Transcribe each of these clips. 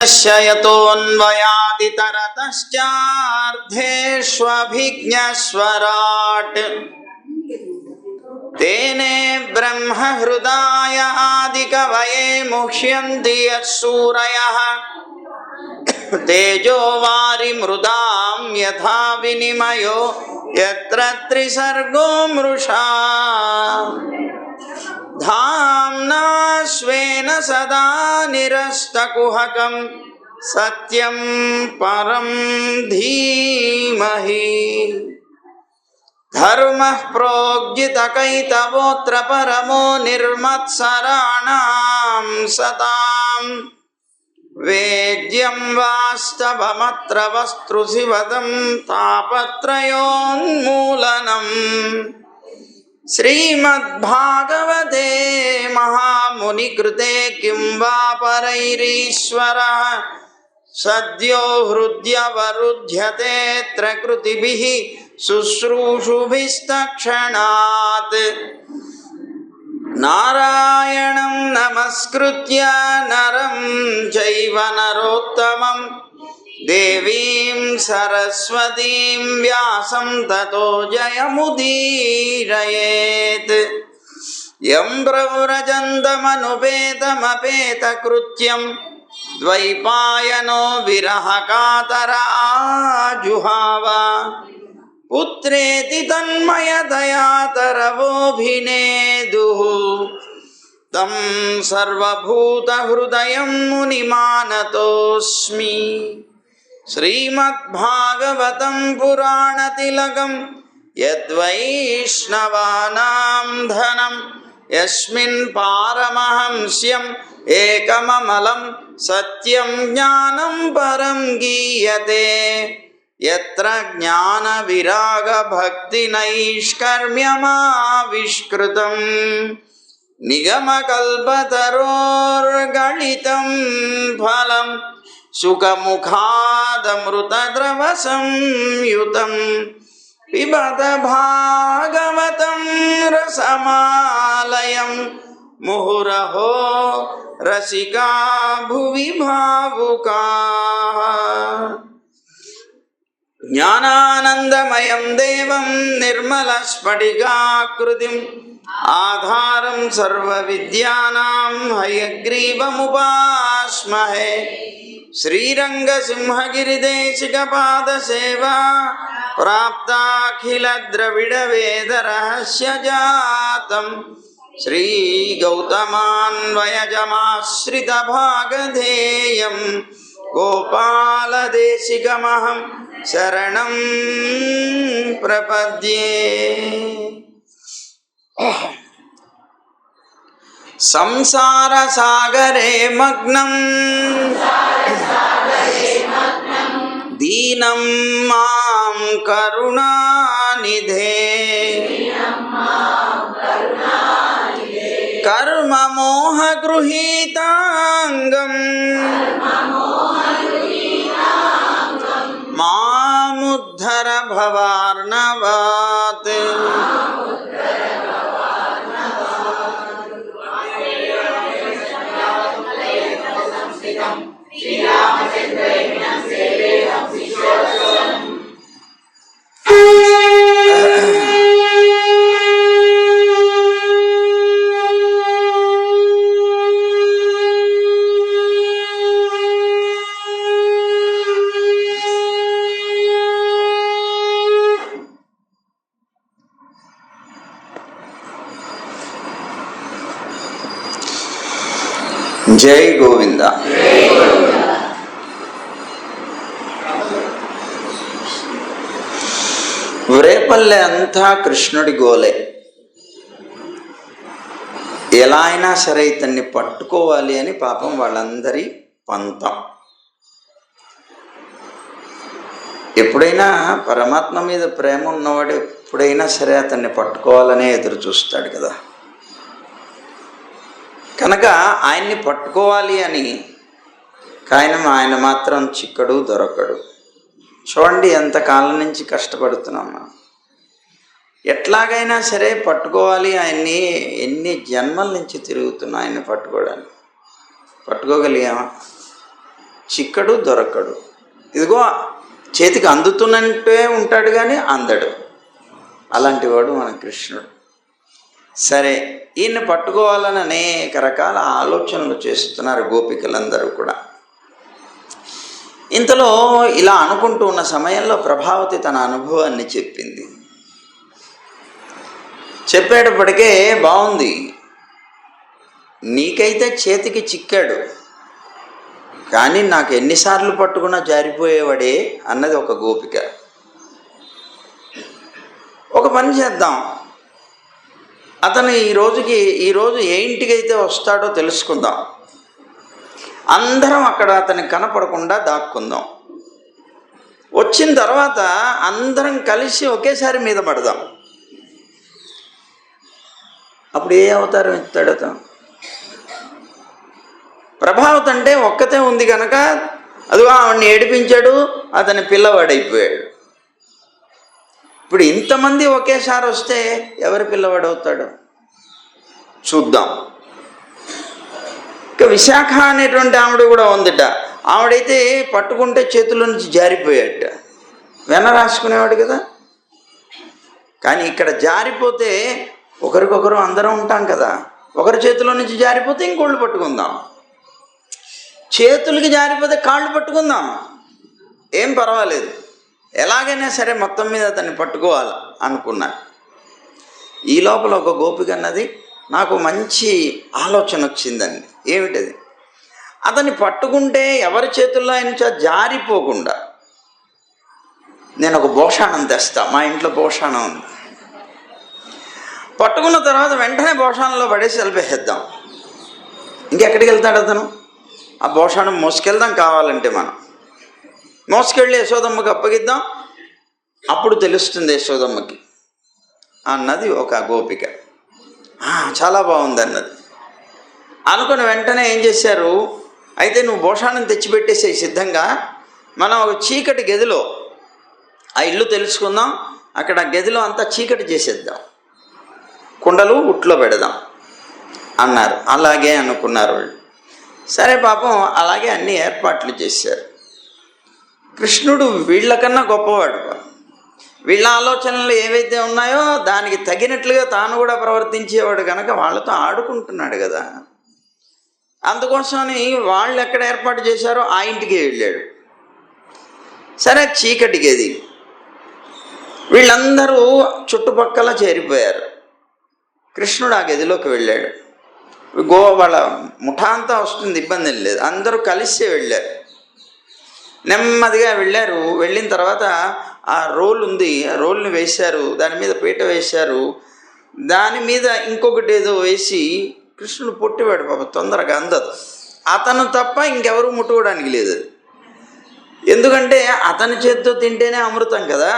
यतोऽन्वयादि तरतश्चार्थेष्वभिज्ञस्वराट् तेने ब्रह्महृदाय आदिकवये मुह्यन्ति यत्सूरयः तेजो वारिमृदां यथा विनिमयो यत्र त्रिसर्गो मृषा धाम्ना स्वेन सदा निरस्तकुहकं सत्यं परं धीमहि धर्मः प्रोज्झितकैतवोऽत्र परमो निर्मत्सराणां सतां वेद्यं वास्तवमत्र वस्तुशिवदं तापत्रयोन्मूलनम् श्रीमद्भागवते महामुनिकृते किं वा परैरीश्वरः सद्यो हृद्यवरुध्यतेऽत्र कृतिभिः शुश्रूषुभिस्तक्षणात् नारायणं नमस्कृत्य नरं चैव नरोत्तमं देवीं सरस्वतीं व्यासं ततो जयमुदीरयेत् यं प्रव्रजन्तमनुपेतमपेतकृत्यं द्वैपायनो विरहकातर आजुहाव पुत्रेति तन्मयतया तरवोऽभिनेदुः तं सर्वभूतहृदयं मुनिमानतोऽस्मि श्रीमद्भागवतं पुराणतिलकं यद्वैष्णवानां धनं यस्मिन् पारमहंस्यम् एकममलं सत्यं ज्ञानं परं गीयते यत्र ज्ञानविरागभक्तिनैष्कर्म्यमाविष्कृतं निगमकल्पतरोर्गलितं फलं सुखमुखादमृतद्रवसंयुतं पिबत भागवतं रसमालयं मुहुरहो रसिका भुवि भावुकाः ज्ञानानन्दमयं देवं निर्मलस्फटिकाकृतिम् आधारं सर्वविद्यानां हयग्रीवमुपास्महे श्रीरङ्गसिंहगिरिदेशिकपादसेवा प्राप्ताखिलद्रविडवेदरहस्यजातं श्रीगौतमान्वयजमाश्रितभागधेयं गोपालदेशिकमहं शरणं प्रपद्ये। संसारसागरे मग्नं दीनं मां करुणानिधे कर्ममोहगृहीताङ्गं मामुद्धर भवार्णवात् జై గోవింద. వ్రేపల్లె అంతా కృష్ణుడి గోలే. ఎలా అయినా సరే ఇతన్ని పట్టుకోవాలి అని పాపం వాళ్ళందరి పంతం. ఎప్పుడైనా పరమాత్మ మీద ప్రేమ ఉన్నవాడు ఎప్పుడైనా సరే అతన్ని పట్టుకోవాలనే ఎదురు చూస్తాడు కదా. కనుక ఆయన్ని పట్టుకోవాలి అని ఆయన మాత్రం చిక్కడు దొరకడు. చూడండి ఎంతకాలం నుంచి కష్టపడుతున్నాం మనం. ఎట్లాగైనా సరే పట్టుకోవాలి ఆయన్ని. ఎన్ని జన్మల నుంచి తిరుగుతున్నా ఆయన్ని పట్టుకోవడానికి. పట్టుకోగలిగామా? చిక్కడు, దొరకడు. ఇదిగో చేతికి అందుతున్నట్టే ఉంటాడు కానీ అందడు. అలాంటి వాడు మన కృష్ణుడు. సరే, ఈయన్ని పట్టుకోవాలని అనేక రకాల ఆలోచనలు చేస్తున్నారు గోపికలందరూ కూడా. ఇంతలో ఇలా అనుకుంటూ ఉన్న సమయంలో ప్రభావతి తన అనుభవాన్ని చెప్పింది. చెప్పేటప్పటికే బాగుంది, నీకైతే చేతికి చిక్కాడు, కానీ నాకు ఎన్నిసార్లు పట్టుకున్నా జారిపోయేవాడే అన్నది ఒక గోపిక. ఒక పని చేద్దాం, అతను ఈరోజు ఏ ఇంటికైతే వస్తాడో తెలుసుకుందాం, అందరం అక్కడ అతనికి కనపడకుండా దాక్కుందాం. వచ్చిన తర్వాత అందరం కలిసి ఒకేసారి మీద పడదాం. అప్పుడు ఏ అవతారం ఎత్తాడు అతను? ప్రభావతి అంటే ఒక్కతే ఉంది కనుక అదిగో ఆవిడ్ని ఏడిపించాడు, అతని పిల్లవాడైపోయాడు. ఇప్పుడు ఇంతమంది ఒకేసారి వస్తే ఎవరి పిల్లవాడవుతాడు చూద్దాం. ఇక విశాఖ అనేటువంటి ఆవిడ కూడా ఉందిట. ఆవిడైతే పట్టుకుంటే చేతుల నుంచి జారిపోయాట, వెన రాసుకునేవాడు కదా. కానీ ఇక్కడ జారిపోతే ఒకరికొకరు అందరం ఉంటాం కదా, ఒకరి చేతిలో నుంచి జారిపోతే ఇంకోళ్ళు పట్టుకుందాం, చేతులకి జారిపోతే కాళ్ళు పట్టుకుందాం, ఏం పర్వాలేదు, ఎలాగైనా సరే మొత్తం మీద అతన్ని పట్టుకోవాలి అనుకున్నాను. ఈ లోపల ఒక గోపిక అన్నది, నాకు మంచి ఆలోచన వచ్చిందండి. ఏమిటది? అతన్ని పట్టుకుంటే ఎవరి చేతుల్లో అయినా జారిపోకుండా నేను ఒక భోషాణం తెస్తా. మా ఇంట్లో భోషాణం ఉంది. పట్టుకున్న తర్వాత వెంటనే భోషాణంలో పడేసి వెళ్ళిపోయేద్దాం. ఇంకెక్కడికి వెళ్తాడు అతను? ఆ భోషాణం మోసుకెళ్దాం, కావాలంటే మనం మోసుకెళ్ళి యశోదమ్మకి అప్పగిద్దాం, అప్పుడు తెలుస్తుంది యశోదమ్మకి అన్నది ఒక గోపిక. చాలా బాగుంది అన్నది అనుకుని వెంటనే ఏం చేశారు, అయితే నువ్వు భోషాణం తెచ్చిపెట్టేసే సిద్ధంగా, మనం ఒక చీకటి గదిలో, ఆ ఇల్లు తెలుసుకుందాం, అక్కడ గదిలో అంతా చీకటి చేసేద్దాం, కుండలు ఉట్లో పెడదాం అన్నారు. అలాగే అనుకున్నారు వాళ్ళు. సరే పాపం అలాగే అన్ని ఏర్పాట్లు చేశారు. కృష్ణుడు వీళ్ళకన్నా గొప్పవాడు. వీళ్ళ ఆలోచనలు ఏవైతే ఉన్నాయో దానికి తగినట్లుగా తాను కూడా ప్రవర్తించేవాడు కనుక వాళ్ళతో ఆడుకుంటున్నాడు కదా. అందుకోసమని వాళ్ళు ఎక్కడ ఏర్పాటు చేశారో ఆ ఇంటికి వెళ్ళాడు. సరే, చీకటి గది, వీళ్ళందరూ చుట్టుపక్కల చేరిపోయారు. కృష్ణుడు ఆ గదిలోకి వెళ్ళాడు. వాళ్ళ ముఠా అంతా వస్తుంది, ఇబ్బంది లేదు, అందరూ కలిసే వెళ్ళారు. నెమ్మదిగా వెళ్ళారు. వెళ్ళిన తర్వాత ఆ రోల్ ఉంది, ఆ రోల్ని వేశారు, దాని మీద పీట వేశారు, దాని మీద ఇంకొకటి ఏదో వేసి, కృష్ణుడు పొట్టివాడు పాప, తొందరగా అందదు. అతను తప్ప ఇంకెవరు ముట్టుకోవడానికి లేదు. ఎందుకంటే అతని చేతితో తింటేనే అమృతం కదా.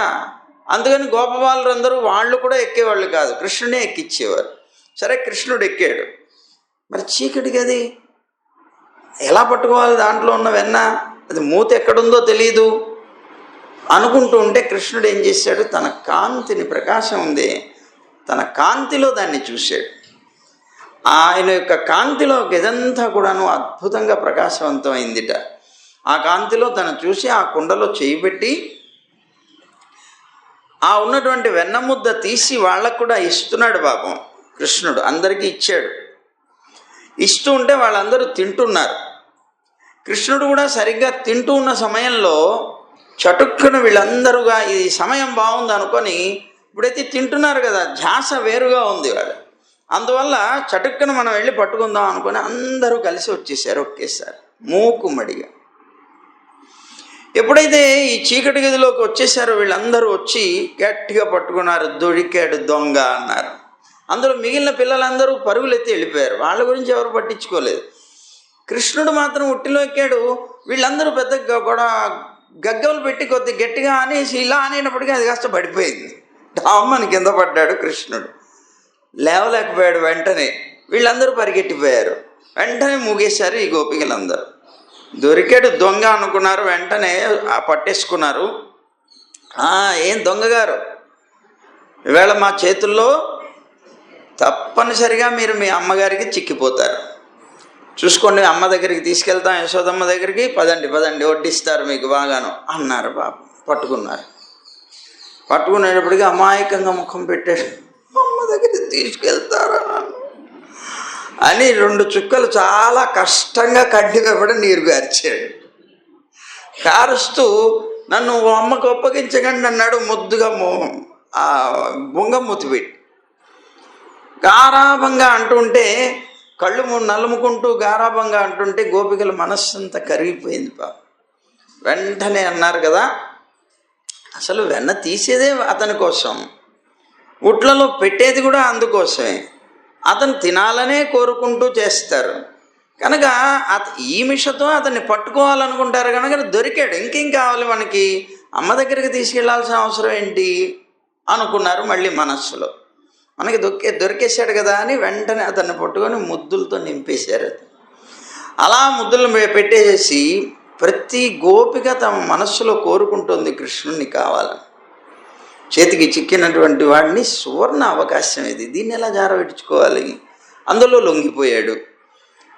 అందుకని గోపబాలురందరూ వాళ్ళు కూడా ఎక్కేవాళ్ళు కాదు, కృష్ణుడే ఎక్కిచ్చేవారు. సరే, కృష్ణుడు ఎక్కాడు. మరి చీకటి గది ఎలా పట్టుకోవాలి? దాంట్లో ఉన్న వెన్న, అది మూత ఎక్కడుందో తెలియదు అనుకుంటూ ఉంటే కృష్ణుడు ఏం చేశాడు, తన కాంతిని, ప్రకాశం ఉంది, తన కాంతిలో దాన్ని చూశాడు. ఆయన యొక్క కాంతిలో గదంతా కూడాను అద్భుతంగా ప్రకాశవంతమైందిట. ఆ కాంతిలో తను చూసి ఆ కుండలో చేయి పెట్టి ఆ ఉన్నటువంటి వెన్న ముద్ద తీసి వాళ్ళకు కూడా ఇస్తున్నాడు. పాపం కృష్ణుడు అందరికీ ఇచ్చాడు. ఇస్తూ ఉంటే వాళ్ళందరూ తింటున్నారు. కృష్ణుడు కూడా సరిగ్గా తింటూ ఉన్న సమయంలో చటుక్కున వీళ్ళందరూగా ఈ సమయం బాగుంది అనుకొని, ఇప్పుడైతే తింటున్నారు కదా, ధ్యాస వేరుగా ఉంది వాళ్ళు, అందువల్ల చటుక్కున మనం వెళ్ళి పట్టుకుందాం అనుకొని అందరూ కలిసి వచ్చేసారు ఒకేసారి మూకుమ్మడిగా. ఎప్పుడైతే ఈ చీకటి గదిలోకి వచ్చేసారో వీళ్ళందరూ వచ్చి గట్టిగా పట్టుకున్నారు. దొరికాడు దొంగ అన్నారు. అందులో మిగిలిన పిల్లలందరూ పరుగులెత్తి వెళ్ళిపోయారు. వాళ్ళ గురించి ఎవరు పట్టించుకోలేదు. కృష్ణుడు మాత్రం ఉట్టిలో ఎక్కాడు. వీళ్ళందరూ పెద్ద కూడా గగ్గలు పెట్టి కొద్ది గట్టిగా అనేసి ఇలా అనేటప్పటికీ అది కాస్త పడిపోయింది. డామ్మని కింద పడ్డాడు కృష్ణుడు, లేవలేకపోయాడు. వెంటనే వీళ్ళందరూ పరిగెట్టిపోయారు. వెంటనే మూగేశారు ఈ గోపికలందరూ. దొరికాడు దొంగ అనుకున్నారు. వెంటనే పట్టేసుకున్నారు. ఏం దొంగగారు, ఈవేళ మా చేతుల్లో తప్పనిసరిగా మీరు మీ అమ్మగారికి చిక్కిపోతారు. చూసుకోండి, అమ్మ దగ్గరికి తీసుకెళ్తాం, యశోదమ్మ దగ్గరికి, పదండి పదండి వడ్డిస్తారు మీకు బాగాను అన్నారు. పాపం పట్టుకున్నారు. పట్టుకునేటప్పటికీ అమాయకంగా ముఖం పెట్టాడు. అమ్మ దగ్గరికి తీసుకెళ్తారా అని 2 చుక్కలు చాలా కష్టంగా కంటి వెంబడి నీరు గార్చాడు. కారుస్తూ నన్ను అమ్మకు అప్పగించకండి అన్నాడు. ముద్దుగా బొంగ మూతి పెట్టి గారాభంగా అంటుంటే, కళ్ళు నలుముకుంటూ గారాభంగా అంటుంటే గోపికల మనస్సంతా కరిగిపోయింది. వెంటనే అన్నారు కదా, అసలు వెన్న తీసేదే అతని కోసం, ఉట్లలో పెట్టేది కూడా అందుకోసమే, అతను తినాలనే కోరుకుంటూ చేస్తారు కనుక ఈ మిషతో అతన్ని పట్టుకోవాలనుకుంటారు కనుక దొరికాడు. ఇంకేం కావాలి మనకి, అమ్మ దగ్గరికి తీసుకెళ్లాల్సిన అవసరం ఏంటి అనుకున్నారు మళ్ళీ మనస్సులో. మనకి దొరికేశాడు కదా అని వెంటనే అతన్ని పట్టుకొని ముద్దులతో నింపేశారు. అలా ముద్దులు పెట్టేసి ప్రతి గోపిక తమ మనస్సులో కోరుకుంటుంది కృష్ణుణ్ణి కావాలని. చేతికి చిక్కినటువంటి వాడిని సువర్ణ అవకాశం ఇది, దీన్ని ఎలా జారబెట్టుకోవాలి. అందులో లొంగిపోయాడు.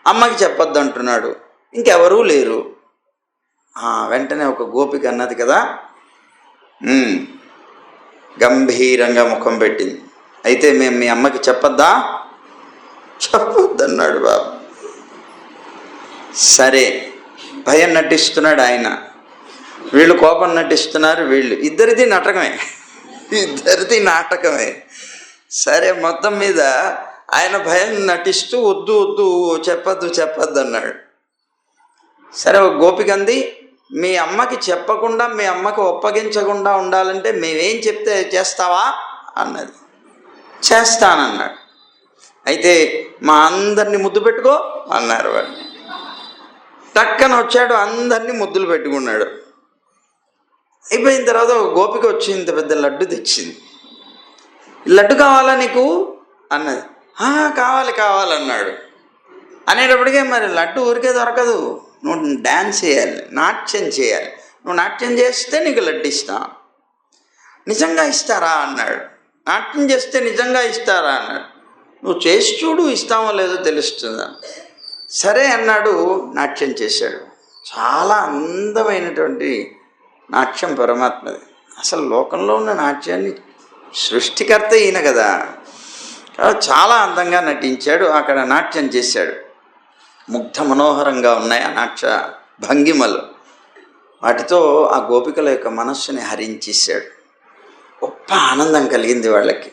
అమ్మకి చెప్పొద్దు అంటున్నాడు, ఇంకెవరూ లేరు. వెంటనే ఒక గోపిక అన్నది కదా, గంభీరంగా ముఖం పెట్టింది. అయితే మేము మీ అమ్మకి చెప్పొద్దా? చెప్పొద్దన్నాడు బాబు. సరే, భయం నటిస్తున్నాడు ఆయన, వీళ్ళు కోపం నటిస్తున్నారు, వీళ్ళు ఇద్దరిది నాటకమే. సరే, మొత్తం మీద ఆయన భయం నటిస్తూ వద్దు వద్దు చెప్పొద్దు అన్నాడు. సరే, ఒక గోపిక అంది, మీ అమ్మకి చెప్పకుండా మీ అమ్మకి ఒప్పగించకుండా ఉండాలంటే మేమేం చెప్తే చేస్తావా అన్నది. చేస్తానన్నాడు. అయితే మా అందరినీ ముద్దు పెట్టుకో అన్నారు వాడు. టక్కన వచ్చాడు, అందరినీ ముద్దులు పెట్టుకున్నాడు. అయిపోయిన తర్వాత ఒక గోపిక వచ్చి ఇంత పెద్ద లడ్డు తెచ్చింది. లడ్డు కావాలా నీకు అన్నది. కావాలన్నాడు. అనేటప్పటికే మరి లడ్డు ఊరికే దొరకదు, నువ్వు డ్యాన్స్ చేయాలి, నాట్యం చేయాలి. నువ్వు నాట్యం చేస్తే నీకు లడ్డు ఇస్తా. నిజంగా ఇస్తారా అన్నాడు. నాట్యం చేస్తే నిజంగా ఇస్తారా అన్నాడు. నువ్వు చేసి చూడు, ఇస్తామో లేదో తెలుస్తుందా. సరే అన్నాడు. నాట్యం చేశాడు. చాలా అందమైనటువంటి నాట్యం పరమాత్మది. అసలు లోకంలో ఉన్న నాట్యాన్ని సృష్టికర్త ఈయన కదా. చాలా అందంగా నటించాడు. అక్కడ నాట్యం చేశాడు. ముగ్ధ మనోహరంగా ఉన్నాయి ఆ నాట్య భంగిమలు. వాటితో ఆ గోపికల యొక్క మనస్సుని హరించేశాడు. గొప్ప ఆనందం కలిగింది వాళ్ళకి.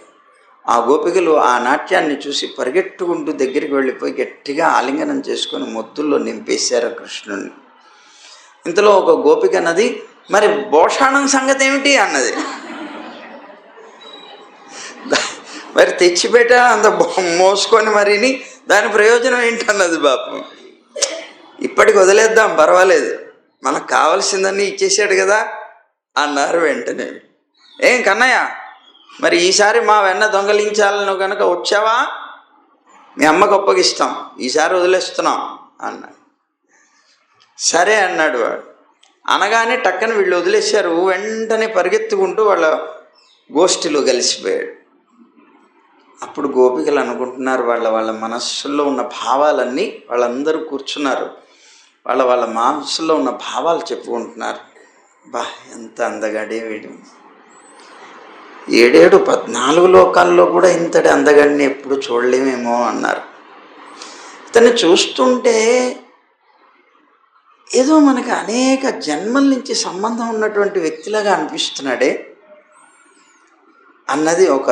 ఆ గోపికలు ఆ నాట్యాన్ని చూసి పరిగెట్టుకుంటూ దగ్గరికి వెళ్ళిపోయి గట్టిగా ఆలింగనం చేసుకొని ముద్దుల్లో నింపేశారు కృష్ణుణ్ణి. ఇంతలో ఒక గోపిక అన్నది, మరి భోషాణం సంగతి ఏమిటి అన్నది. మరి తెచ్చిపెట్టా అంత మోసుకొని మరిని దాని ప్రయోజనం ఏంటన్నది. బాపు, ఇప్పటికి వదిలేద్దాం, పర్వాలేదు, మనకు కావలసిందని ఇచ్చేసాడు కదా అన్నారు. వెంటనే, ఏం కన్నయ్య, మరి ఈసారి మా వెన్న దొంగలించాలని నువ్వు కనుక వచ్చావా, మీ అమ్మకు అప్పగిస్తాం, ఈసారి వదిలేస్తున్నాం అన్నాడు. సరే అన్నాడు వాడు. అనగానే టక్కన వీళ్ళు వదిలేశారు. వెంటనే పరిగెత్తుకుంటూ వాళ్ళ గోష్ఠిలో కలిసిపోయాడు. అప్పుడు గోపికలు అనుకుంటున్నారు, వాళ్ళ మనస్సుల్లో ఉన్న భావాలన్నీ, వాళ్ళందరూ కూర్చున్నారు, వాళ్ళ మనస్సులో ఉన్న భావాలు చెప్పుకుంటున్నారు. ఎంత అందగాడే వీడు, 14 లోకాల్లో కూడా ఇంతటి అందగాడిని ఎప్పుడు చూడలేమేమో అన్నారు. ఇతన్ని చూస్తుంటే ఏదో మనకి అనేక జన్మల నుంచి సంబంధం ఉన్నటువంటి వ్యక్తిలాగా అనిపిస్తున్నాడే అన్నది ఒక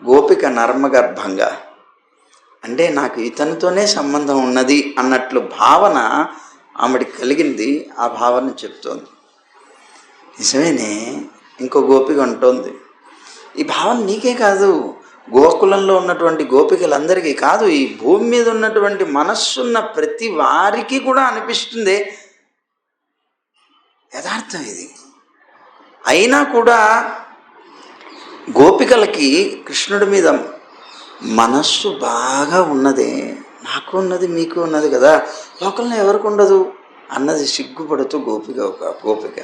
గోపిక నర్మగర్భంగా. అంటే నాకు ఇతనితోనే సంబంధం ఉన్నది అన్నట్లు భావన ఆమెడికి కలిగింది. ఆ భావన చెప్తోంది. నిజమేనే. ఇంకో గోపిక అంటోంది, ఈ భావన నీకే కాదు, గోకులంలో ఉన్నటువంటి గోపికలందరికీ కాదు, ఈ భూమి మీద ఉన్నటువంటి మనస్సున్న ప్రతి వారికి కూడా అనిపిస్తుంది. యథార్థం ఇది. అయినా కూడా గోపికలకి కృష్ణుడి మీద మనస్సు బాగా ఉన్నదే. నాకు ఉన్నది, మీకు ఉన్నది కదా, లోకంలో ఎవరికి ఉండదు అన్నది సిగ్గుపడుతూ గోపిక.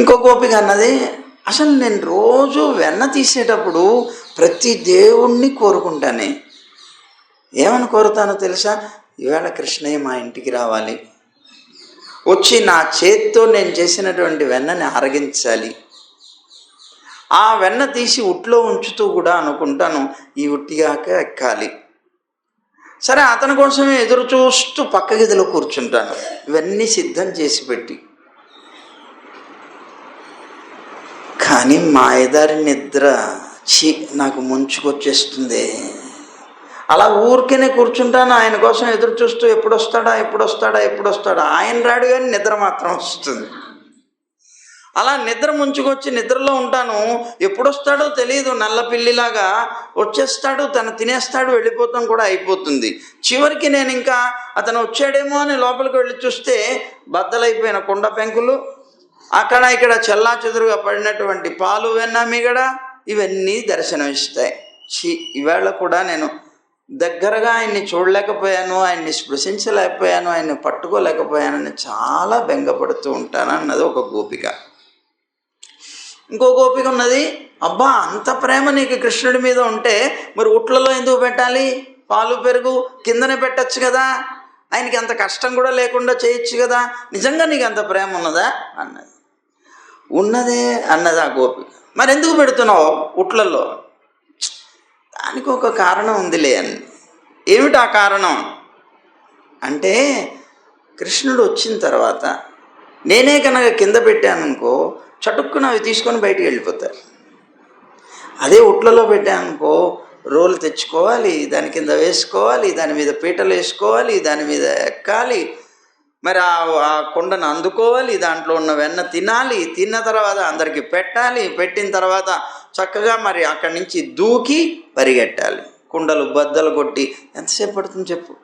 ఇంకో గోపిక అన్నది, అసలు నేను రోజు వెన్న తీసేటప్పుడు ప్రతి దేవుణ్ణి కోరుకుంటానే, ఏమని కోరుతానో తెలుసా? ఇవాళ కృష్ణయ్య మా ఇంటికి రావాలి, వచ్చి నా చేత్తో నేను చేసినటువంటి వెన్నని ఆరగించాలి, ఆ వెన్న తీసి ఉట్లో ఉంచుతూ కూడా అనుకుంటాను ఈ ఉట్టిగాక ఎక్కాలి. సరే, అతని కోసమే ఎదురు చూస్తూ పక్క గదిలో కూర్చుంటాను, ఇవన్నీ సిద్ధం చేసి పెట్టి. కానీ మాయదారి నిద్ర నాకు ముంచుకొచ్చేస్తుంది. అలా ఊరికేనే కూర్చుంటాను, ఆయన కోసం ఎదురు చూస్తూ ఎప్పుడు వస్తాడా. ఆయన రాడు కానీ నిద్ర మాత్రం వస్తుంది. అలా నిద్ర ముంచుకొచ్చి నిద్రలో ఉంటాను, ఎప్పుడొస్తాడో తెలియదు, నల్ల పిల్లిలాగా వచ్చేస్తాడు, తను తినేస్తాడు, వెళ్ళిపోతాం కూడా అయిపోతుంది. చివరికి నేను ఇంకా అతను వచ్చాడేమో అని లోపలికి వెళ్ళి చూస్తే బద్దలైపోయిన కుండ పెంకులు, అక్కడ ఇక్కడ చెల్లా చెదురుగా పడినటువంటి పాలు, వెన్న, మిగడ, ఇవన్నీ దర్శనమిస్తాయి. ఇవాళ కూడా నేను దగ్గరగా ఆయన్ని చూడలేకపోయాను, ఆయన్ని స్పృశించలేకపోయాను, ఆయన్ని పట్టుకోలేకపోయానని చాలా బెంగపడుతూ ఉంటాను అన్నది ఒక గోపిక. ఇంకో గోపిక ఉన్నది, అబ్బా అంత ప్రేమ నీకు కృష్ణుడి మీద ఉంటే మరి ఉట్లలో ఎందుకు పెట్టాలి? పాలు పెరుగు కిందనే పెట్టచ్చు కదా, ఆయనకి అంత కష్టం కూడా లేకుండా చేయొచ్చు కదా, నిజంగా నీకు అంత ప్రేమ ఉన్నదా అన్నది. ఉన్నదే అన్నది ఆ గోపిక. మరి ఎందుకు పెడుతున్నావు ఉట్లలో? దానికి ఒక కారణం ఉందిలే అని. ఏమిటి ఆ కారణం అంటే, కృష్ణుడు వచ్చిన తర్వాత నేనే కనుక కింద పెట్టాననుకో చటుక్కున అవి తీసుకొని బయటికి వెళ్ళిపోతారు. అదే ఉట్లలో పెట్టాననుకో రోలు తెచ్చుకోవాలి, దాని కింద వేసుకోవాలి, దాని మీద పీటలు వేసుకోవాలి, దాని మీద ఎక్కాలి, మరి ఆ కొండను అందుకోవాలి, దాంట్లో ఉన్న వెన్న తినాలి, తిన్న తర్వాత అందరికీ పెట్టాలి, పెట్టిన తర్వాత చక్కగా మరి అక్కడి నుంచి దూకి పరిగెట్టాలి, కుండలు బద్దలు కొట్టి. ఎంతసేపు పడుతుంది చెప్పు?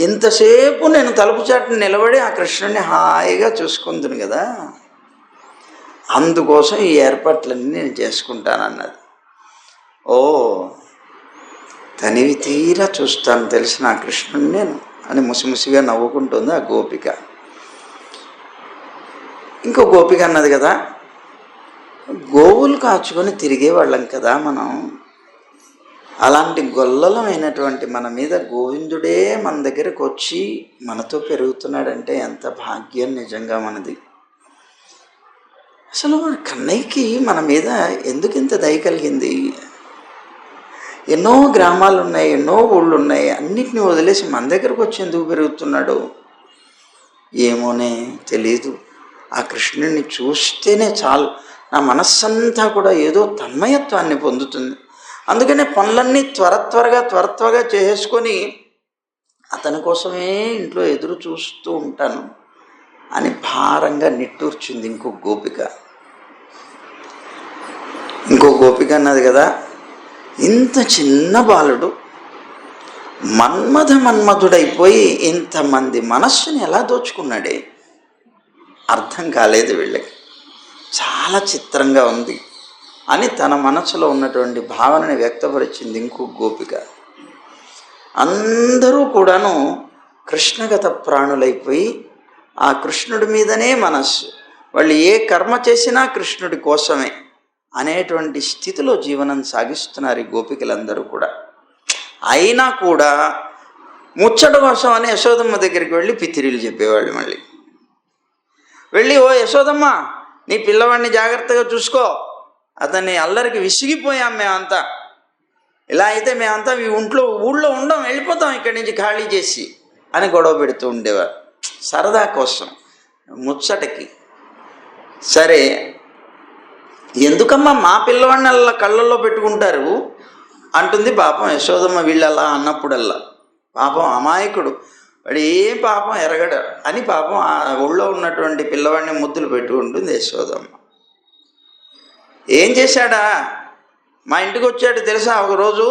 ఇంతసేపు నేను తలుపు చాటుని నిలబడి ఆ కృష్ణుడిని హాయిగా చూసుకుందును కదా, అందుకోసం ఈ ఏర్పాట్లన్నీ నేను చేసుకుంటానన్నది. ఓ తనివి తీరా చూస్తాను తెలిసిన ఆ కృష్ణుడిని నేను అని ముసిముసిగా నవ్వుకుంటుంది ఆ గోపిక. ఇంకో గోపిక అన్నది కదా, గోవులు కాచుకొని తిరిగేవాళ్ళం కదా మనం, అలాంటి గొల్లలమైనటువంటి మన మీద గోవిందుడే మన దగ్గరకు వచ్చి మనతో పెరుగుతున్నాడంటే ఎంత భాగ్యం నిజంగా మనది. అసలు కన్నయ్యకి మన మీద ఎందుకు ఇంత దయ కలిగింది? ఎన్నో గ్రామాలు ఉన్నాయి, ఎన్నో ఊళ్ళు ఉన్నాయి, అన్నిటిని వదిలేసి మన దగ్గరకు వచ్చి ఎందుకు పెరుగుతున్నాడు ఏమోనే తెలీదు. ఆ కృష్ణుడిని చూస్తేనే చాలు, నా మనస్సంతా కూడా ఏదో తన్మయత్వాన్ని పొందుతుంది. అందుకనే పనులన్నీ త్వరగా చేసుకొని అతని కోసమే ఇంట్లో ఎదురు చూస్తూ ఉంటాను అని భారంగా నిట్టూర్చింది ఇంకో గోపిక. ఇంకో గోపిక అన్నది కదా, ఇంత చిన్న బాలుడు మన్మధుడైపోయి ఇంతమంది మనస్సుని ఎలా దోచుకున్నాడే, అర్థం కాలేదు వీళ్ళకి, చాలా చిత్రంగా ఉంది అని తన మనసులో ఉన్నటువంటి భావనని వ్యక్తపరిచింది ఇంకో గోపిక. అందరూ కూడాను కృష్ణగత ప్రాణులైపోయి ఆ కృష్ణుడి మీదనే మనస్సు, వాళ్ళు ఏ కర్మ చేసినా కృష్ణుడి కోసమే అనేటువంటి స్థితిలో జీవనం సాగిస్తున్నారు ఈ గోపికలందరూ కూడా. అయినా కూడా ముచ్చట కోసం అని యశోదమ్మ దగ్గరికి వెళ్ళి పితిరీలు చెప్పేవాళ్ళు. మళ్ళీ వెళ్ళి, ఓ యశోదమ్మ, నీ పిల్లవాడిని జాగ్రత్తగా చూసుకో, అతన్ని అల్లరికి విసిగిపోయాం మేమంతా, ఇలా అయితే మేమంతా ఊళ్ళో ఉండం, వెళ్ళిపోతాం ఇక్కడి నుంచి ఖాళీ చేసి అని గొడవ పెడుతూ ఉండేవారు సరదా కోసం, ముచ్చటకి. సరే, ఎందుకమ్మా మా పిల్లవాడిని అలా కళ్ళల్లో పెట్టుకుంటారు అంటుంది పాపం యశోదమ్మ. వీళ్ళలా అన్నప్పుడల్లా పాపం అమాయకుడు, వాడు ఏం పాపం ఎరగడ అని పాపం ఆ ఊళ్ళో ఉన్నటువంటి పిల్లవాడిని ముద్దులు పెట్టుకుంటుంది యశోదమ్మ. ఏం చేశాడా, మా ఇంటికి వచ్చాడు తెలుసా ఒకరోజు,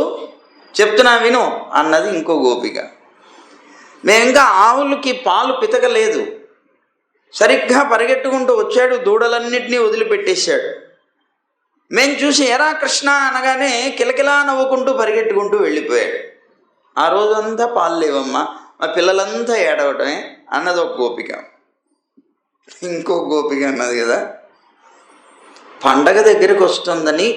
చెప్తున్నా విను అన్నది ఇంకో గోపిక. మేము ఇంకా ఆవులకి పాలు పితకలేదు, సరిగ్గా పరిగెట్టుకుంటూ వచ్చాడు, దూడలన్నింటినీ వదిలిపెట్టేశాడు. మేము చూసి ఎరా కృష్ణ అనగానే కిలకిలా నవ్వుకుంటూ పరిగెట్టుకుంటూ వెళ్ళిపోయాడు. ఆ రోజంతా పాలు లేవమ్మా, మా పిల్లలంతా ఏడవటమే అన్నది ఒక గోపిక. ఇంకో గోపిక అన్నది కదా, పండగ దగ్గరికి వస్తుందని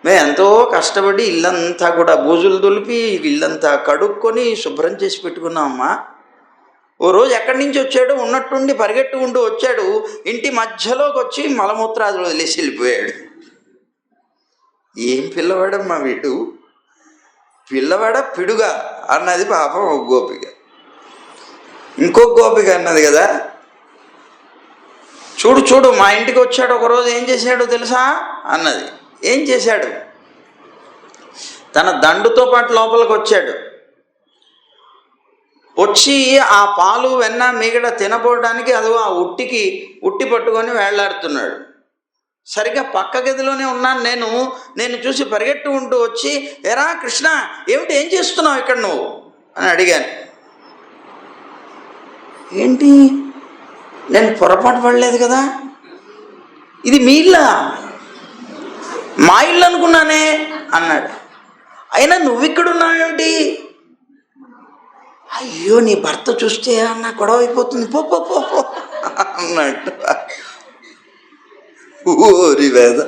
మేము ఎంతో కష్టపడి ఇల్లంతా కూడా బూజులు దులిపి ఇల్లంతా కడుక్కొని శుభ్రం చేసి పెట్టుకున్నామమ్మా. ఓ రోజు ఎక్కడి నుంచి వచ్చాడు, ఉన్నట్టుండి పరిగెట్టుకుంటూ వచ్చాడు, ఇంటి మధ్యలోకి వచ్చి మలమూత్రాదులు వదిలేసి వెళ్ళిపోయాడు. ఏం పిల్లవాడమ్మా వీడు, పిల్లవాడ పిడుగా అన్నది పాపం ఒక గోపిక. ఇంకొక గోపిక అన్నది కదా, చూడు చూడు మా ఇంటికి వచ్చాడు ఒకరోజు, ఏం చేశాడో తెలుసా అన్నది. ఏం చేశాడు? తన దండుతో పాటు లోపలికి వచ్చాడు. వచ్చి ఆ పాలు వెన్న మిగడ తినబోవడానికి అది ఆ ఉట్టి పట్టుకొని వేళ్లాడుతున్నాడు. సరిగ్గా పక్క గదిలోనే ఉన్నాను నేను చూసి పరిగెట్టుకుంటూ వచ్చి, ఎరా కృష్ణ ఏమిటి, ఏం చేస్తున్నావు ఇక్కడ నువ్వు అని అడిగాను. ఏంటి, నేను పొరపాటు పడలేదు కదా, ఇది మీ ఇల్లా, మా ఇల్లు అనుకున్నానే అన్నాడు. అయినా నువ్వు ఇక్కడ ఉన్నావేమిటి? అయ్యో నీ భర్త చూస్తే అన్న గొడవ అయిపోతుంది, పో పో పో పో అన్నట్టు. ఓరి వేద,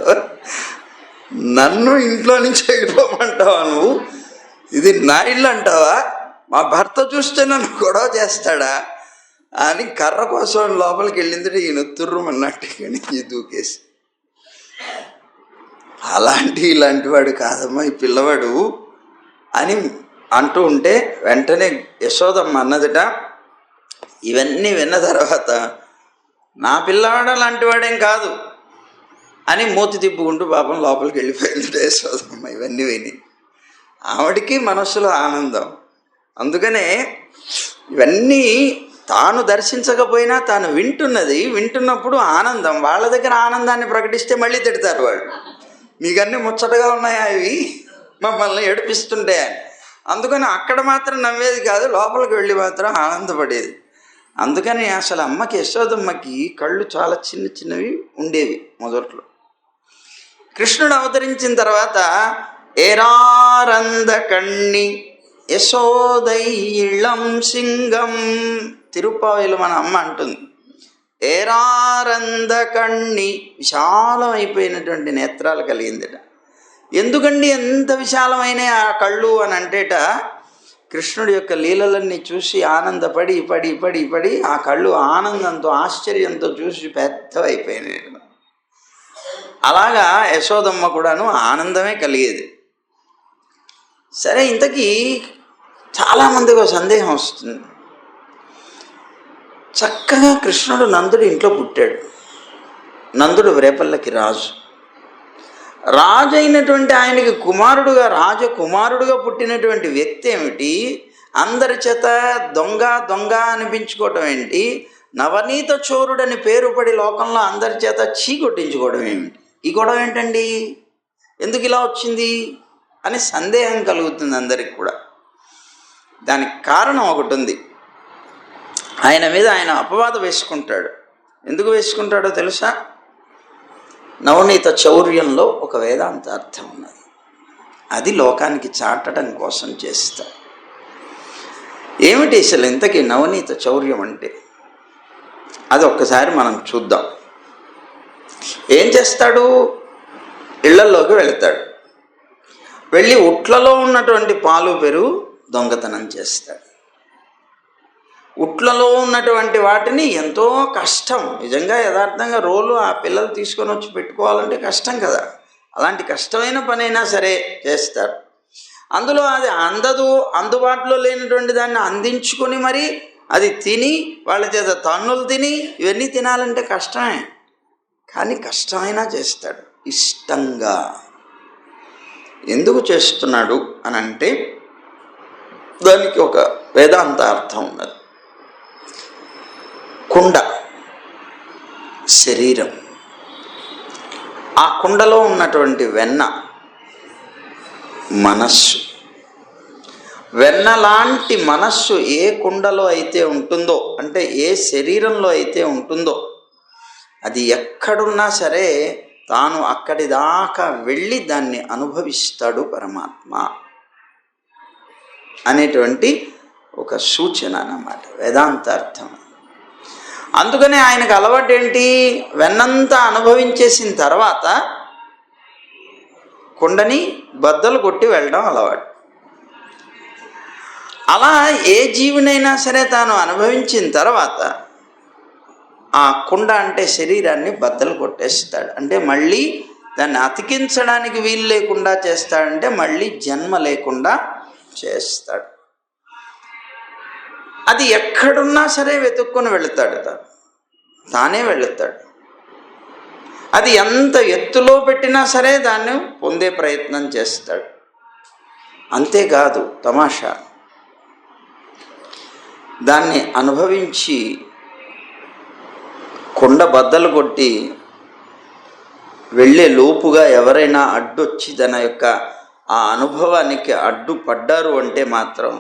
నన్ను ఇంట్లో నుంచి వెళ్ళిపోమంటావా నువ్వు, ఇది నా ఇల్లు అంటావా, మా భర్త చూస్తే నన్ను గొడవ చేస్తాడా అని కర్ర కోసం లోపలికి వెళ్ళింది. ఈయన తుర్రుమన్నట్టు ఈ దూకేసి, ఇలాంటి వాడు కాదమ్మా ఈ పిల్లవాడు అని అంటూ ఉంటే వెంటనే యశోదమ్మ అన్నదిట, ఇవన్నీ విన్న తర్వాత నా పిల్లవాడు లాంటి వాడేం కాదు అని మూతి తిప్పుకుంటూ పాపం లోపలికి వెళ్ళిపోయింది యశోదమ్మ. ఇవన్నీ విని ఆవిడికి మనస్సులో ఆనందం. అందుకనే ఇవన్నీ తాను దర్శించకపోయినా తాను వింటున్నప్పుడు ఆనందం. వాళ్ళ దగ్గర ఆనందాన్ని ప్రకటిస్తే మళ్ళీ తిడతారు వాళ్ళు, మీకన్నీ ముచ్చటగా ఉన్నాయా ఇవి, మమ్మల్ని ఏడిపిస్తుంటే అని. అందుకని అక్కడ మాత్రం నవ్వేది కాదు, లోపలికి వెళ్ళి మాత్రం ఆనందపడేది. అందుకని అసలు అమ్మకి, యశోదమ్మకి కళ్ళు చాలా చిన్నవి ఉండేవి మొదట్లో. కృష్ణుడు అవతరించిన తర్వాత ఏరారంద కణ్ణి యశోదై ఇళం సింగం, తిరుప్పావిలో మన అమ్మ అంటుంది, ఏరారంద కణ్ణి, విశాలమైపోయినటువంటి నేత్రాలు కలిగిందిట. ఎందుకండి ఎంత విశాలమైన ఆ కళ్ళు అని అంటేట, కృష్ణుడి యొక్క లీలలన్నీ చూసి ఆనందపడి పడి పడి పడి ఆ కళ్ళు ఆనందంతో ఆశ్చర్యంతో చూసి పెద్దవైపోయినాయి. అలాగా యశోదమ్మ కూడాను ఆనందమే కలిగేది. సరే, ఇంతకీ చాలామందికి ఒక సందేహం వస్తుంది. చక్కగా కృష్ణుడు నందుడి ఇంట్లో పుట్టాడు. నందుడు రేపల్లకి రాజు అయినటువంటి ఆయనకి రాజకుమారుడుగా పుట్టినటువంటి వ్యక్తి ఏమిటి, అందరి చేత దొంగ అనిపించుకోవటం ఏంటి, నవనీత చోరుడని పేరు పడి లోకంలో అందరి చేత చీకొట్టించుకోవడం ఏమిటి, ఈ గొడవ ఏంటండి, ఎందుకు ఇలా వచ్చింది అని సందేహం కలుగుతుంది అందరికి కూడా. దానికి కారణం ఒకటి ఉంది. ఆయన మీద ఆయన అపవాదం వేసుకుంటాడు. ఎందుకు వేసుకుంటాడో తెలుసా? నవనీత చౌర్యంలో ఒక వేదాంత అర్థం ఉన్నది, అది లోకానికి చాటడం కోసం చేస్తాడు. ఏమిటి అసలు ఇంతకీ నవనీత చౌర్యం అంటే, అది ఒక్కసారి మనం చూద్దాం. ఏం చేస్తాడు? ఇళ్లలోకి వెళతాడు. వెళ్ళి ఉట్లలో ఉన్నటువంటి పాలు పెరుగు దొంగతనం చేస్తాడు. ఉట్లలో ఉన్నటువంటి వాటిని ఎంతో కష్టం, నిజంగా యథార్థంగా రోలు ఆ పిల్లలు తీసుకొని వచ్చి పెట్టుకోవాలంటే కష్టం కదా, అలాంటి కష్టమైన పనైనా సరే చేస్తారు. అందులో అది అందుబాటులో లేనటువంటి దాన్ని అందించుకొని మరి అది తిని వాళ్ళ చేత తన్నులు తిని ఇవన్నీ తినాలంటే కష్టమే, కానీ కష్టమైనా చేస్తాడు ఇష్టంగా. ఎందుకు చేస్తున్నాడు అని అంటే దానికి ఒక వేదాంత అర్థం ఉన్నది. కుండ శరీరం, ఆ కుండలో ఉన్నటువంటి వెన్న మనస్సు. వెన్న లాంటి మనస్సు ఏ కుండలో అయితే ఉంటుందో, అంటే ఏ శరీరంలో అయితే ఉంటుందో, అది ఎక్కడున్నా సరే తాను అక్కడి దాకా వెళ్ళి దాన్ని అనుభవిస్తాడు పరమాత్మ అనేటువంటి ఒక సూచన అన్నమాట, వేదాంతార్థం. అందుకనే ఆయనకు అలవాటు ఏంటి, వెన్నంతా అనుభవించేసిన తర్వాత కుండని బద్దలు కొట్టి వెళ్ళడం అలవాటు. అలా ఏ జీవినైనా సరే తాను అనుభవించిన తర్వాత ఆ కుండ అంటే శరీరాన్ని బద్దలు కొట్టేస్తాడు. అంటే మళ్ళీ దాన్ని అతికించడానికి వీలు లేకుండా చేస్తాడంటే మళ్ళీ జన్మ లేకుండా చేస్తాడు. అది ఎక్కడున్నా సరే వెతుక్కొని వెళుతాడు, తానే వెళుతాడు. అది ఎంత ఎత్తులో పెట్టినా సరే దాన్ని పొందే ప్రయత్నం చేస్తాడు. అంతేకాదు తమాషా, దాన్ని అనుభవించి కుండ బద్దలు కొట్టి వెళ్ళే లోపుగా ఎవరైనా అడ్డొచ్చి తన యొక్క ఆ అనుభవానికి అడ్డుపడ్డారు అంటే మాత్రం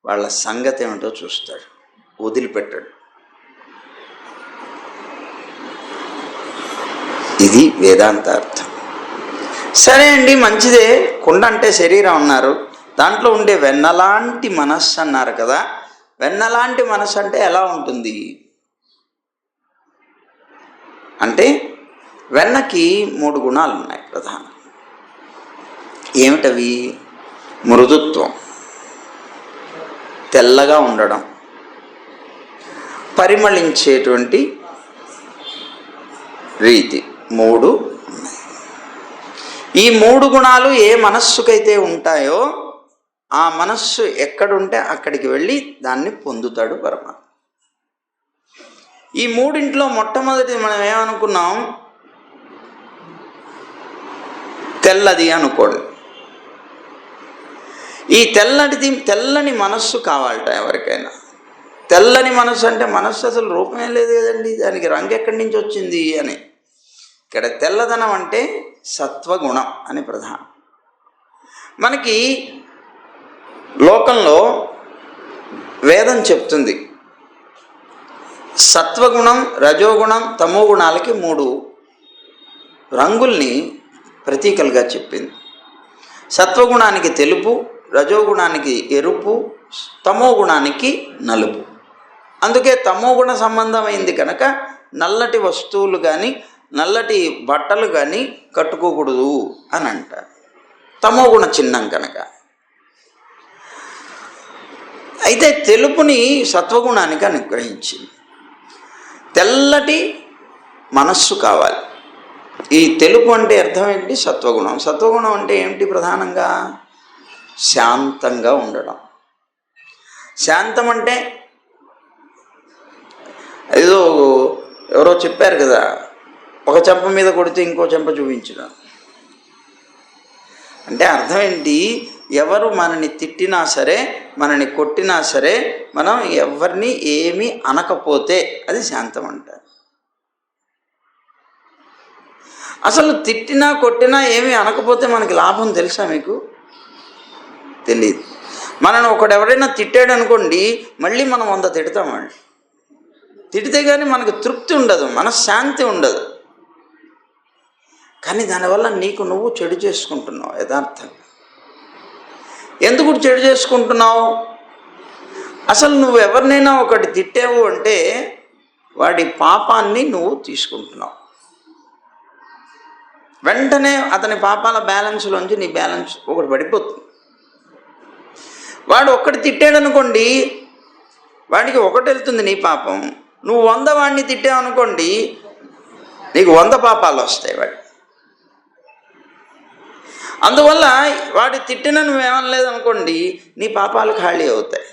వాళ్ళ సంగతి ఏమిటో చూస్తాడు, వదిలిపెట్టాడు. ఇది వేదాంతార్థం. సరే అండి, మంచిదే. కుండ అంటే శరీరం అన్నారు, దాంట్లో ఉండే వెన్నలాంటి మనస్సు అన్నారు కదా. వెన్నలాంటి మనస్సు అంటే ఎలా ఉంటుంది అంటే, వెన్నకి 3 గుణాలు ఉన్నాయి ప్రధానం. ఏమిటవి? మృదుత్వం, తెల్లగా ఉండడం, పరిమళించేటువంటి రీతి, 3 ఉన్నాయి. ఈ 3 గుణాలు ఏ మనస్సుకైతే ఉంటాయో ఆ మనస్సు ఎక్కడుంటే అక్కడికి వెళ్ళి దాన్ని పొందుతాడు పరమాత్మ. ఈ 3 మొట్టమొదటి మనం ఏమనుకున్నాం? తెల్లది అనుకోండి. ఈ తెల్లని మనస్సు కావాలట ఎవరికైనా. తెల్లని మనస్సు అంటే మనస్సు అసలు రూపమే లేదు కదండి, దానికి రంగు ఎక్కడి నుంచి వచ్చింది అని. ఇక్కడ తెల్లదనం అంటే సత్వగుణం అని ప్రధానం. మనకి లోకంలో వేదం చెప్తుంది, సత్వగుణం, రజోగుణం, తమో గుణాలకి 3 రంగుల్ని ప్రతీకలుగా చెప్పింది. సత్వగుణానికి తెలుపు, రజోగుణానికి ఎరుపు, తమో గుణానికి నలుపు. అందుకే తమో గుణ సంబంధమైంది కనుక నల్లటి వస్తువులు కానీ నల్లటి బట్టలు కానీ కట్టుకోకూడదు అని అంటారు, తమో గుణ చిహ్నం కనుక. అయితే తెలుపుని సత్వగుణానికి అనుగ్రహించింది. తెల్లటి మనస్సు కావాలి. ఈ తెలుపు అంటే అర్థం ఏంటి? సత్వగుణం. సత్వగుణం అంటే ఏమిటి? ప్రధానంగా శాంతంగా ఉండడం. శాంతం అంటే ఏదో ఎవరో చెప్పారు కదా, ఒక చెంప మీద కొడితే ఇంకో చెంప చూపించడం అంటే అర్థం ఏంటి? ఎవరు మనని తిట్టినా సరే, మనని కొట్టినా సరే, మనం ఎవరిని ఏమీ అనకపోతే అది శాంతం అంటారు. అసలు తిట్టినా కొట్టినా ఏమీ అనకపోతే మనకి లాభం తెలుసా మీకు? తెలియదు. మనను ఎవరైనా తిట్టాడు అనుకోండి, మళ్ళీ మనం 100 తిడతామండి. తిడితే కానీ మనకు తృప్తి ఉండదు, మనశ్శాంతి ఉండదు. కానీ దానివల్ల నీకు నువ్వు చెడు చేసుకుంటున్నావు. యథార్థంగా ఎందుకు చెడు చేసుకుంటున్నావు? అసలు నువ్వు ఎవరినైనా ఒకటి తిట్టావు అంటే వాడి పాపాన్ని నువ్వు తీసుకుంటున్నావు. వెంటనే అతని పాపాల బ్యాలెన్స్లోంచి నీ బ్యాలెన్స్ ఒకటి పడిపోతుంది. వాడు ఒక్కటి తిట్టాడు అనుకోండి, వాడికి 1 వెళ్తుంది నీ పాపం. నువ్వు 100 వాడిని తిట్టావు అనుకోండి, నీకు 100 పాపాలు వస్తాయి వాడి. అందువల్ల వాడి తిట్టిన నువ్వేమనలేదనుకోండి, నీ పాపాలు ఖాళీ అవుతాయి.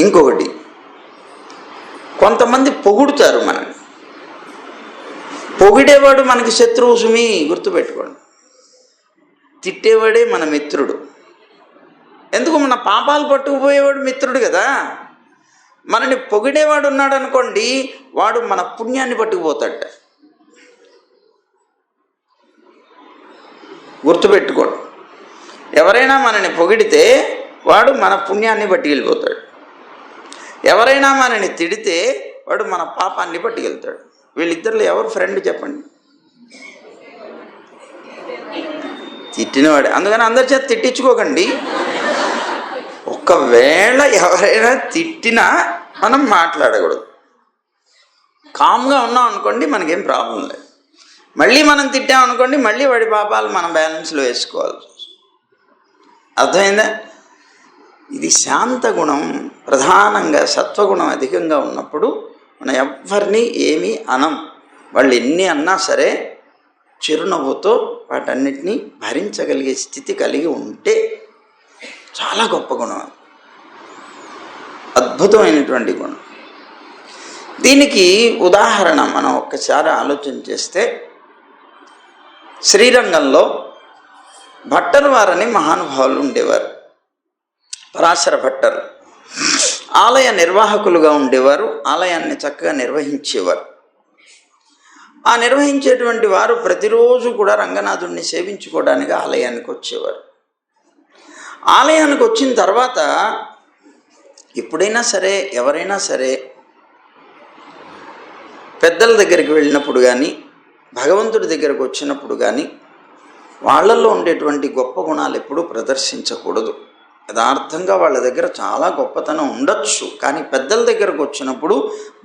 ఇంకొకటి, కొంతమంది పొగుడుతారు మనని. పొగిడేవాడు మనకి శత్రువు సుమి, గుర్తుపెట్టుకోండి. తిట్టేవాడే మన మిత్రుడు. ఎందుకు? మన పాపాలు పట్టుకుపోయేవాడు మిత్రుడు కదా. మనని పొగిడేవాడు ఉన్నాడు అనుకోండి, వాడు మన పుణ్యాన్ని పట్టుకుపోతాడు. గుర్తుపెట్టుకోండి, ఎవరైనా మనని పొగిడితే వాడు మన పుణ్యాన్ని పట్టుకెళ్ళిపోతాడు. ఎవరైనా మనని తిడితే వాడు మన పాపాన్ని పట్టుకెళ్తాడు. వీళ్ళిద్దరిలో ఎవరు ఫ్రెండ్ చెప్పండి? తిట్టినవాడే. అందుకని అందరి చేత తిట్టించుకోకండి. ఒకవేళ ఎవరైనా తిట్టినా మనం మాట్లాడకూడదు. కామ్గా ఉన్నాం అనుకోండి, మనకేం ప్రాబ్లం లేదు. మళ్ళీ మనం తిట్టామనుకోండి, మళ్ళీ వాడి పాపాలు మనం బ్యాలెన్స్లో వేసుకోవాలి. అర్థమైందా? ఇది శాంత గుణం ప్రధానంగా సత్వగుణం అధికంగా ఉన్నప్పుడు మనం ఎవ్వరిని ఏమీ అనం. వాళ్ళు ఎన్ని అన్నా సరే చిరునవ్వుతో వాటన్నిటినీ భరించగలిగే స్థితి కలిగి ఉంటే చాలా గొప్ప గుణం, అద్భుతమైనటువంటి గుణం. దీనికి ఉదాహరణ మనం ఒక్కసారి ఆలోచన చేస్తే, శ్రీరంగంలో భట్టరు వారని మహానుభావులు ఉండేవారు. పరాశర భట్టరు ఆలయ నిర్వాహకులుగా ఉండేవారు. ఆలయాన్ని చక్కగా నిర్వహించేవారు. ఆ నిర్వహించేటువంటి వారు ప్రతిరోజు కూడా రంగనాథుడిని సేవించుకోవడానికి ఆలయానికి వచ్చేవారు. ఆలయానికి వచ్చిన తర్వాత ఎప్పుడైనా సరే, ఎవరైనా సరే పెద్దల దగ్గరికి వెళ్ళినప్పుడు కానీ, భగవంతుడి దగ్గరకు వచ్చినప్పుడు కానీ వాళ్ళల్లో ఉండేటువంటి గొప్ప గుణాలు ఎప్పుడూ ప్రదర్శించకూడదు. యథార్థంగా వాళ్ళ దగ్గర చాలా గొప్పతనం ఉండొచ్చు, కానీ పెద్దల దగ్గరకు వచ్చినప్పుడు,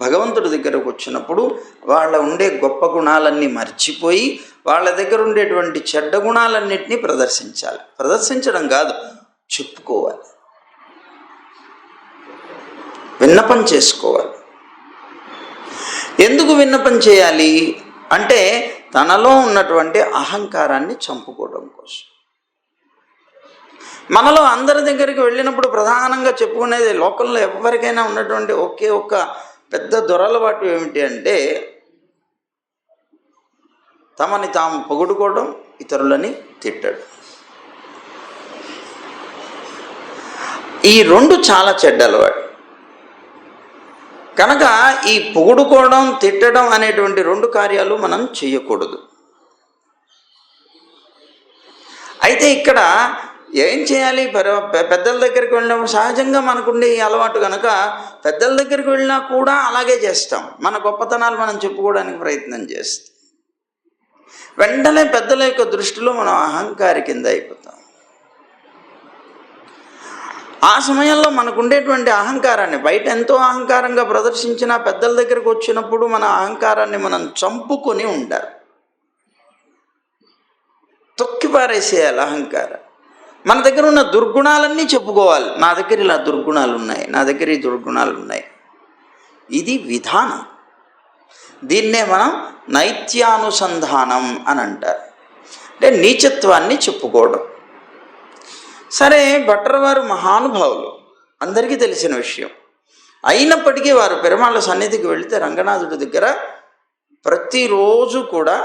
భగవంతుడి దగ్గరకు వచ్చినప్పుడు వాళ్ళ ఉండే గొప్ప గుణాలన్నీ మర్చిపోయి వాళ్ళ దగ్గర ఉండేటువంటి చెడ్డ గుణాలన్నింటినీ ప్రదర్శించాలి. ప్రదర్శించడం కాదు, చెప్పుకోవాలి, విన్నపం చేసుకోవాలి. ఎందుకు విన్నపం చేయాలి అంటే, తనలో ఉన్నటువంటి అహంకారాన్ని చంపుకోవడం కోసం. మనలో అందరి దగ్గరికి వెళ్ళినప్పుడు ప్రధానంగా చెప్పుకునేది, లోకంలో ఎవరికైనా ఉన్నటువంటి ఒకే ఒక్క పెద్ద దురలవాటు ఏమిటి అంటే, తమని తాము పొగుడుకోవడం, ఇతరులని తిట్టడం. ఈ రెండు చాలా చెడ్డ అలవాటు. కనుక ఈ పొగుడుకోవడం, తిట్టడం అనేటువంటి రెండు కార్యాలు మనం చేయకూడదు. అయితే ఇక్కడ ఏం చేయాలి? పెద్దల దగ్గరికి వెళ్ళినప్పుడు సహజంగా మనకుండే ఈ అలవాటు కనుక పెద్దల దగ్గరికి వెళ్ళినా కూడా అలాగే చేస్తాం. మన గొప్పతనాలు మనం చెప్పుకోవడానికి ప్రయత్నం చేస్తాం. వెంటనే పెద్దల యొక్క దృష్టిలో మనం అహంకారి కింద అయిపోతాం. ఆ సమయంలో మనకు ఉండేటువంటి అహంకారాన్ని, బయట ఎంతో అహంకారంగా ప్రదర్శించినా పెద్దల దగ్గరకు వచ్చినప్పుడు మన అహంకారాన్ని మనం చంపుకొని ఉండాలి, తొక్కిపారేసేయాలి అహంకారం. మన దగ్గర ఉన్న దుర్గుణాలన్నీ చెప్పుకోవాలి. నా దగ్గర ఇలా దుర్గుణాలు ఉన్నాయి, నా దగ్గర ఈ దుర్గుణాలు ఉన్నాయి. ఇది విధానం. దీన్నే మనం నైత్యానుసంధానం అని అంటారు. అంటే నీచత్వాన్ని చెప్పుకోవడం. సరే, భట్టర్ వారు మహానుభావులు, అందరికీ తెలిసిన విషయం. అయినప్పటికీ వారు పెరుమాళ్ళ సన్నిధికి వెళితే రంగనాథుడి దగ్గర ప్రతిరోజు కూడా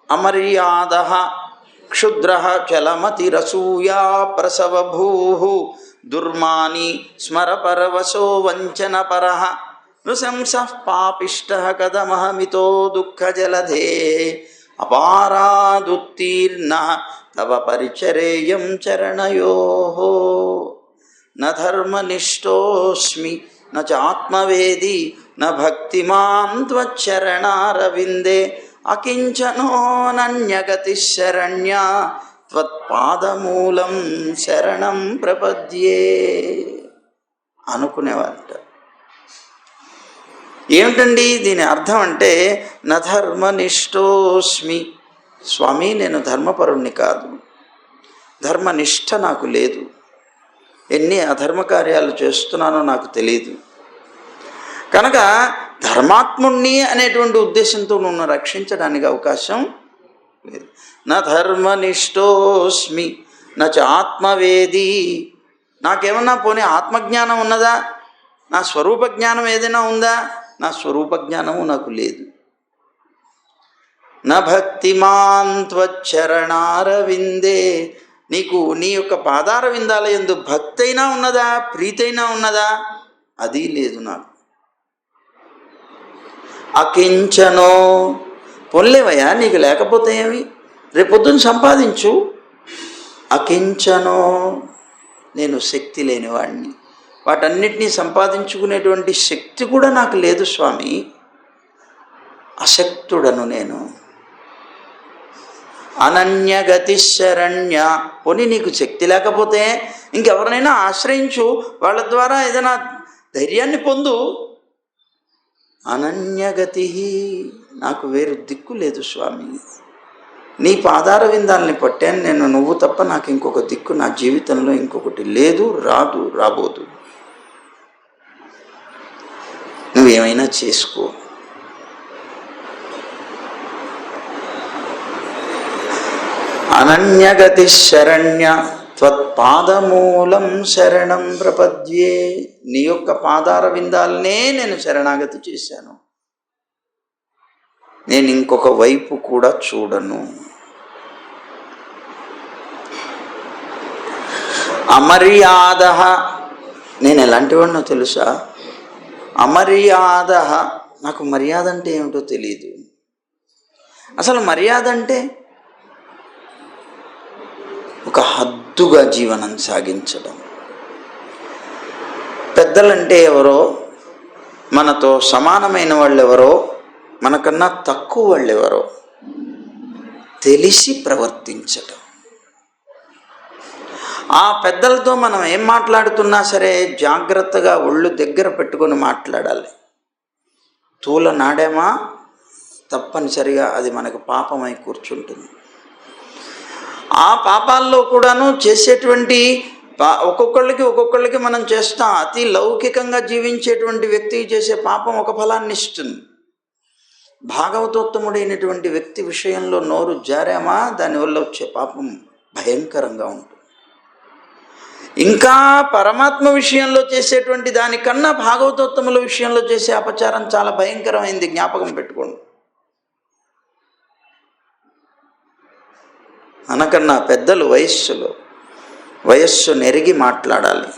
అమర్యాద క్షుద్ర చలమతిరసూయా ప్రసవభూ దుర్మాని స్మరపరవశో వంచనపర నృశంస పాపిష్ట కదమహమితో దుఃఖజలధే అపారాదుత్తీర్ణ తవ పరిచరేయం చరణయోః న ధర్మనిష్టోస్మి న చాత్మవేది న భక్తిమాన్ త్వచ్చరణారవిందే అకించనోనన్యగతి శరణ్యా త్వత్పాదమూలం శరణం ప్రపద్యే అనుకునేవారట. ఏమిటండి దీని అర్థం అంటే, నధర్మనిష్టోస్మి, స్వామి నేను ధర్మపరుణ్ణి కాదు, ధర్మనిష్ట నాకు లేదు, ఎన్ని అధర్మ కార్యాలు చేస్తున్నానో నాకు తెలియదు. కనుక ధర్మాత్ముణ్ణి అనేటువంటి ఉద్దేశంతో నన్ను రక్షించడానికి అవకాశం లేదు. నా ధర్మనిష్టోస్మి నచ ఆత్మవేది, నాకేమన్నా పోనీ ఆత్మజ్ఞానం ఉన్నదా? నా స్వరూప జ్ఞానం ఏదైనా ఉందా? నా స్వరూప జ్ఞానము నాకు లేదు. నా భక్తిమాన్ త్వచ్చరణారవిందే, నీకు నీ యొక్క పాదార విందాల యందు భక్తి అయినా ఉన్నదా, ప్రీతి అయినా ఉన్నదా? అది లేదు నాకు. అకించనో, పొల్లేవయ్యా నీకు లేకపోతే ఏమి, రేపొద్దున సంపాదించు. అకించనో, నేను శక్తి లేనివాడిని, వాటన్నిటినీ సంపాదించుకునేటువంటి శక్తి కూడా నాకు లేదు స్వామి, అశక్తుడను నేను. అనన్యగతి శరణ్య, పోనీ నీకు శక్తి లేకపోతే ఇంకెవరినైనా ఆశ్రయించు, వాళ్ళ ద్వారా ఏదైనా ధైర్యాన్ని పొందు. అనన్యగతి, నాకు వేరు దిక్కు లేదు స్వామి. నీ పాదార విందాలని పట్టాను నేను, నువ్వు తప్ప నాకు ఇంకొక దిక్కు నా జీవితంలో ఇంకొకటి లేదు, రాదు, రాబోదు. నువ్వేమైనా చేసుకో. అనన్యగతి శరణ్య త్వత్పాదమూలం శరణం ప్రపద్యే. నీ యొక్క పాదార విందాలనే నేను శరణాగతి చేశాను, నేను ఇంకొక వైపు కూడా చూడను. అమర్యాద, నేను ఎలాంటి వాడినో తెలుసా? అమర్యాద, నాకు మర్యాద అంటే ఏమిటో తెలియదు. అసలు మర్యాద అంటే ఒక హద్దుగా జీవనం సాగించడం. పెద్దలంటే ఎవరో, మనతో సమానమైన వాళ్ళు ఎవరో, మనకన్నా తక్కువ వాళ్ళు ఎవరో తెలిసి ప్రవర్తించటం. ఆ పెద్దలతో మనం ఏం మాట్లాడుతున్నా సరే జాగ్రత్తగా ఒళ్ళు దగ్గర పెట్టుకొని మాట్లాడాలి. తూల నాడేమా తప్పనిసరిగా అది మనకు పాపమై కూర్చుంటుంది. ఆ పాపాల్లో కూడాను చేసేటువంటి ఒక్కొక్కళ్ళకి మనం చేస్తాం. అతి లౌకికంగా జీవించేటువంటి వ్యక్తికి చేసే పాపం ఒక ఫలాన్ని ఇస్తుంది. భాగవతోత్తముడైనటువంటి వ్యక్తి విషయంలో నోరు జారామా దానివల్ల వచ్చే పాపం భయంకరంగా ఉంటుంది. ఇంకా పరమాత్మ విషయంలో చేసేటువంటి దానికన్నా భాగవతోత్తముల విషయంలో చేసే అపచారం చాలా భయంకరమైంది. జ్ఞాపకం పెట్టుకోండి. అనకన్నా పెద్దలు వయస్సు నెరిగి మాట్లాడాలి.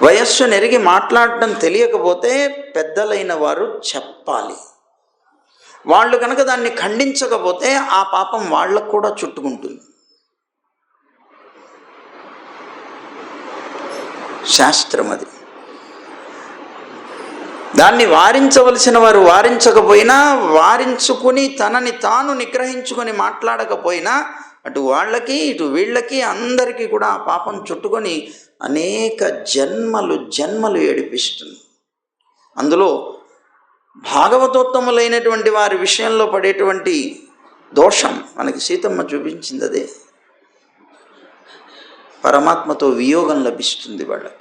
వయస్సు నెరిగి మాట్లాడటం తెలియకపోతే పెద్దలైన వారు చెప్పాలి. వాళ్ళు కనుక దాన్ని ఖండించకపోతే ఆ పాపం వాళ్ళకు కూడా చుట్టుకుంటుంది. శాస్త్రం అది. దాన్ని వారించవలసిన వారు వారించకపోయినా, వారించుకుని తనని తాను నిగ్రహించుకొని మాట్లాడకపోయినా అటు వాళ్ళకి ఇటు వీళ్ళకి అందరికీ కూడా ఆ పాపం చుట్టుకొని అనేక జన్మలు ఏడిపిస్తుంది. అందులో భాగవతోత్తములైనటువంటి వారి విషయంలో పడేటువంటి దోషం మనకి సీతమ్మ చూపించింది అదే. పరమాత్మతో వియోగం లభిస్తుంది వాళ్ళకి.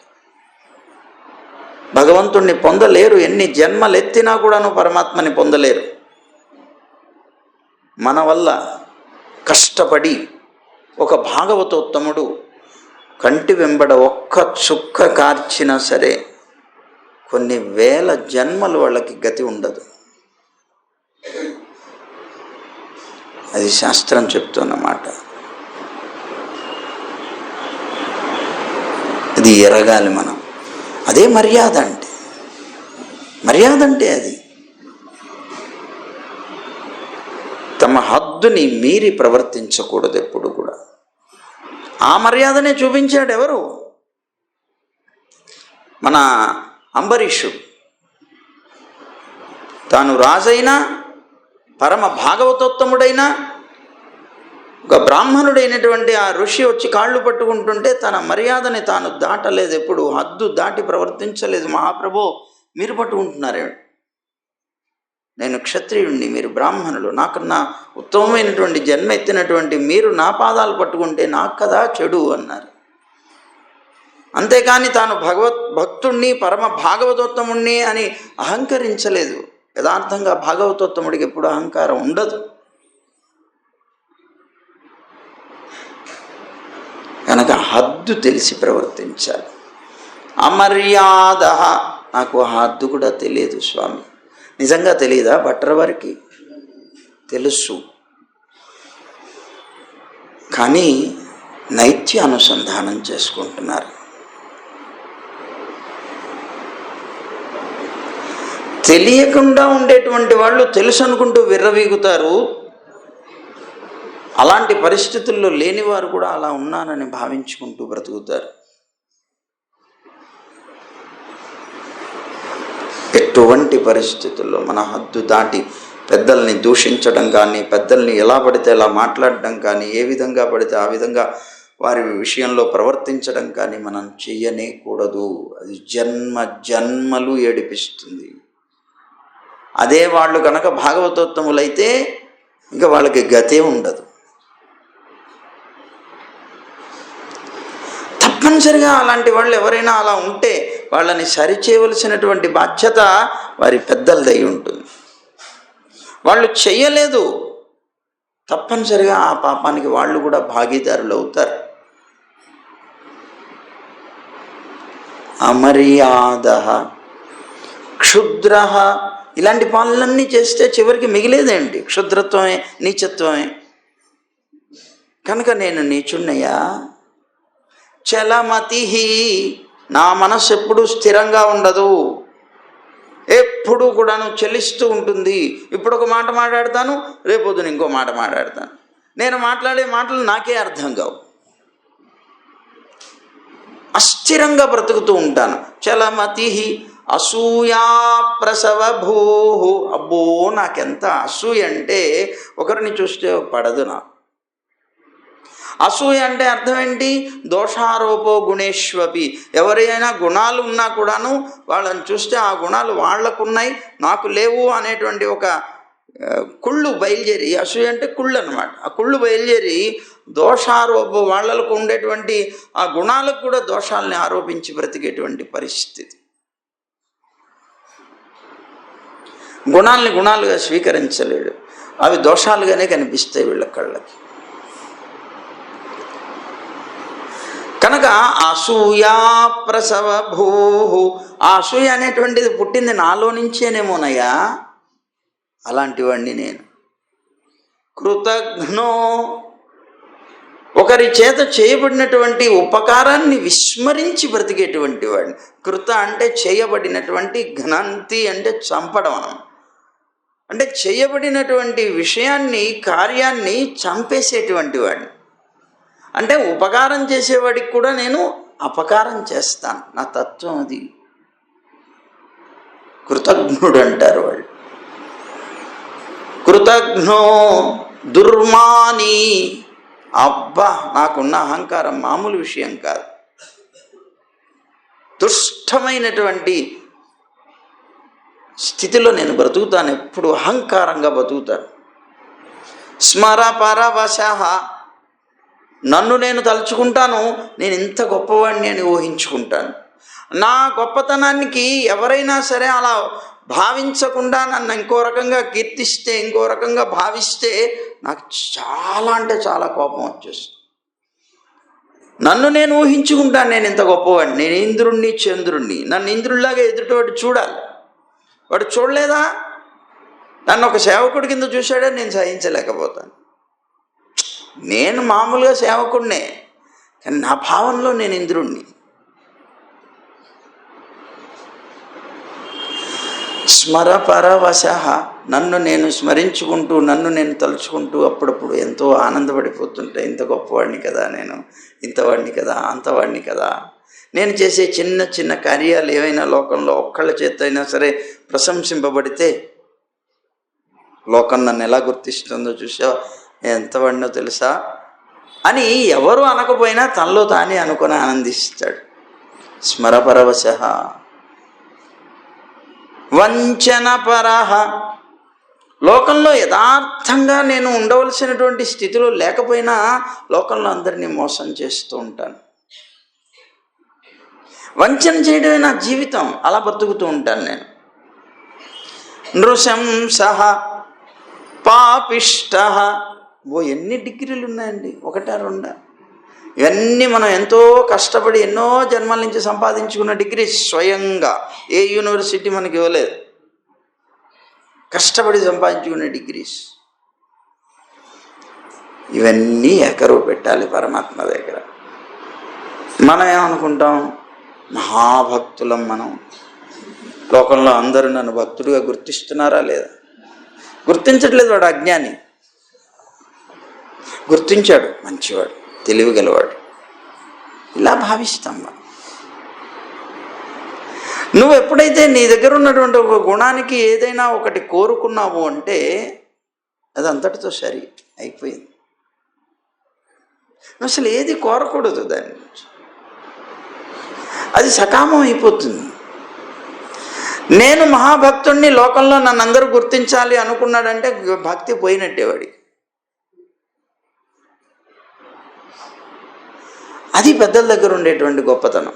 భగవంతుణ్ణి పొందలేరు. ఎన్ని జన్మలెత్తినా కూడాను పరమాత్మని పొందలేరు. మన వల్ల కష్టపడి ఒక భాగవతోత్తముడు కంటి వెంబడ ఒక్క చుక్క కార్చినా సరే కొన్ని వేల జన్మలు వాళ్ళకి గతి ఉండదు. అది శాస్త్రం చెప్తున్నమాట. అది ఎరగాలి మనం. అదే మర్యాద అంటే అది తమ హద్దుని మీరి ప్రవర్తించకూడదు ఎప్పుడు కూడా. ఆ మర్యాదనే చూపించాడు ఎవరు? మన అంబరీషుడు. తాను రాజైనా, పరమ భాగవతోత్తముడైనా, ఒక బ్రాహ్మణుడైనటువంటి ఆ ఋషి వచ్చి కాళ్ళు పట్టుకుంటుంటే తన మర్యాదని తాను దాటలేదు. ఎప్పుడు హద్దు దాటి ప్రవర్తించలేదు. మహాప్రభు మీరు పట్టుకుంటున్నారే, నేను క్షత్రియుణ్ణి, మీరు బ్రాహ్మణులు, నాకన్నా ఉత్తమమైనటువంటి జన్మ ఎత్తినటువంటి మీరు నా పాదాలు పట్టుకుంటే నాకు కదా చెడు అన్నారు. అంతేకాని తాను భక్తుణ్ణి, పరమ భాగవతోత్తముణ్ణి అని అహంకరించలేదు. యథార్థంగా భాగవతోత్తముడికి ఎప్పుడు అహంకారం ఉండదు. కనుక హద్దు తెలిసి ప్రవర్తించాలి. అమర్యాద, నాకు ఆ హద్దు కూడా తెలియదు స్వామి. నిజంగా తెలియదా? భట్టర్ వారికి తెలుసు, కానీ నైత్య అనుసంధానం చేసుకుంటున్నారు. తెలియకుండా ఉండేటువంటి వాళ్ళు తెలుసు అనుకుంటూ విర్రవీగుతారు. అలాంటి పరిస్థితుల్లో లేనివారు కూడా అలా ఉన్నానని భావించుకుంటూ బ్రతుకుతారు. ఎటువంటి పరిస్థితుల్లో మన హద్దు దాటి పెద్దల్ని దూషించడం కానీ, పెద్దల్ని ఎలా పడితే అలా మాట్లాడడం కానీ, ఏ విధంగా పడితే ఆ విధంగా వారి విషయంలో ప్రవర్తించడం కానీ మనం చెయ్యనే కూడదు. అది జన్మలు ఏడిపిస్తుంది. అదే వాళ్ళు కనుక భాగవతోత్తములైతే ఇంకా వాళ్ళకి గతే ఉండదు. తప్పనిసరిగా అలాంటి వాళ్ళు ఎవరైనా అలా ఉంటే వాళ్ళని సరిచేయవలసినటువంటి బాధ్యత వారి పెద్దలదై ఉంటుంది. వాళ్ళు చెయ్యలేదు, తప్పనిసరిగా ఆ పాపానికి వాళ్ళు కూడా భాగీదారులు అవుతారు. అమర్యాద, క్షుద్ర, ఇలాంటి పనులన్నీ చేస్తే చివరికి మిగిలేదేంటి? క్షుద్రత్వమే, నీచత్వమే. కనుక నేను నీచున్నయ్యా. చలమతి, నా మనస్సు ఎప్పుడూ స్థిరంగా ఉండదు, ఎప్పుడు కూడాను చలిస్తూ ఉంటుంది. ఇప్పుడు ఒక మాట మాట్లాడతాను, రేపొద్దున ఇంకో మాట మాట్లాడతాను. నేను మాట్లాడే మాటలు నాకే అర్థం కావు, అస్థిరంగా బ్రతుకుతూ ఉంటాను. చలమతి అసూయా ప్రసవ భూ. అబ్బో, నాకెంత అసూయ అంటే ఒకరిని చూస్తే పడదు నాకు. అసూయ అంటే అర్థం ఏంటి? దోషారోపో గుణేష్వపి. ఎవరైనా గుణాలు ఉన్నా కూడాను వాళ్ళని చూస్తే ఆ గుణాలు వాళ్లకున్నాయి, నాకు లేవు అనేటువంటి ఒక కుళ్ళు బయలుదేరి, అసూయ అంటే కుళ్ళు అనమాట. ఆ కుళ్ళు బయలుదేరి దోషారోప, వాళ్ళకు ఉండేటువంటి ఆ గుణాలకు కూడా దోషాలని ఆరోపించి బ్రతికేటువంటి పరిస్థితి. గుణాలని గుణాలుగా స్వీకరించలేడు, అవి దోషాలుగానే కనిపిస్తాయి వీళ్ళ కళ్ళకి. కనుక అసూయా ప్రసవ భూ. ఆ అసూయ అనేటువంటిది పుట్టింది నాలో నుంచేనేమోనయ్యా, అలాంటి వాడిని నేను. కృతఘ్నో, ఒకరి చేత చేయబడినటువంటి ఉపకారాన్ని విస్మరించి బ్రతికేటువంటి వాడిని. కృత అంటే చేయబడినటువంటి, ఘ్నంతి అంటే చంపడం అన్నమాట. అంటే చేయబడినటువంటి విషయాన్ని, కార్యాన్ని చంపేసేటువంటి వాడిని. అంటే ఉపకారం చేసేవాడికి కూడా నేను అపకారం చేస్తాను, నా తత్వం అది. కృతజ్ఞుడు అంటారు వాళ్ళు. కృతజ్ఞో దుర్మాని. అబ్బా, నాకున్న అహంకారం మామూలు విషయం కాదు. దుష్టమైనటువంటి స్థితిలో నేను బ్రతుకుతాను, ఎప్పుడు అహంకారంగా బ్రతుకుతాను. స్మర పరవశః, నన్ను నేను తలుచుకుంటాను, నేను ఇంత గొప్పవాడిని అని ఊహించుకుంటాను. నా గొప్పతనానికి ఎవరైనా సరే అలా భావించకుండా నన్ను ఇంకో రకంగా కీర్తిస్తే, ఇంకో రకంగా భావిస్తే నాకు చాలా అంటే చాలా కోపం వచ్చేస్తుంది. నన్ను నేను ఊహించుకుంటాను, నేను ఇంత గొప్పవాడిని, నేను ఇంద్రుణ్ణి చంద్రుణ్ణి. నన్ను ఇంద్రుడిలాగా ఎదుటివాడు చూడాలి. వాడు చూడలేదా? నన్ను ఒక సేవకుడి కింద చూశాడని నేను సహించలేకపోతాను. నేను మామూలుగా సేవకుడినే, కానీ నా భావంలో నేను ఇంద్రుణ్ణి. స్మర పరవశః, నన్ను నేను స్మరించుకుంటూ, నన్ను నేను తలుచుకుంటూ అప్పుడప్పుడు ఎంతో ఆనందపడిపోతుంటా. ఇంత గొప్పవాడిని కదా నేను, ఇంతవాడిని కదా, అంతవాడిని కదా. నేను చేసే చిన్న చిన్న కార్యాలు ఏవైనా లోకంలో ఒక్కళ్ళ చేత అయినా సరే ప్రశంసింపబడితే లోకం నన్ను ఎలా గుర్తిస్తుందో చూసా, ఎంతవాడినో తెలుసా అని ఎవరు అనకపోయినా తనలో తానే అనుకొని ఆనందిస్తాడు. స్మరపరవశః. వంచనపరః, లోకంలో యథార్థంగా నేను ఉండవలసినటువంటి స్థితిలో లేకపోయినా లోకంలో అందరినీ మోసం చేస్తూ ఉంటాను. వంచన చేయడమే నా జీవితం, అలా బ్రతుకుతూ ఉంటాను నేను. నృశంసః పాపిష్టః. ఎన్ని డిగ్రీలు ఉన్నాయండి, ఒకటా రెండా? ఇవన్నీ మనం ఎంతో కష్టపడి ఎన్నో జన్మల నుంచి సంపాదించుకున్న డిగ్రీ. స్వయంగా ఏ యూనివర్సిటీ మనకి ఇవ్వలేదు, కష్టపడి సంపాదించుకునే డిగ్రీస్. ఇవన్నీ ఎకరువు పెట్టాలి పరమాత్మ దగ్గర. మనం ఏమనుకుంటాం? మహాభక్తులం మనం. లోకంలో అందరూ నన్ను భక్తుడిగా గుర్తిస్తున్నారా లేదా? గుర్తించట్లేదు. వాడు అజ్ఞాని. గుర్తించాడు, మంచివాడు, తెలివి గలవాడు. ఇలా భావిస్తాం మనం. నువ్వు ఎప్పుడైతే నీ దగ్గర ఉన్నటువంటి ఒక గుణానికి ఏదైనా ఒకటి కోరుకున్నావు అంటే అది అంతటితో సరి అయిపోయింది. అసలు ఏది కోరకూడదు దాని నుంచి, అది సకామం అయిపోతుంది. నేను మహాభక్తుణ్ణి, లోకంలో నన్ను అందరూ గుర్తించాలి అనుకున్నాడంటే భక్తి పోయినట్టే వాడి. అది పెద్దల దగ్గర ఉండేటువంటి గొప్పతనం.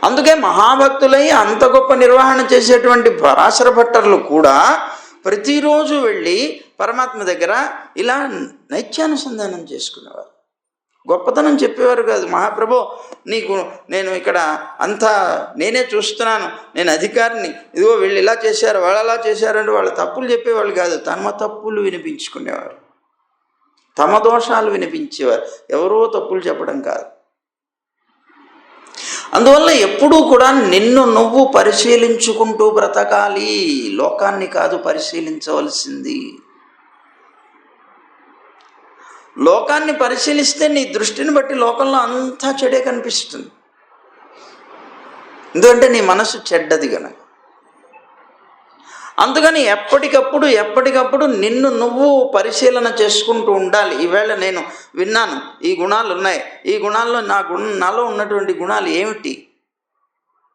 అందుకే మహాభక్తులై అంత గొప్ప నిర్వహణ చేసేటువంటి పరాశర భట్టర్లు కూడా ప్రతిరోజు వెళ్ళి పరమాత్మ దగ్గర ఇలా నైత్యానుసంధానం చేసుకునేవారు. గొప్పతనం చెప్పేవారు కాదు. మహాప్రభు, నీకు నేను ఇక్కడ అంతా నేనే చూస్తున్నాను, నేను అధికారిని, ఇదిగో వీళ్ళు ఇలా చేశారు, వాళ్ళు అలా చేశారంటే వాళ్ళ తప్పులు చెప్పేవాళ్ళు కాదు, తమ తప్పులు వినిపించుకునేవారు, తమ దోషాలు వినిపించేవారు, ఎవరో తప్పులు చెప్పడం కాదు. అందువల్ల ఎప్పుడూ కూడా నిన్ను నువ్వు పరిశీలించుకుంటూ బ్రతకాలి, లోకాన్ని కాదు పరిశీలించవలసింది. లోకాన్ని పరిశీలిస్తే నీ దృష్టిని బట్టి లోకంలో అంతా చెడే కనిపిస్తుంది. ఎందుకంటే నీ మనసు చెడ్డది కనుక. అందుకని ఎప్పటికప్పుడు నిన్ను నువ్వు పరిశీలన చేసుకుంటూ ఉండాలి. ఈవేళ నేను విన్నాను ఈ గుణాలు ఉన్నాయి, ఈ గుణాల్లో నాలో ఉన్నటువంటి గుణాలు ఏమిటి,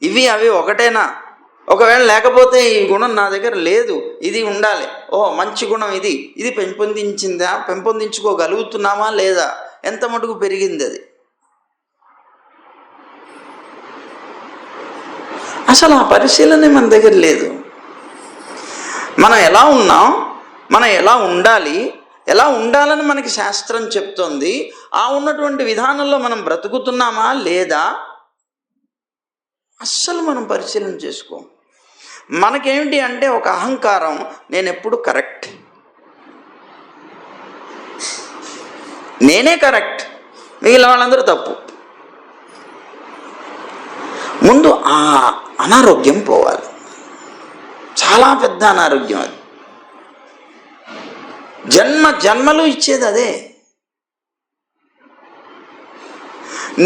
ఇవి అవి ఒకటేనా, ఒకవేళ లేకపోతే ఈ గుణం నా దగ్గర లేదు, ఇది ఉండాలి, ఓహో మంచి గుణం ఇది పెంపొందించుకోగలుగుతున్నామా లేదా, ఎంత మటుకు పెరిగింది అది. అసలు ఆ పరిశీలనే మన దగ్గర లేదు. మనం ఎలా ఉన్నాం, మనం ఎలా ఉండాలి, ఎలా ఉండాలని మనకి శాస్త్రం చెప్తోంది, ఆ ఉన్నటువంటి విధానంలో మనం బ్రతుకుతున్నామా లేదా అస్సలు మనం పరిశీలన చేసుకోం. మనకేమిటి అంటే ఒక అహంకారం, నేను ఎప్పుడు కరెక్ట్, నేనే కరెక్ట్, మిగిలిన వాళ్ళందరూ తప్పు. ముందు ఆ అనారోగ్యం పోవాలి, చాలా పెద్ద అనారోగ్యం అది. జన్మలు ఇచ్చేది అదే.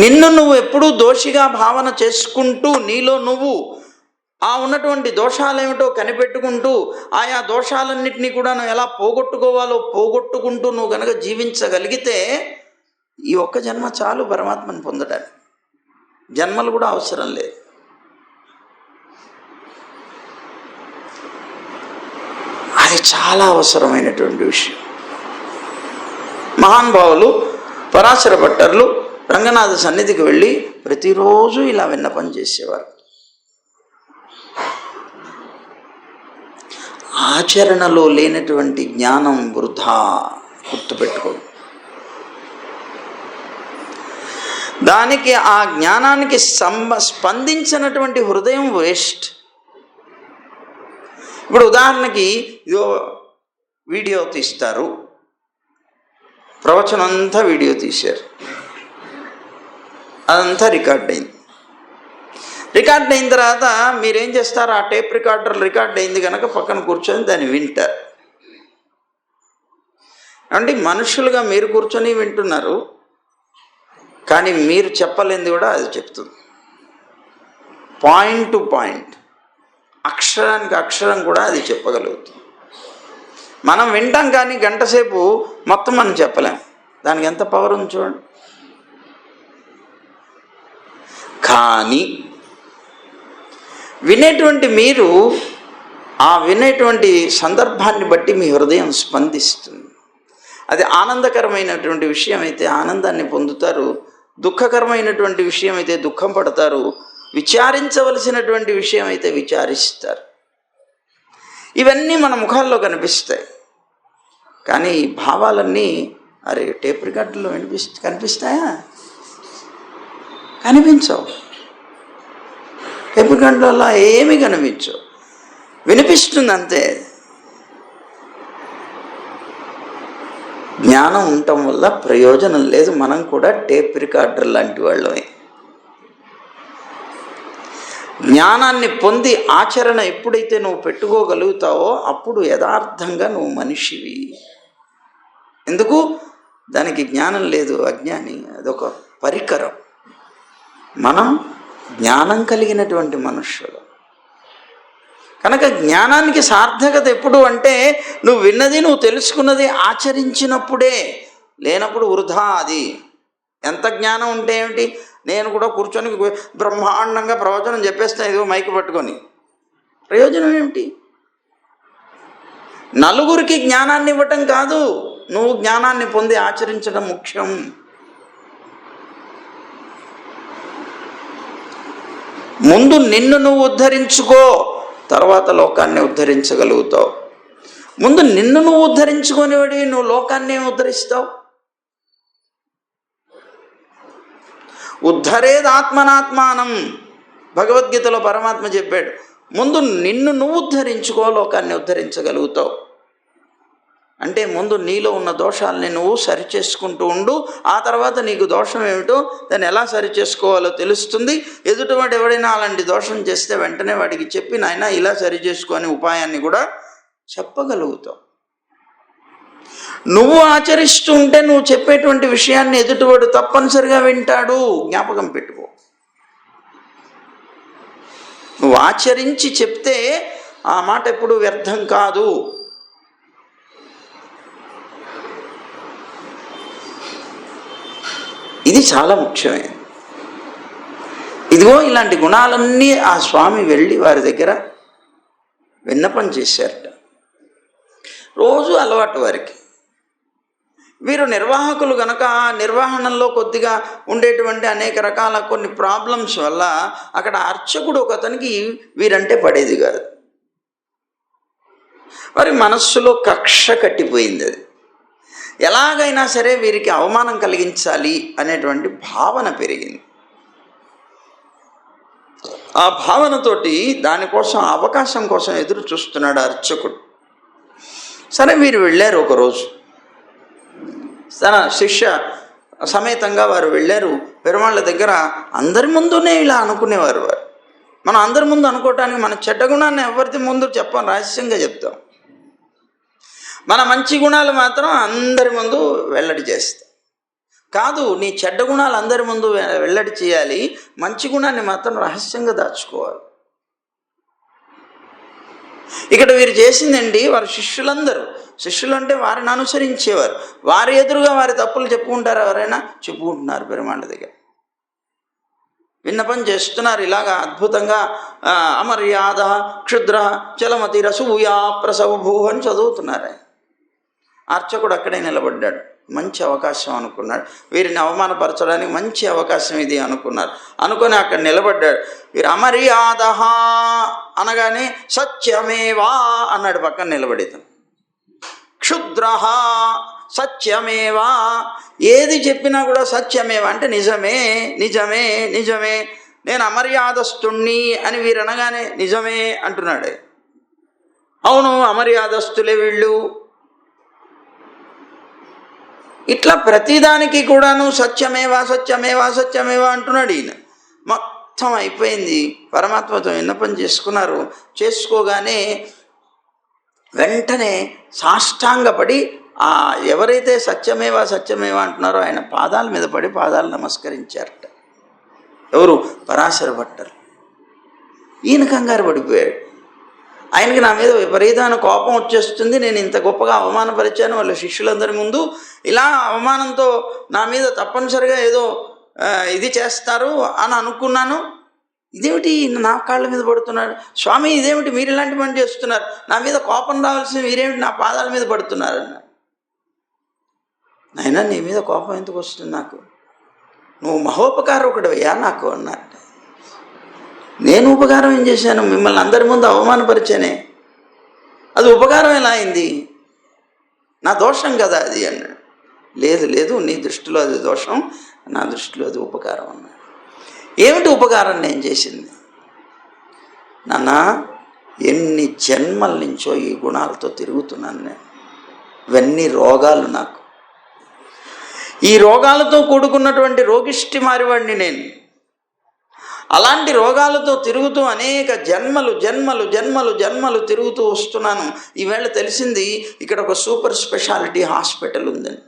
నిన్ను నువ్వు ఎప్పుడూ దోషిగా భావన చేసుకుంటూ నీలో నువ్వు ఆ ఉన్నటువంటి దోషాలేమిటో కనిపెట్టుకుంటూ ఆయా దోషాలన్నింటినీ కూడా నువ్వు ఎలా పోగొట్టుకోవాలో పోగొట్టుకుంటూ నువ్వు కనుక జీవించగలిగితే ఈ ఒక్క జన్మ చాలు పరమాత్మను పొందడానికి. జన్మలు కూడా అవసరం లేదు. అది చాలా అవసరమైనటువంటి విషయం. మహానుభావులు పరాశర భట్టర్లు రంగనాథ సన్నిధికి వెళ్ళి ప్రతిరోజు ఇలా విన్నపం చేసేవారు. ఆచరణలో లేనటువంటి జ్ఞానం వృధా, గుర్తుపెట్టుకో. దానికి ఆ జ్ఞానానికి స్పందించినటువంటి హృదయం వేస్ట్. ఇప్పుడు ఉదాహరణకి ఇదో వీడియో తీస్తారు, ప్రవచనం అంతా వీడియో తీశారు, అదంతా రికార్డ్ అయింది. రికార్డ్ అయిన తర్వాత మీరేం చేస్తారు, ఆ టేప్ రికార్డర్ రికార్డ్ అయింది కనుక పక్కన కూర్చొని దాన్ని వింటారు. అంటే మనుషులుగా మీరు కూర్చొని వింటున్నారు, కానీ మీరు చెప్పలేనిది కూడా అది చెప్తుంది. పాయింట్ టు పాయింట్, అక్షరానికి అక్షరం కూడా అది చెప్పగలుగుతుంది. మనం వింటాం కానీ గంట సేపు మొత్తం మనం చెప్పలేం. దానికి ఎంత పవర్ ఉంది చూడండి. కానీ వినేటువంటి మీరు ఆ వినేటువంటి సందర్భాన్ని బట్టి మీ హృదయం స్పందిస్తుంది. అది ఆనందకరమైనటువంటి విషయం అయితే ఆనందాన్ని పొందుతారు, దుఃఖకరమైనటువంటి విషయం అయితే దుఃఖం పడతారు, విచారించవలసినటువంటి విషయం అయితే విచారిస్తారు. ఇవన్నీ మన ముఖాల్లో కనిపిస్తాయి. కానీ ఈ భావాలన్నీ అరే టేప్ రికార్డులో కనిపిస్తాయా? కనిపించవు. టేప్ రికార్డులో ఏమీ కనిపించవు, వినిపిస్తుంది అంతే. జ్ఞానం ఉండటం వల్ల ప్రయోజనం లేదు. మనం కూడా టేప్ రికార్డర్ లాంటి వాళ్ళమే. జ్ఞానాన్ని పొంది ఆచరణ ఎప్పుడైతే నువ్వు పెట్టుకోగలుగుతావో అప్పుడు యథార్థంగా నువ్వు మనిషివి. ఎందుకు? దానికి జ్ఞానం లేదు, అజ్ఞాని, అదొక పరికరం. మనం జ్ఞానం కలిగినటువంటి మనుష్యులు కనుక జ్ఞానానికి సార్థకత ఎప్పుడు అంటే నువ్వు విన్నది నువ్వు తెలుసుకున్నది ఆచరించినప్పుడే. లేనప్పుడు వృధా అది. ఎంత జ్ఞానం ఉంటే ఏమిటి? నేను కూడా కూర్చొని బ్రహ్మాండంగా ప్రవచనం చెప్పేస్తాను ఇదిగో మైక్ పట్టుకొని, ప్రయోజనం ఏమిటి? నలుగురికి జ్ఞానాన్ని ఇవ్వటం కాదు, నువ్వు జ్ఞానాన్ని పొంది ఆచరించడం ముఖ్యం. ముందు నిన్ను నువ్వు ఉద్ధరించుకో, తర్వాత లోకాన్ని ఉద్ధరించగలుగుతావు. ముందు నిన్ను నువ్వు ఉద్ధరించుకునేవాడివి, నువ్వు లోకాన్ని ఉద్ధరిస్తావు. ఉద్ధరేదాత్మనాత్మానం భగవద్గీతలో పరమాత్మ చెప్పాడు. ముందు నిన్ను నువ్వు ఉద్ధరించుకో, లోకాన్ని ఉద్ధరించగలుగుతావు. అంటే ముందు నీలో ఉన్న దోషాలని నువ్వు సరిచేసుకుంటూ ఉండు. ఆ తర్వాత నీకు దోషం ఏమిటో దాన్ని ఎలా సరిచేసుకోవాలో తెలుస్తుంది. ఎదుటివాడు ఎవడైనా అలాంటి దోషం చేస్తే వెంటనే వాడికి చెప్పి నాయన ఇలా సరి చేసుకొని ఉపాయాన్ని కూడా చెప్పగలుగుతావు. నువ్వు ఆచరిస్తూ ఉంటే నువ్వు చెప్పేటువంటి విషయాన్ని ఎదుటివాడు తప్పనిసరిగా వింటాడు. జ్ఞాపకం పెట్టుకో. నువ్వు ఆచరించి చెప్తే ఆ మాట ఎప్పుడు వ్యర్థం కాదు. ఇది చాలా ముఖ్యమైనది. ఇదిగో ఇలాంటి గుణాలన్నీ ఆ స్వామి వెళ్ళి వారి దగ్గర విన్నపం చేశారట. రోజు అలవాటు వారికి. వీరు నిర్వాహకులు గనక నిర్వహణలో కొద్దిగా ఉండేటువంటి అనేక రకాల కొన్ని ప్రాబ్లమ్స్ వల్ల అక్కడ అర్చకుడు ఒక అతనికి వీరంటే పడేది కాదు. వారి మనస్సులో కక్ష కట్టిపోయింది. అది ఎలాగైనా సరే వీరికి అవమానం కలిగించాలి అనేటువంటి భావన పెరిగింది. ఆ భావనతోటి దానికోసం అవకాశం కోసం ఎదురు చూస్తున్నాడు అర్చకుడు. సరే వీరు వెళ్ళారు. ఒకరోజు తన శిష్య సమేతంగా వారు వెళ్ళారు. పెరుమాళ్ళ దగ్గర అందరి ముందునే ఇలా అనుకునేవారు. వారు మనం అందరి ముందు అనుకోవటానికి మన చెడ్డ గుణాన్ని ఎవరి ముందు చెప్పం, రహస్యంగా చెప్తాం. మన మంచి గుణాలు మాత్రం అందరి ముందు వెల్లడి చేస్తాం. కాదు, నీ చెడ్డ గుణాలు అందరి ముందు వెల్లడి చేయాలి, మంచి గుణాన్ని మాత్రం రహస్యంగా దాచుకోవాలి. ఇక్కడ వీరు చేసిందండి, వారి శిష్యులు అంటే వారిని అనుసరించేవారు. వారి ఎదురుగా వారి తప్పులు చెప్పుకుంటారు. ఎవరైనా చెప్పుకుంటున్నారు. పెరుమాళ్ళ దగ్గర విన్నపం చేస్తున్నారు. ఇలాగా అద్భుతంగా అమర్యాద క్షుద్ర చలమతి రసూయా ప్రసవభూ అని చదువుతున్నారు. అర్చకుడు అక్కడే నిలబడ్డాడు. మంచి అవకాశం అనుకున్నాడు. వీరిని అవమానపరచడానికి మంచి అవకాశం ఇది అనుకున్నారు. అనుకొని అక్కడ నిలబడ్డాడు. వీరు అమర్యాద అనగానే సత్యమేవా అన్నాడు పక్కన నిలబడితాం. క్షుద్ర సత్యమేవా, ఏది చెప్పినా కూడా సత్యమేవా అంటే నిజమే నిజమే నిజమే, నేను అమర్యాదస్తుణ్ణి అని వీరు అనగానే నిజమే అంటున్నాడు. అవును, అమర్యాదస్తులే వీళ్ళు. ఇట్లా ప్రతిదానికి కూడాను సత్యమేవా సత్యమేవా సత్యమేవా అంటున్నాడు ఈయన. మొత్తం అయిపోయింది. పరమాత్మతో విన్నపం చేసుకున్నారు. చేసుకోగానే వెంటనే సాష్టాంగపడి ఎవరైతే సత్యమేవా సత్యమేవా అంటున్నారో ఆయన పాదాల మీద పడి పాదాలు నమస్కరించారట. ఎవరు? పరాశర భట్టరు. ఈయన కంగారు పడిపోయాడు. ఆయనకి నా మీద విపరీతమైన కోపం వచ్చేస్తుంది. నేను ఇంత గొప్పగా అవమానపరిచాను వాళ్ళ శిష్యులందరి ముందు. ఇలా అవమానంతో నా మీద తప్పనిసరిగా ఏదో ఇది చేస్తారు అని అనుకున్నాను. ఇదేమిటి నా కాళ్ళ మీద పడుతున్నాడు? స్వామి ఇదేమిటి మీరు ఇలాంటి పని చేస్తున్నారు? నా మీద కోపం రావాల్సిన మీరేమిటి నా పాదాల మీద పడుతున్నారు అన్నాడు. నాయనా, నీ మీద కోపం ఎందుకు వస్తుంది? నాకు నువ్వు మహోపకారకుడివయ్యా నాకు అన్నాడు. నేను ఉపకారం ఏం చేశాను? మిమ్మల్ని అందరి ముందు అవమానపరిచానే, అది ఉపకారం ఎలా అయింది? నా దోషం కదా అది అన్నాడు. లేదు లేదు, నీ దృష్టిలో అది దోషం, నా దృష్టిలో అది ఉపకారం అన్నాడు. ఏమిటి ఉపకారం నేను చేసింది? నాన్న, ఎన్ని జన్మల నుంచో ఈ గుణాలతో తిరుగుతున్నాను నేను. ఇవన్నీ రోగాలు నాకు. ఈ రోగాలతో కూడుకున్నటువంటి రోగిష్టి మారివాడిని నేను. అలాంటి రోగాలతో తిరుగుతూ అనేక జన్మలు జన్మలు జన్మలు జన్మలు తిరుగుతూ వస్తున్నాను. ఈవేళ తెలిసింది ఇక్కడ ఒక సూపర్ స్పెషాలిటీ హాస్పిటల్ ఉందని.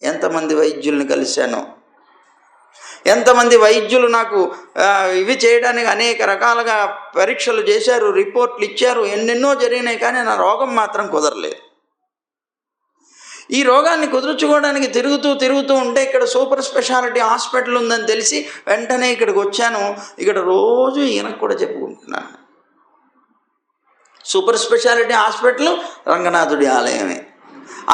ఎంతమంది వైద్యుల్ని కలిశానో, ఎంతమంది వైద్యులు నాకు ఇవి చేయడానికి అనేక రకాలుగా పరీక్షలు చేశారు, రిపోర్ట్లు ఇచ్చారు, ఎన్నెన్నో జరిగినాయి. కానీ నా రోగం మాత్రం కుదరలేదు. ఈ రోగాన్ని కుదుర్చుకోవడానికి తిరుగుతూ ఉంటే ఇక్కడ సూపర్ స్పెషాలిటీ హాస్పిటల్ ఉందని తెలిసి వెంటనే ఇక్కడికి వచ్చాను. ఇక్కడ రోజు ఈయనకు కూడా చెప్పుకుంటున్నాను. సూపర్ స్పెషాలిటీ హాస్పిటల్ రంగనాథుడి ఆలయమే.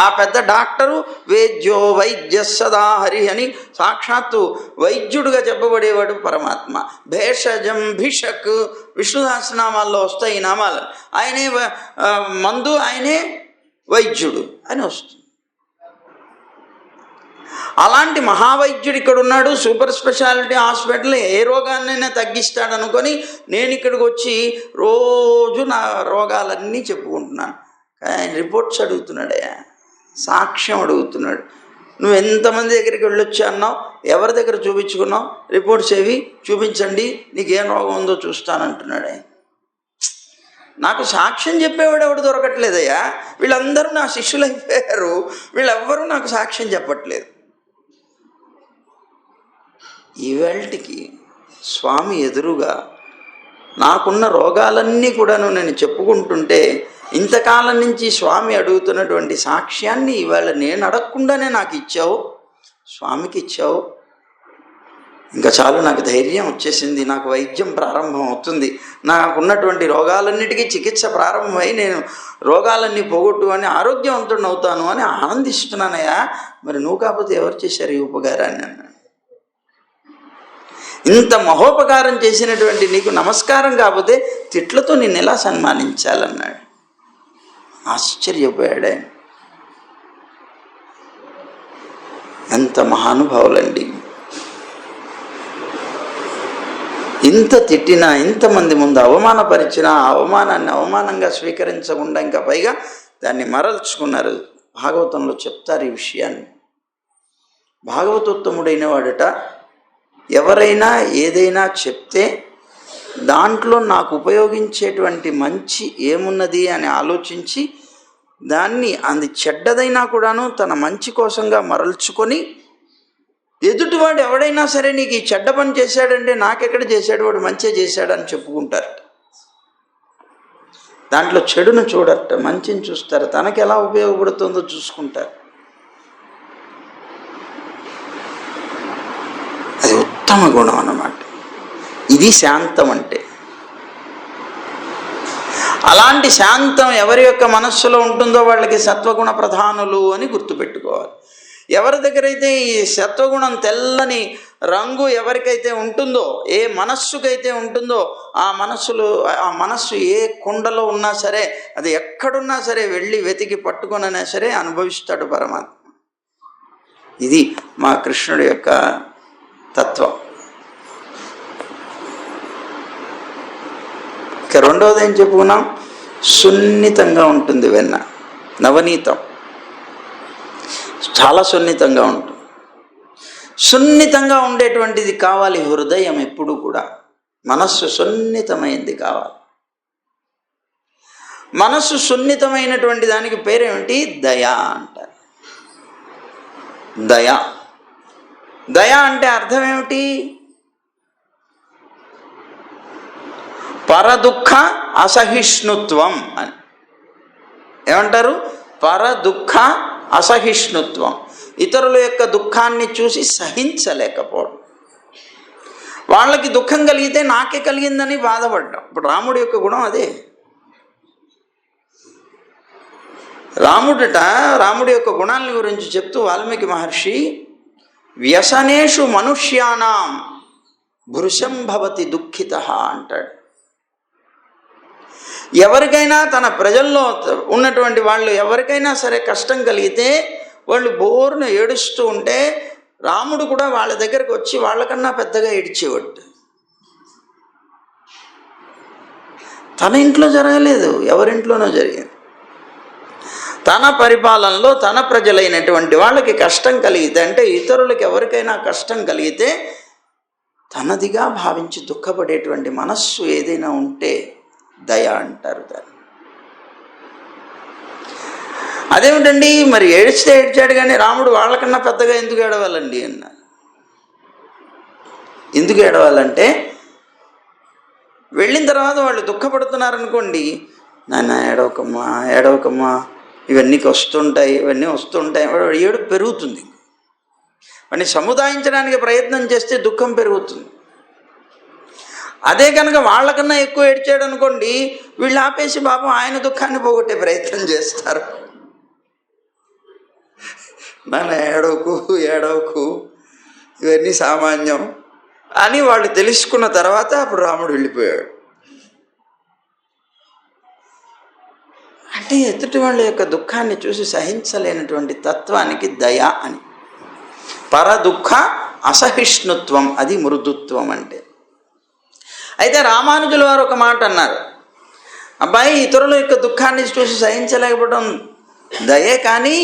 ఆ పెద్ద డాక్టరు వేద్యో వైద్య సదా హరి అని సాక్షాత్తు వైద్యుడుగా చెప్పబడేవాడు పరమాత్మ. భేషజం భిషక్ విష్ణుదాసనామాల్లో వస్తాయి ఈ నామాలు. ఆయనే మందు, ఆయనే వైద్యుడు అని వస్తుంది. అలాంటి మహావైద్యుడు ఇక్కడ ఉన్నాడు. సూపర్ స్పెషాలిటీ హాస్పిటల్ ఏ రోగాన్నైనా తగ్గిస్తాడు అనుకొని నేను ఇక్కడికి వచ్చి రోజు నా రోగాలన్నీ చెప్పుకుంటున్నాను. ఆయన రిపోర్ట్స్ అడుగుతున్నాడయ్యా, సాక్ష్యం అడుగుతున్నాడు. నువ్వు ఎంతమంది దగ్గరికి వెళ్ళొచ్చు అన్నావు, ఎవరి దగ్గర చూపించుకున్నావు, రిపోర్ట్స్ ఏవి చూపించండి, నీకేం రోగం ఉందో చూస్తానంటున్నాడు ఆయన. నాకు సాక్ష్యం చెప్పేవాడు ఎవడు దొరకట్లేదయ్యా. వీళ్ళందరూ నా శిష్యులు అయిపోయారు, వీళ్ళెవ్వరూ నాకు సాక్ష్యం చెప్పట్లేదు. ఈవేళకి స్వామి ఎదురుగా నాకున్న రోగాలన్నీ కూడాను నేను చెప్పుకుంటుంటే ఇంతకాలం నుంచి స్వామి అడుగుతున్నటువంటి సాక్ష్యాన్ని ఇవాళ నేను అడగకుండానే నాకు ఇచ్చావు, స్వామికి ఇచ్చావు. ఇంకా చాలు, నాకు ధైర్యం వచ్చేసింది, నాకు వైద్యం ప్రారంభం అవుతుంది, నాకున్నటువంటి రోగాలన్నిటికీ చికిత్స ప్రారంభమై నేను రోగాలన్నీ పోగొట్టుకొని ఆరోగ్యవంతుడిని అవుతాను అని ఆనందిస్తున్నానయ్యా. మరి నువ్వు కాకపోతే ఎవరు చేశారు ఈ ఉపకారాన్ని అన్నాడు. ఇంత మహోపకారం చేసినటువంటి నీకు నమస్కారం కాకపోతే తిట్లతో నిన్ను ఎలా సన్మానించాలన్నాడు. ఆశ్చర్యపోయాడు ఆయన. ఎంత మహానుభావులండి. ఇంత తిట్టినా, ఇంతమంది ముందు అవమానపరిచినా అవమానాన్ని అవమానంగా స్వీకరించకుండా ఇంకా పైగా దాన్ని మరల్చుకున్నారు. భాగవతంలో చెప్తారు ఈ విషయాన్ని. భాగవతోత్తముడైన వాడట ఎవరైనా ఏదైనా చెప్తే దాంట్లో నాకు ఉపయోగించేటువంటి మంచి ఏమున్నది అని ఆలోచించి దాన్ని అది చెడ్డదైనా కూడాను తన మంచి కోసంగా మరల్చుకొని ఎదుటివాడు ఎవడైనా సరే నీకు ఈ చెడ్డ పని చేశాడంటే నాకెక్కడ చేశాడు, వాడు మంచిగా చేశాడని చెప్పుకుంటారట. దాంట్లో చెడును చూడట, మంచిని చూస్తారు, తనకి ఎలా ఉపయోగపడుతుందో చూసుకుంటారు. అది ఉత్తమ గుణం అన్నమాట. ఇది శాంతం అంటే. అలాంటి శాంతం ఎవరి యొక్క మనస్సులో ఉంటుందో వాళ్ళకి సత్వగుణ ప్రధానులు అని గుర్తుపెట్టుకోవాలి. ఎవరి దగ్గరైతే ఈ సత్వగుణం తెల్లని రంగు ఎవరికైతే ఉంటుందో, ఏ మనస్సుకైతే ఉంటుందో ఆ మనస్సు ఏ కుండలో ఉన్నా సరే, అది ఎక్కడున్నా సరే వెళ్ళి వెతికి పట్టుకొనైనా సరే అనుభవిస్తాడు పరమాత్మ. ఇది మా కృష్ణుడి యొక్క తత్వం. ఇక రెండవది ఏం చెప్పుకున్నాం? సున్నితంగా ఉంటుంది వెన్న, నవనీతం, చాలా సున్నితంగా ఉంటుంది. సున్నితంగా ఉండేటువంటిది కావాలి హృదయం ఎప్పుడు కూడా. మనస్సు సున్నితమైంది కావాలి. మనస్సు సున్నితమైనటువంటి దానికి పేరేమిటి? దయ అంటారు. దయ. దయ అంటే అర్థం ఏమిటి? పరదుఃఖ అసహిష్ణుత్వం అని ఏమంటారు? పరదుఃఖ అసహిష్ణుత్వం. ఇతరుల యొక్క దుఃఖాన్ని చూసి సహించలేకపోవడం. వాళ్ళకి దుఃఖం కలిగితే నాకే కలిగిందని బాధపడ్డాం. ఇప్పుడు రాముడి యొక్క గుణం అదే. రాముడి యొక్క గుణాల గురించి చెప్తూ వాల్మీకి మహర్షి వ్యసనేషు మనుష్యానాం భృశం భవతి దుఃఖితః అంటాడు. ఎవరికైనా తన ప్రజల్లో ఉన్నటువంటి వాళ్ళు ఎవరికైనా సరే కష్టం కలిగితే వాళ్ళు బోరున ఏడుస్తూ ఉంటే రాముడు కూడా వాళ్ళ దగ్గరకు వచ్చి వాళ్ళకన్నా పెద్దగా ఏడ్చేవాడు. తన ఇంట్లో జరగలేదు, ఎవరింట్లోనో జరిగింది. తన పరిపాలనలో తన ప్రజలైనటువంటి వాళ్ళకి కష్టం కలిగితే, అంటే ఇతరులకు ఎవరికైనా కష్టం కలిగితే తనదిగా భావించి దుఃఖపడేటువంటి మనస్సు ఏదైనా ఉంటే దయ అంటారు దాన్ని. అదేమిటండి మరి ఏడిస్తే ఏడ్చాడు కానీ రాముడు వాళ్ళకన్నా పెద్దగా ఎందుకు ఏడవాలండి అన్నారు. ఎందుకు ఏడవాలంటే వెళ్ళిన తర్వాత వాళ్ళు దుఃఖపడుతున్నారనుకోండి, నాన్న ఏడవకమ్మా ఏడవకమ్మా, ఇవన్నీ వస్తుంటాయి వాడు ఏడుపు పెరుగుతుంది. వాడిని సముదాయించడానికి ప్రయత్నం చేస్తే దుఃఖం పెరుగుతుంది. అదే కనుక వాళ్ళకన్నా ఎక్కువ ఏడ్చాడు అనుకోండి, వీళ్ళు ఆపేసి పాపం ఆయన దుఃఖాన్ని పోగొట్టే ప్రయత్నం చేస్తారు. నన్ను ఏడవకు ఏడవకు, ఇవన్నీ సామాన్యం అని వాళ్ళు తెలుసుకున్న తర్వాత అప్పుడు రాముడు వెళ్ళిపోయాడు. అంటే ఎదుటి వాళ్ళ యొక్క దుఃఖాన్ని చూసి సహించలేనటువంటి తత్వానికి దయ అని. పర దుఃఖ అసహిష్ణుత్వం, అది మృదుత్వం అంటే. అయితే రామానుజుల వారు ఒక మాట అన్నారు, అబ్బాయి ఇతరుల యొక్క దుఃఖాన్ని చూసి సహించలేకపోవడం దయే, కానీ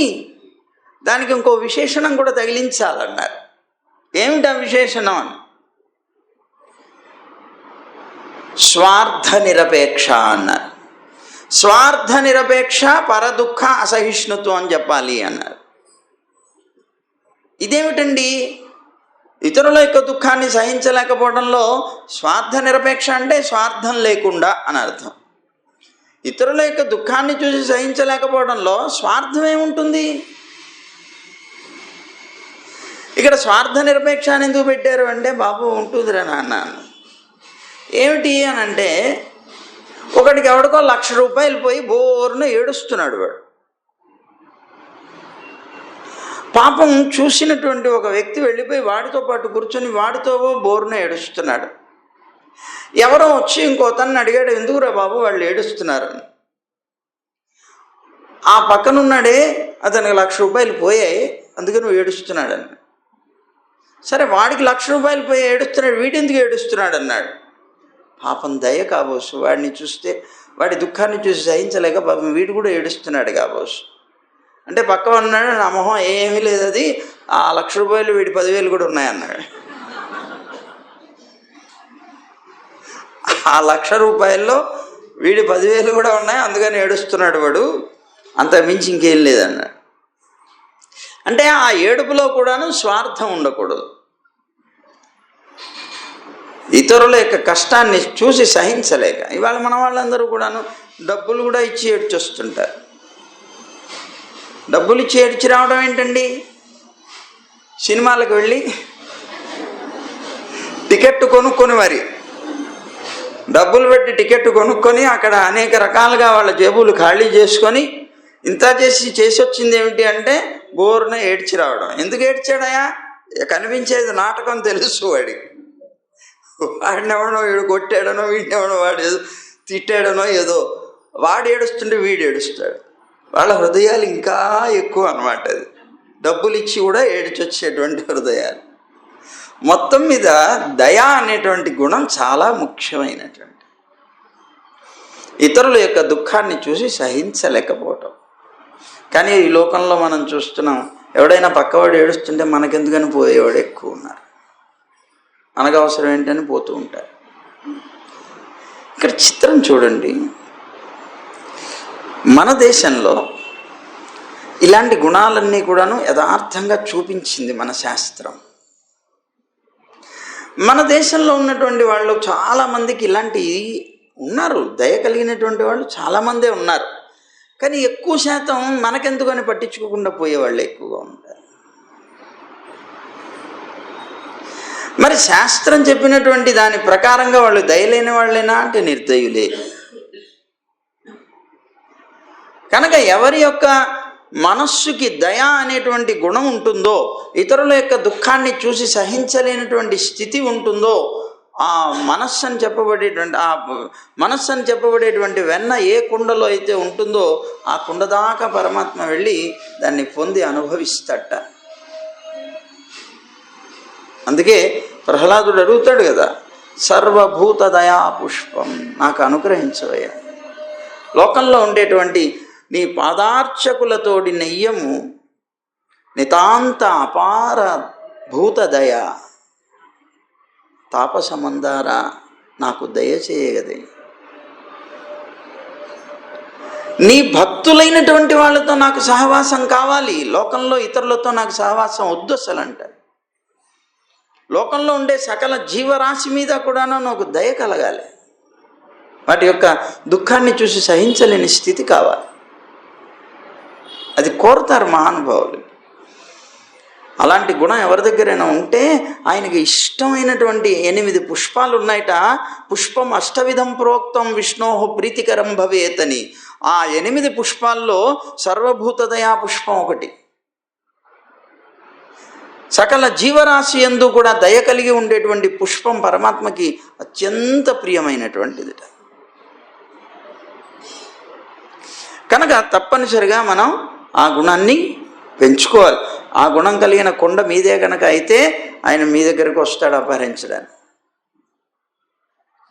దానికి ఇంకో విశేషణం కూడా తగిలించాలన్నారు. ఏమిటా విశేషణం అని? స్వార్థ నిరపేక్ష అన్నారు. స్వార్థ నిరపేక్ష పరదుఃఖ అసహిష్ణుత్వం అని చెప్పాలి అన్నారు. ఇదేమిటండి? ఇతరుల యొక్క దుఃఖాన్ని సహించలేకపోవడంలో స్వార్థ నిరపేక్ష అంటే స్వార్థం లేకుండా అని అర్థం. ఇతరుల యొక్క దుఃఖాన్ని చూసి సహించలేకపోవడంలో స్వార్థం ఏముంటుంది? ఇక్కడ స్వార్థ నిరపేక్ష అని ఎందుకు పెట్టారు అంటే, బాబు ఉంటుందిరా నాన్న. ఏమిటి అని అంటే, ఒకటికి ఎవడికో 1,00,000 రూపాయలు పోయి బోరున ఏడుస్తున్నాడు వాడు. పాపం చూసినటువంటి ఒక వ్యక్తి వెళ్ళిపోయి వాడితో పాటు కూర్చొని వాడితో బోరున ఏడుస్తున్నాడు. ఎవరో వచ్చి ఇంకోతన్ని అడిగాడు, ఎందుకురా బాబు వాళ్ళు ఏడుస్తున్నారని. ఆ పక్కనున్నాడే, అతనికి 1,00,000 రూపాయలు పోయాయి, అందుకని నువ్వు ఏడుస్తున్నాడని. సరే, వాడికి 1,00,000 రూపాయలు పోయి ఏడుస్తున్నాడు, వీడెందుకు ఏడుస్తున్నాడు అన్నాడు. పాపం దయ కాబోసు, వాడిని చూస్తే వాడి దుఃఖాన్ని చూసి సహించలేక పాపం వీడు కూడా ఏడుస్తున్నాడు కాబోసు అంటే పక్క అన్నాడు, నా మొహం ఏమీ లేదు, అది ఆ 1,00,000 రూపాయలు వీడి 10,000 కూడా ఉన్నాయన్నాడు. ఆ 1,00,000 రూపాయల్లో వీడి 10,000 కూడా ఉన్నాయి, అందుకని ఏడుస్తున్నాడు వాడు, అంత మించి ఇంకేం లేదన్నాడు. అంటే ఆ ఏడుపులో కూడాను స్వార్థం ఉండకూడదు. ఇతరుల యొక్క కష్టాన్ని చూసి సహించలేక ఇవాళ మన వాళ్ళందరూ కూడాను డబ్బులు కూడా ఇచ్చి ఏడ్చొస్తుంటారు. డబ్బులు ఇచ్చి ఏడ్చి రావడం ఏంటండి? సినిమాలకు వెళ్ళి టికెట్ కొనుక్కొని, మరి డబ్బులు పెట్టి టికెట్ కొనుక్కొని అక్కడ అనేక రకాలుగా వాళ్ళ జేబులు ఖాళీ చేసుకొని ఇంత చేసి వచ్చింది ఏమిటి అంటే బోరున ఏడ్చి రావడం. ఎందుకు ఏడ్చాడయా? కనిపించేది నాటకం తెలుసు వాడికి. వాడినెవడనో వీడు కొట్టాడనో, వీడినెవడో వాడు ఏదో తిట్టాడనో, ఏదో వాడు ఏడుస్తుంటే వీడు ఏడుస్తాడు. వాళ్ళ హృదయాలు ఇంకా ఎక్కువ అన్నమాట. అది డబ్బులు ఇచ్చి కూడా ఏడ్చొచ్చేటువంటి హృదయాలు. మొత్తం మీద దయ అనేటువంటి గుణం చాలా ముఖ్యమైనటువంటి. ఇతరుల యొక్క దుఃఖాన్ని చూసి సహించలేకపోవటం. కానీ ఈ లోకంలో మనం చూస్తున్నాం, ఎవడైనా పక్కవాడు ఏడుస్తుంటే మనకెందుకని పోయేవాడు ఎక్కువ ఉన్నారు. మనకు అవసరం ఏంటని పోతూ ఉంటారు. ఇక్కడ చిత్రం చూడండి, మన దేశంలో ఇలాంటి గుణాలన్నీ కూడాను యథార్థంగా చూపించింది మన శాస్త్రం. మన దేశంలో ఉన్నటువంటి వాళ్ళు చాలామందికి ఇలాంటి ఉన్నారు, దయ కలిగినటువంటి వాళ్ళు చాలామందే ఉన్నారు. కానీ ఎక్కువ శాతం మనకెందుకని పట్టించుకోకుండా పోయేవాళ్ళు ఎక్కువగా ఉంటారు. మరి శాస్త్రం చెప్పినటువంటి దాని ప్రకారంగా వాళ్ళు దయలేని వాళ్ళేనా అంటే నిర్దయులే. కనుక ఎవరి యొక్క మనస్సుకి దయ అనేటువంటి గుణం ఉంటుందో, ఇతరుల యొక్క దుఃఖాన్ని చూసి సహించలేనటువంటి స్థితి ఉంటుందో, ఆ మనస్సు అని చెప్పబడేటువంటి వెన్న ఏ కుండలో అయితే ఉంటుందో ఆ కుండ దాకా పరమాత్మ వెళ్ళి దాన్ని పొంది అనుభవిస్తాడట. అందుకే ప్రహ్లాదుడు అడుగుతాడు కదా, సర్వభూత దయా పుష్పం నాకు అనుగ్రహించవయ్యా. లోకంలో ఉండేటువంటి నీ పాదార్చకులతోడి నెయ్యము నితాంత అపార భూతదయ, తాపసమందారా నాకు దయచేయగదే. నీ భక్తులైనటువంటి వాళ్ళతో నాకు సహవాసం కావాలి, లోకంలో ఇతరులతో నాకు సహవాసం వద్దు అసలు అంటారు. లోకంలో ఉండే సకల జీవరాశి మీద కూడాను నాకు దయ కలగాలి, వాటి యొక్క దుఃఖాన్ని చూసి సహించలేని స్థితి కావాలి. అది కోరుతారు మహానుభావులు. అలాంటి గుణం ఎవరి దగ్గరైనా ఉంటే ఆయనకి ఇష్టమైనటువంటి 8 పుష్పాలు ఉన్నాయట. పుష్పం అష్టవిధం ప్రోక్తం విష్ణోహ ప్రీతికరం భవేతని. ఆ 8 పుష్పాల్లో సర్వభూతదయా పుష్పం ఒకటి. సకల జీవరాశి యందు కూడా దయ కలిగి ఉండేటువంటి పుష్పం పరమాత్మకి అత్యంత ప్రియమైనటువంటిది. కనుక తప్పనిసరిగా మనం ఆ గుణాన్ని పెంచుకోవాలి. ఆ గుణం కలిగిన కొండ మీదే కనుక అయితే ఆయన మీ దగ్గరకు వస్తాడు అపహరించడానికి.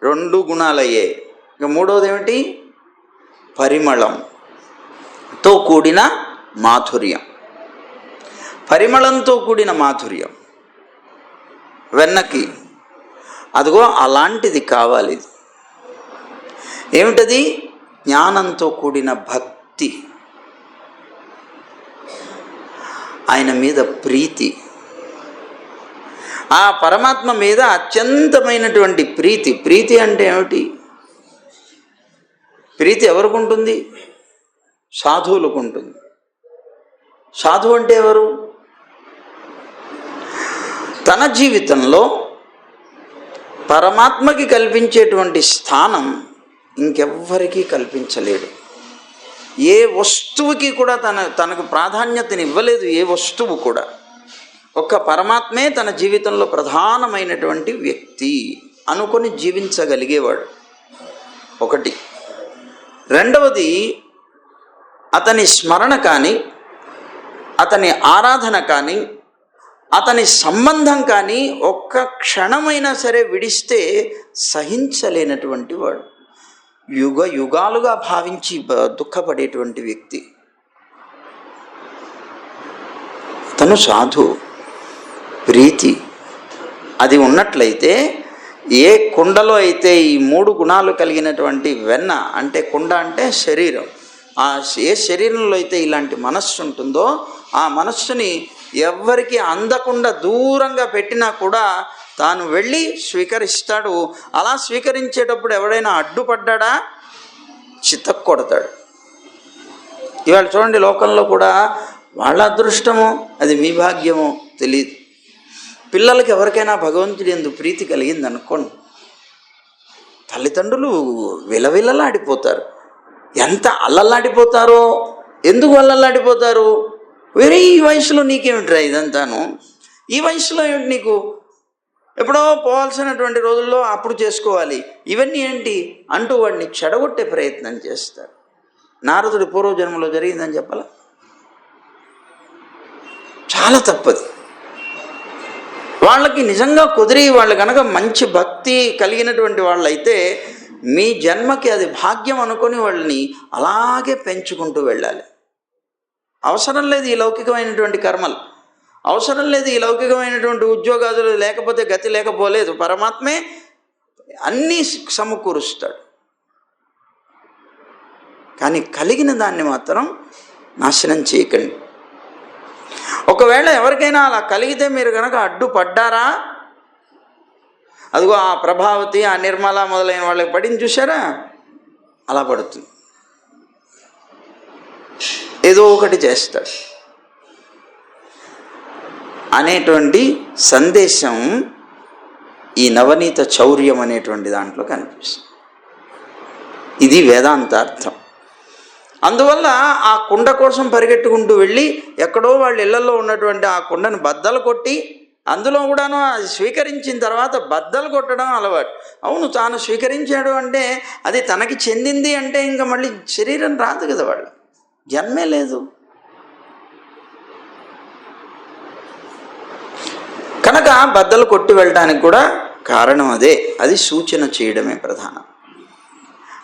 2 గుణాలయ్యాయి. ఇక మూడవది ఏమిటి? పరిమళంతో కూడిన మాధుర్యం. పరిమళంతో కూడిన మాధుర్యం వెన్నకి అదిగో అలాంటిది కావాలి. ఏమిటది? జ్ఞానంతో కూడిన భక్తి, ఆయన మీద ప్రీతి, ఆ పరమాత్మ మీద అత్యంతమైనటువంటి ప్రీతి. ప్రీతి అంటే ఏమిటి? ప్రీతి ఎవరికి ఉంటుంది? సాధువులకు ఉంటుంది. సాధువు అంటే ఎవరు? తన జీవితంలో పరమాత్మకి కల్పించేటువంటి స్థానం ఇంకెవ్వరికీ కల్పించలేడు. ఏ వస్తువుకి కూడా తనకు ప్రాధాన్యతని ఇవ్వలేదు. ఏ వస్తువు కూడా. ఒక్క పరమాత్మే తన జీవితంలో ప్రధానమైనటువంటి వ్యక్తి అనుకొని జీవించగలిగేవాడు. ఒకటి. రెండవది, అతని స్మరణ కానీ, అతని ఆరాధన కానీ, అతని సంబంధం కానీ ఒక్క క్షణమైనా సరే విడిస్తే సహించలేనటువంటి వాడు. యుగ యుగాలుగా భావించి దుఃఖపడేటువంటి వ్యక్తి. తను సాధు. ప్రీతి అది ఉన్నట్లయితే ఏ కుండలో అయితే ఈ 3 గుణాలు కలిగినటువంటి వెన్న, అంటే కుండ అంటే శరీరం, ఏ శరీరంలో అయితే ఇలాంటి మనస్సు ఉంటుందో ఆ మనస్సుని ఎవ్వరికి అందకుండా దూరంగా పెట్టినా కూడా తాను వెళ్ళి స్వీకరిస్తాడు. అలా స్వీకరించేటప్పుడు ఎవడైనా అడ్డుపడ్డా చితక్కొడతాడు. ఇవాళ చూడండి, లోకంలో కూడా వాళ్ళ అదృష్టమో అది మీ భాగ్యమో తెలియదు. పిల్లలకి ఎవరికైనా భగవంతుడి యందు ప్రీతి కలిగింది అనుకోండి, తల్లిదండ్రులు విలవిలలాడిపోతారు. ఎంత అల్లల్లాడిపోతారో! ఎందుకు అల్లల్లాడిపోతారు? వేరే ఈ వయసులో నీకేమిట్రా ఇదంతాను, ఈ వయసులో ఏమిటి నీకు, ఎప్పుడో పోవాల్సినటువంటి రోజుల్లో అప్పుడు చేసుకోవాలి, ఇవన్నీ ఏంటి అంటూ వాడిని చెడగొట్టే ప్రయత్నం చేస్తారు. నారదుడి పూర్వజన్మలో జరిగిందని చెప్పాల. చాలా తప్పది. వాళ్ళకి నిజంగా కుదిరి వాళ్ళు కనుక మంచి భక్తి కలిగినటువంటి వాళ్ళైతే మీ జన్మకి అది భాగ్యం అనుకొని వాళ్ళని అలాగే పెంచుకుంటూ వెళ్ళాలి. అవసరం లేదు ఈ లౌకికమైనటువంటి కర్మలు, అవసరం లేదు ఈ లౌకికమైనటువంటి ఉద్యోగాదులు, లేకపోతే గతి లేకపోలేదు. పరమాత్మే అన్నీ సమకూరుస్తాడు. కానీ కలిగిన దాన్ని మాత్రం నాశనం చేయకండి. ఒకవేళ ఎవరికైనా అలా కలిగితే మీరు కనుక అడ్డుపడ్డారా, అదిగో ఆ ప్రభావతి, ఆ నిర్మల మొదలైన వాళ్ళకి పడింది చూసారా, అలా పడుతుంది. ఏదో ఒకటి చేస్తాడు అనేటువంటి సందేశం ఈ నవనీత చౌర్యం అనేటువంటి దాంట్లో కనిపిస్తుంది. ఇది వేదాంతార్థం. అందువల్ల ఆ కుండ కోసం పరిగెట్టుకుంటూ వెళ్ళి ఎక్కడో వాళ్ళ ఇళ్లలో ఉన్నటువంటి ఆ కుండను బద్దలు కొట్టి, అందులో కూడాను అది స్వీకరించిన తర్వాత బద్దలు కొట్టడం అలవాటు. అవును, తాను స్వీకరించాడు అంటే అది తనకి చెందింది అంటే ఇంకా మళ్ళీ శరీరం రాదు కదా, వాళ్ళు జన్మే లేదు. కనుక బద్దలు కొట్టి వెళ్ళడానికి కూడా కారణం అదే. అది సూచన చేయడమే ప్రధానం.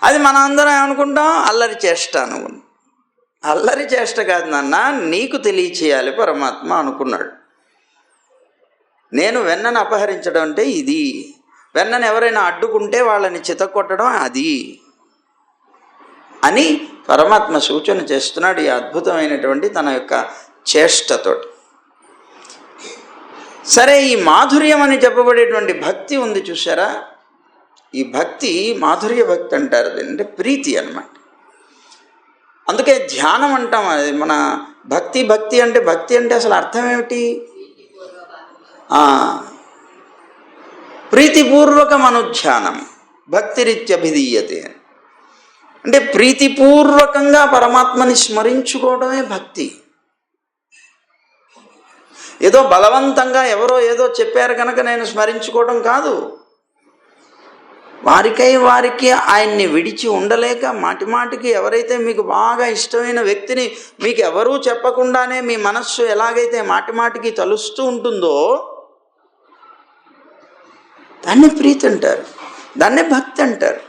అది మన అందరం ఏమనుకుంటాం, అల్లరి చేష్ట అనుకుని. అల్లరి చేష్ట కాదు నాన్న, నీకు తెలియచేయాలి పరమాత్మ అనుకున్నాడు. నేను వెన్నను అపహరించడం అంటే ఇది, వెన్నను ఎవరైనా అడ్డుకుంటే వాళ్ళని చితకొట్టడం అది అని పరమాత్మ సూచన చేస్తున్నాడు ఈ అద్భుతమైనటువంటి తన యొక్క చేష్టతో. సరే, ఈ మాధుర్యం అని చెప్పబడేటువంటి భక్తి ఉంది చూసారా, ఈ భక్తి మాధుర్య భక్తి అంటారు. అంటే ప్రీతి అన్నమాట. అందుకే ధ్యానం అంటాం. అది మన భక్తి. భక్తి అంటే అసలు అర్థం ఏమిటి? ప్రీతిపూర్వకం అనుధ్యానం భక్తిరిత్యభిధీయతే. అంటే ప్రీతిపూర్వకంగా పరమాత్మని స్మరించుకోవడమే భక్తి. ఏదో బలవంతంగా ఎవరో ఏదో చెప్పారు కనుక నేను స్మరించుకోవడం కాదు. వారికి ఆయన్ని విడిచి ఉండలేక మాటిమాటికి ఎవరైతే మీకు బాగా ఇష్టమైన వ్యక్తిని మీకు ఎవరూ చెప్పకుండానే మీ మనస్సు ఎలాగైతే మాటిమాటికి తలుస్తూ ఉంటుందో దాన్ని ప్రీతి అంటారు, దాన్నే భక్తి అంటారు.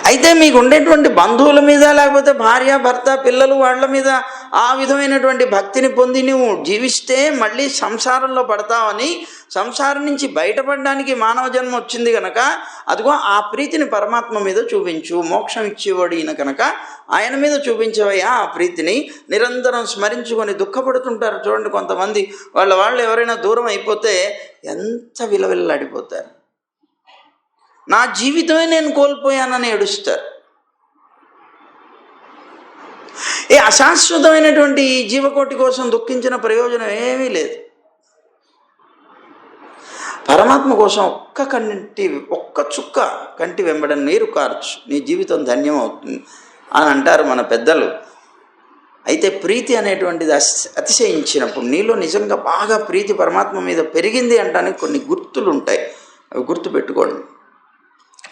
అయితే మీకు ఉండేటువంటి బంధువుల మీద లేకపోతే భార్య భర్త పిల్లలు వాళ్ళ మీద ఆ విధమైనటువంటి భక్తిని పొంది నువ్వు జీవిస్తే మళ్ళీ సంసారంలో పడతావని, సంసారం నుంచి బయటపడడానికి మానవ జన్మ వచ్చింది కనుక అదిగో ఆ ప్రీతిని పరమాత్మ మీద చూపించు. మోక్షం ఇచ్చేవాడు ఈయన కనుక ఆయన మీద చూపించవయ్యా ఆ ప్రీతిని. నిరంతరం స్మరించుకొని దుఃఖపడుతుంటారు చూడండి కొంతమంది. వాళ్ళు ఎవరైనా దూరం అయిపోతే ఎంత విలవిల్లాడిపోతారు. నా జీవితమే నేను కోల్పోయానని ఏడుస్తారు. అశాశ్వతమైనటువంటి ఈ జీవకోటి కోసం దుఃఖించిన ప్రయోజనం ఏమీ లేదు. పరమాత్మ కోసం ఒక్క చుక్క కంటి వెంబడ నీరు కార్చు, నీ జీవితం ధన్యమవుతుంది అని అంటారు మన పెద్దలు. అయితే ప్రీతి అనేటువంటిది అతిశయించినప్పుడు నీలో నిజంగా బాగా ప్రీతి పరమాత్మ మీద పెరిగింది అంటానికి కొన్ని గుర్తులు ఉంటాయి, అవి గుర్తు పెట్టుకోండి.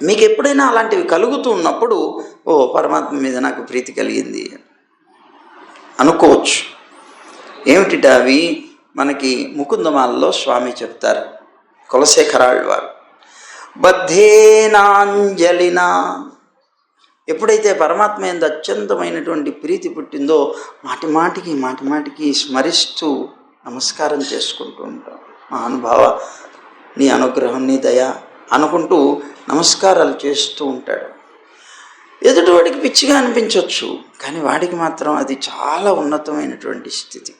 మీకు ఎప్పుడైనా అలాంటివి కలుగుతూ ఉన్నప్పుడు పరమాత్మ మీద నాకు ప్రీతి కలిగింది అనుకోవచ్చు. ఏమిటిట అవి? మనకి ముకుందమాలలో స్వామి చెప్తారు, కులశేఖరాళ్ళు వారు. బద్ధేనాంజలినా, ఎప్పుడైతే పరమాత్మ మీద అత్యంతమైనటువంటి ప్రీతి పుట్టిందో మాటిమాటికి స్మరిస్తూ నమస్కారం చేసుకుంటూ ఉంటాం. మా అనుభవ నీ అనుగ్రహం నీ దయ అనుకుంటూ నమస్కారాలు చేస్తూ ఉంటాడు. ఎదుటివాడికి పిచ్చిగా అనిపించవచ్చు, కానీ వాడికి మాత్రం అది చాలా ఉన్నతమైనటువంటి స్థితి.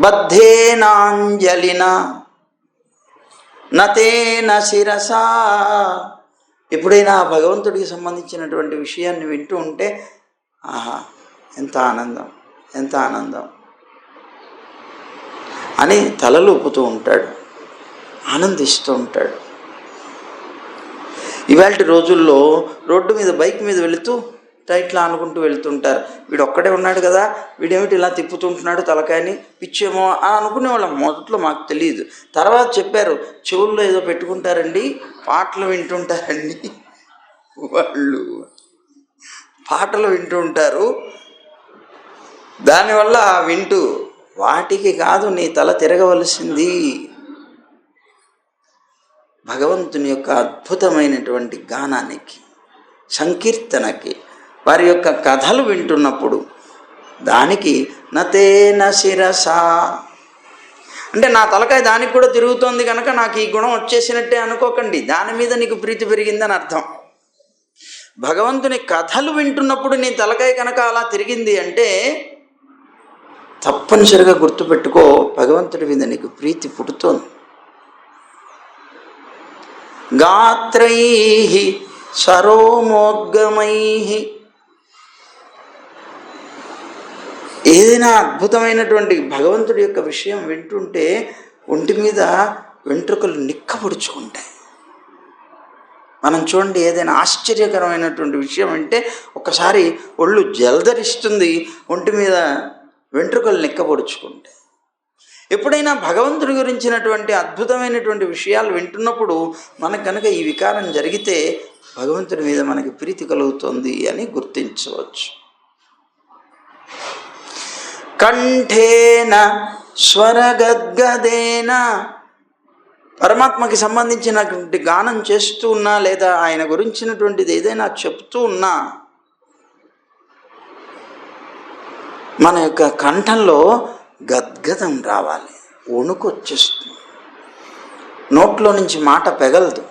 బద్ధేనాంజలిన నతేన శిరసా, ఎప్పుడైనా భగవంతుడికి సంబంధించినటువంటి విషయాన్ని వింటూ ఉంటే ఆహా ఎంత ఆనందం ఎంత ఆనందం అని తలలూపుతూ ఉంటాడు, ఆనందిస్తూ ఉంటాడు. ఇవాళ రోజుల్లో రోడ్డు మీద బైక్ మీద వెళుతూ ఇట్లా అనుకుంటూ వెళుతుంటారు. వీడు ఒక్కడే ఉన్నాడు కదా, వీడేమిటి ఇలా తిప్పుతుంటున్నాడు తలకాయని, పిచ్చేమో అనుకునే వాళ్ళం. మొదట్లో మాకు తెలియదు, తర్వాత చెప్పారు చెవుల్లో ఏదో పెట్టుకుంటారండి, పాటలు వింటుంటారండి. వాళ్ళు పాటలు వింటూ ఉంటారు, దానివల్ల వింటూ వాటికి కాదు నీ తల తిరగవలసింది భగవంతుని యొక్క అద్భుతమైనటువంటి గానానికి, సంకీర్తనకి, వారి యొక్క కథలు వింటున్నప్పుడు దానికి నతేన శిరసా, అంటే నా తలకాయ దానికి కూడా తిరుగుతోంది కనుక నాకు ఈ గుణం వచ్చేసినట్టే అనుకోకండి, దాని మీద నీకు ప్రీతి పెరిగిందని అర్థం. భగవంతుని కథలు వింటున్నప్పుడు నీ తలకాయ కనుక అలా తిరిగింది అంటే తప్పనిసరిగా గుర్తుపెట్టుకో, భగవంతుడి మీద నీకు ప్రీతి పుడుతోంది. గాత్రైః సరోమోద్గమైః, ఏదైనా అద్భుతమైనటువంటి భగవంతుడి యొక్క విషయం వింటుంటే ఒంటి మీద వెంట్రుకలు నిక్కపొడుచుకుంటాయి. మనం చూడండి, ఏదైనా ఆశ్చర్యకరమైనటువంటి విషయం వింటే ఒక్కసారి ఒళ్ళు జలధరిస్తుంది, ఒంటి మీద వెంట్రుకలు నిక్కపొడుచుకుంటాయి. ఎప్పుడైనా భగవంతుడి గురించినటువంటి అద్భుతమైనటువంటి విషయాలు వింటున్నప్పుడు మనకు కనుక ఈ వికారం జరిగితే భగవంతుడి మీద మనకి ప్రీతి కలుగుతుంది అని గుర్తించవచ్చు. కంఠేన స్వరగద్గదేన, పరమాత్మకి సంబంధించినటువంటి గానం చేస్తూ ఉన్నా లేదా ఆయన గురించినటువంటిది ఏదైనా చెప్తూ ఉన్నా మన యొక్క కంఠంలో గద్గదం రావాలి, వణుకు వచ్చేస్తుంది, నోట్లో నుంచి మాట పెగలదు.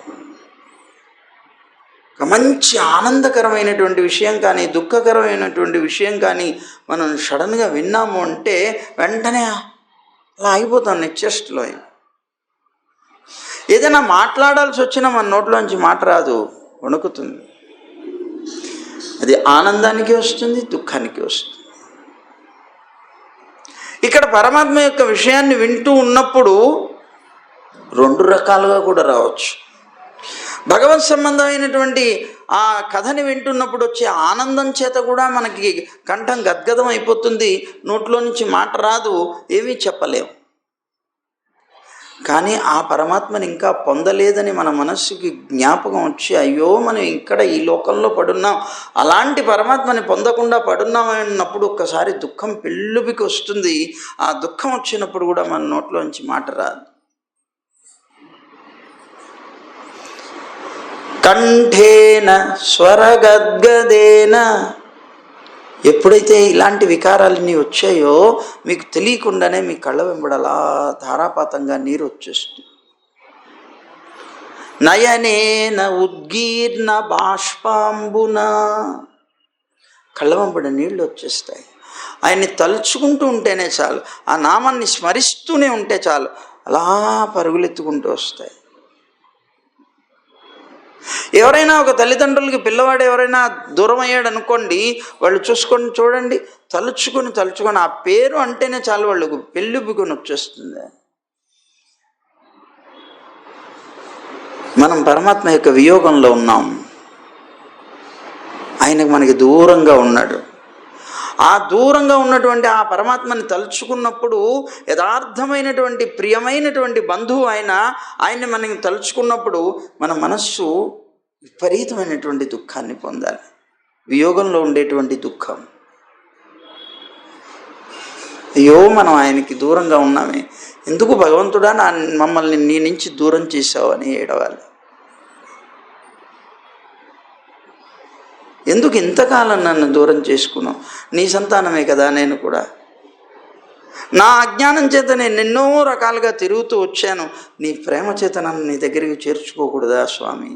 ఒక మంచి ఆనందకరమైనటువంటి విషయం కానీ దుఃఖకరమైనటువంటి విషయం కానీ మనం సడన్గా విన్నాము అంటే వెంటనే అలా అయిపోతాం నెక్స్ట్లో. ఏదైనా మాట్లాడాల్సి వచ్చినా మన నోట్లోంచి మాట రాదు, వణుకుతుంది. అది ఆనందానికి వస్తుంది, దుఃఖానికి వస్తుంది. ఇక్కడ పరమాత్మ యొక్క విషయాన్ని వింటూ ఉన్నప్పుడు రెండు రకాలుగా కూడా రావచ్చు. భగవత్ సంబంధమైనటువంటి ఆ కథని వింటున్నప్పుడు వచ్చే ఆనందం చేత కూడా మనకి కంఠం గద్గదం అయిపోతుంది, నోట్లో నుంచి మాట రాదు, ఏమీ చెప్పలేము. కానీ ఆ పరమాత్మని ఇంకా పొందలేదని మన మనస్సుకి జ్ఞాపకం వచ్చి, అయ్యో మనం ఇక్కడ ఈ లోకంలో పడున్నాం, అలాంటి పరమాత్మని పొందకుండా పడున్నాం అన్నప్పుడు ఒక్కసారి దుఃఖం పెళ్ళుబికి వస్తుంది. ఆ దుఃఖం వచ్చినప్పుడు కూడా మన నోట్లోంచి మాట రాదు. కంఠేన స్వరగద్గదేన. ఎప్పుడైతే ఇలాంటి వికారాలన్నీ వచ్చాయో మీకు తెలియకుండానే మీ కళ్ళ వెంబడలా ధారాపాతంగా నీరు వచ్చేస్తుంది. నయనేన ఉద్గీర్ణ బాష్పాంబున. కళ్ళ వెంబడి నీళ్ళు వచ్చేస్తాయి. ఆయన్ని తలుచుకుంటూ ఉంటేనే చాలు, ఆ నామాన్ని స్మరిస్తూనే ఉంటే చాలు, అలా పరుగులెత్తుకుంటూ వస్తాయి. ఎవరైనా ఒక తల్లిదండ్రులకి పిల్లవాడు ఎవరైనా దూరం అయ్యాడు అనుకోండి, వాళ్ళు చూడండి, తలుచుకొని ఆ పేరు అంటేనే చాలు వాళ్ళకు పెళ్ళిబుకొని వచ్చేస్తుంది. మనం పరమాత్మ యొక్క వియోగంలో ఉన్నాం. ఆయనకు మనకి దూరంగా ఉన్నాడు. ఆ దూరంగా ఉన్నటువంటి ఆ పరమాత్మని తలుచుకున్నప్పుడు యథార్థమైనటువంటి ప్రియమైనటువంటి బంధువు ఆయన్ని మనం తలుచుకున్నప్పుడు మన మనస్సు విపరీతమైనటువంటి దుఃఖాన్ని పొందాలి. వియోగంలో ఉండేటువంటి దుఃఖం, అయ్యో మనం ఆయనకి దూరంగా ఉన్నామే, ఎందుకు భగవంతుడా మమ్మల్ని నీ నుంచి దూరం చేశావు అని ఏడవాలి. ఎందుకు ఇంతకాలం నన్ను దూరం చేసుకున్నావు? నీ సంతానమే కదా నేను కూడా. నా అజ్ఞానం చేత నేను ఎన్నో రకాలుగా తిరుగుతూ వచ్చాను, నీ ప్రేమ చేత నన్ను నీ దగ్గరికి చేర్చుకోకూడదా స్వామి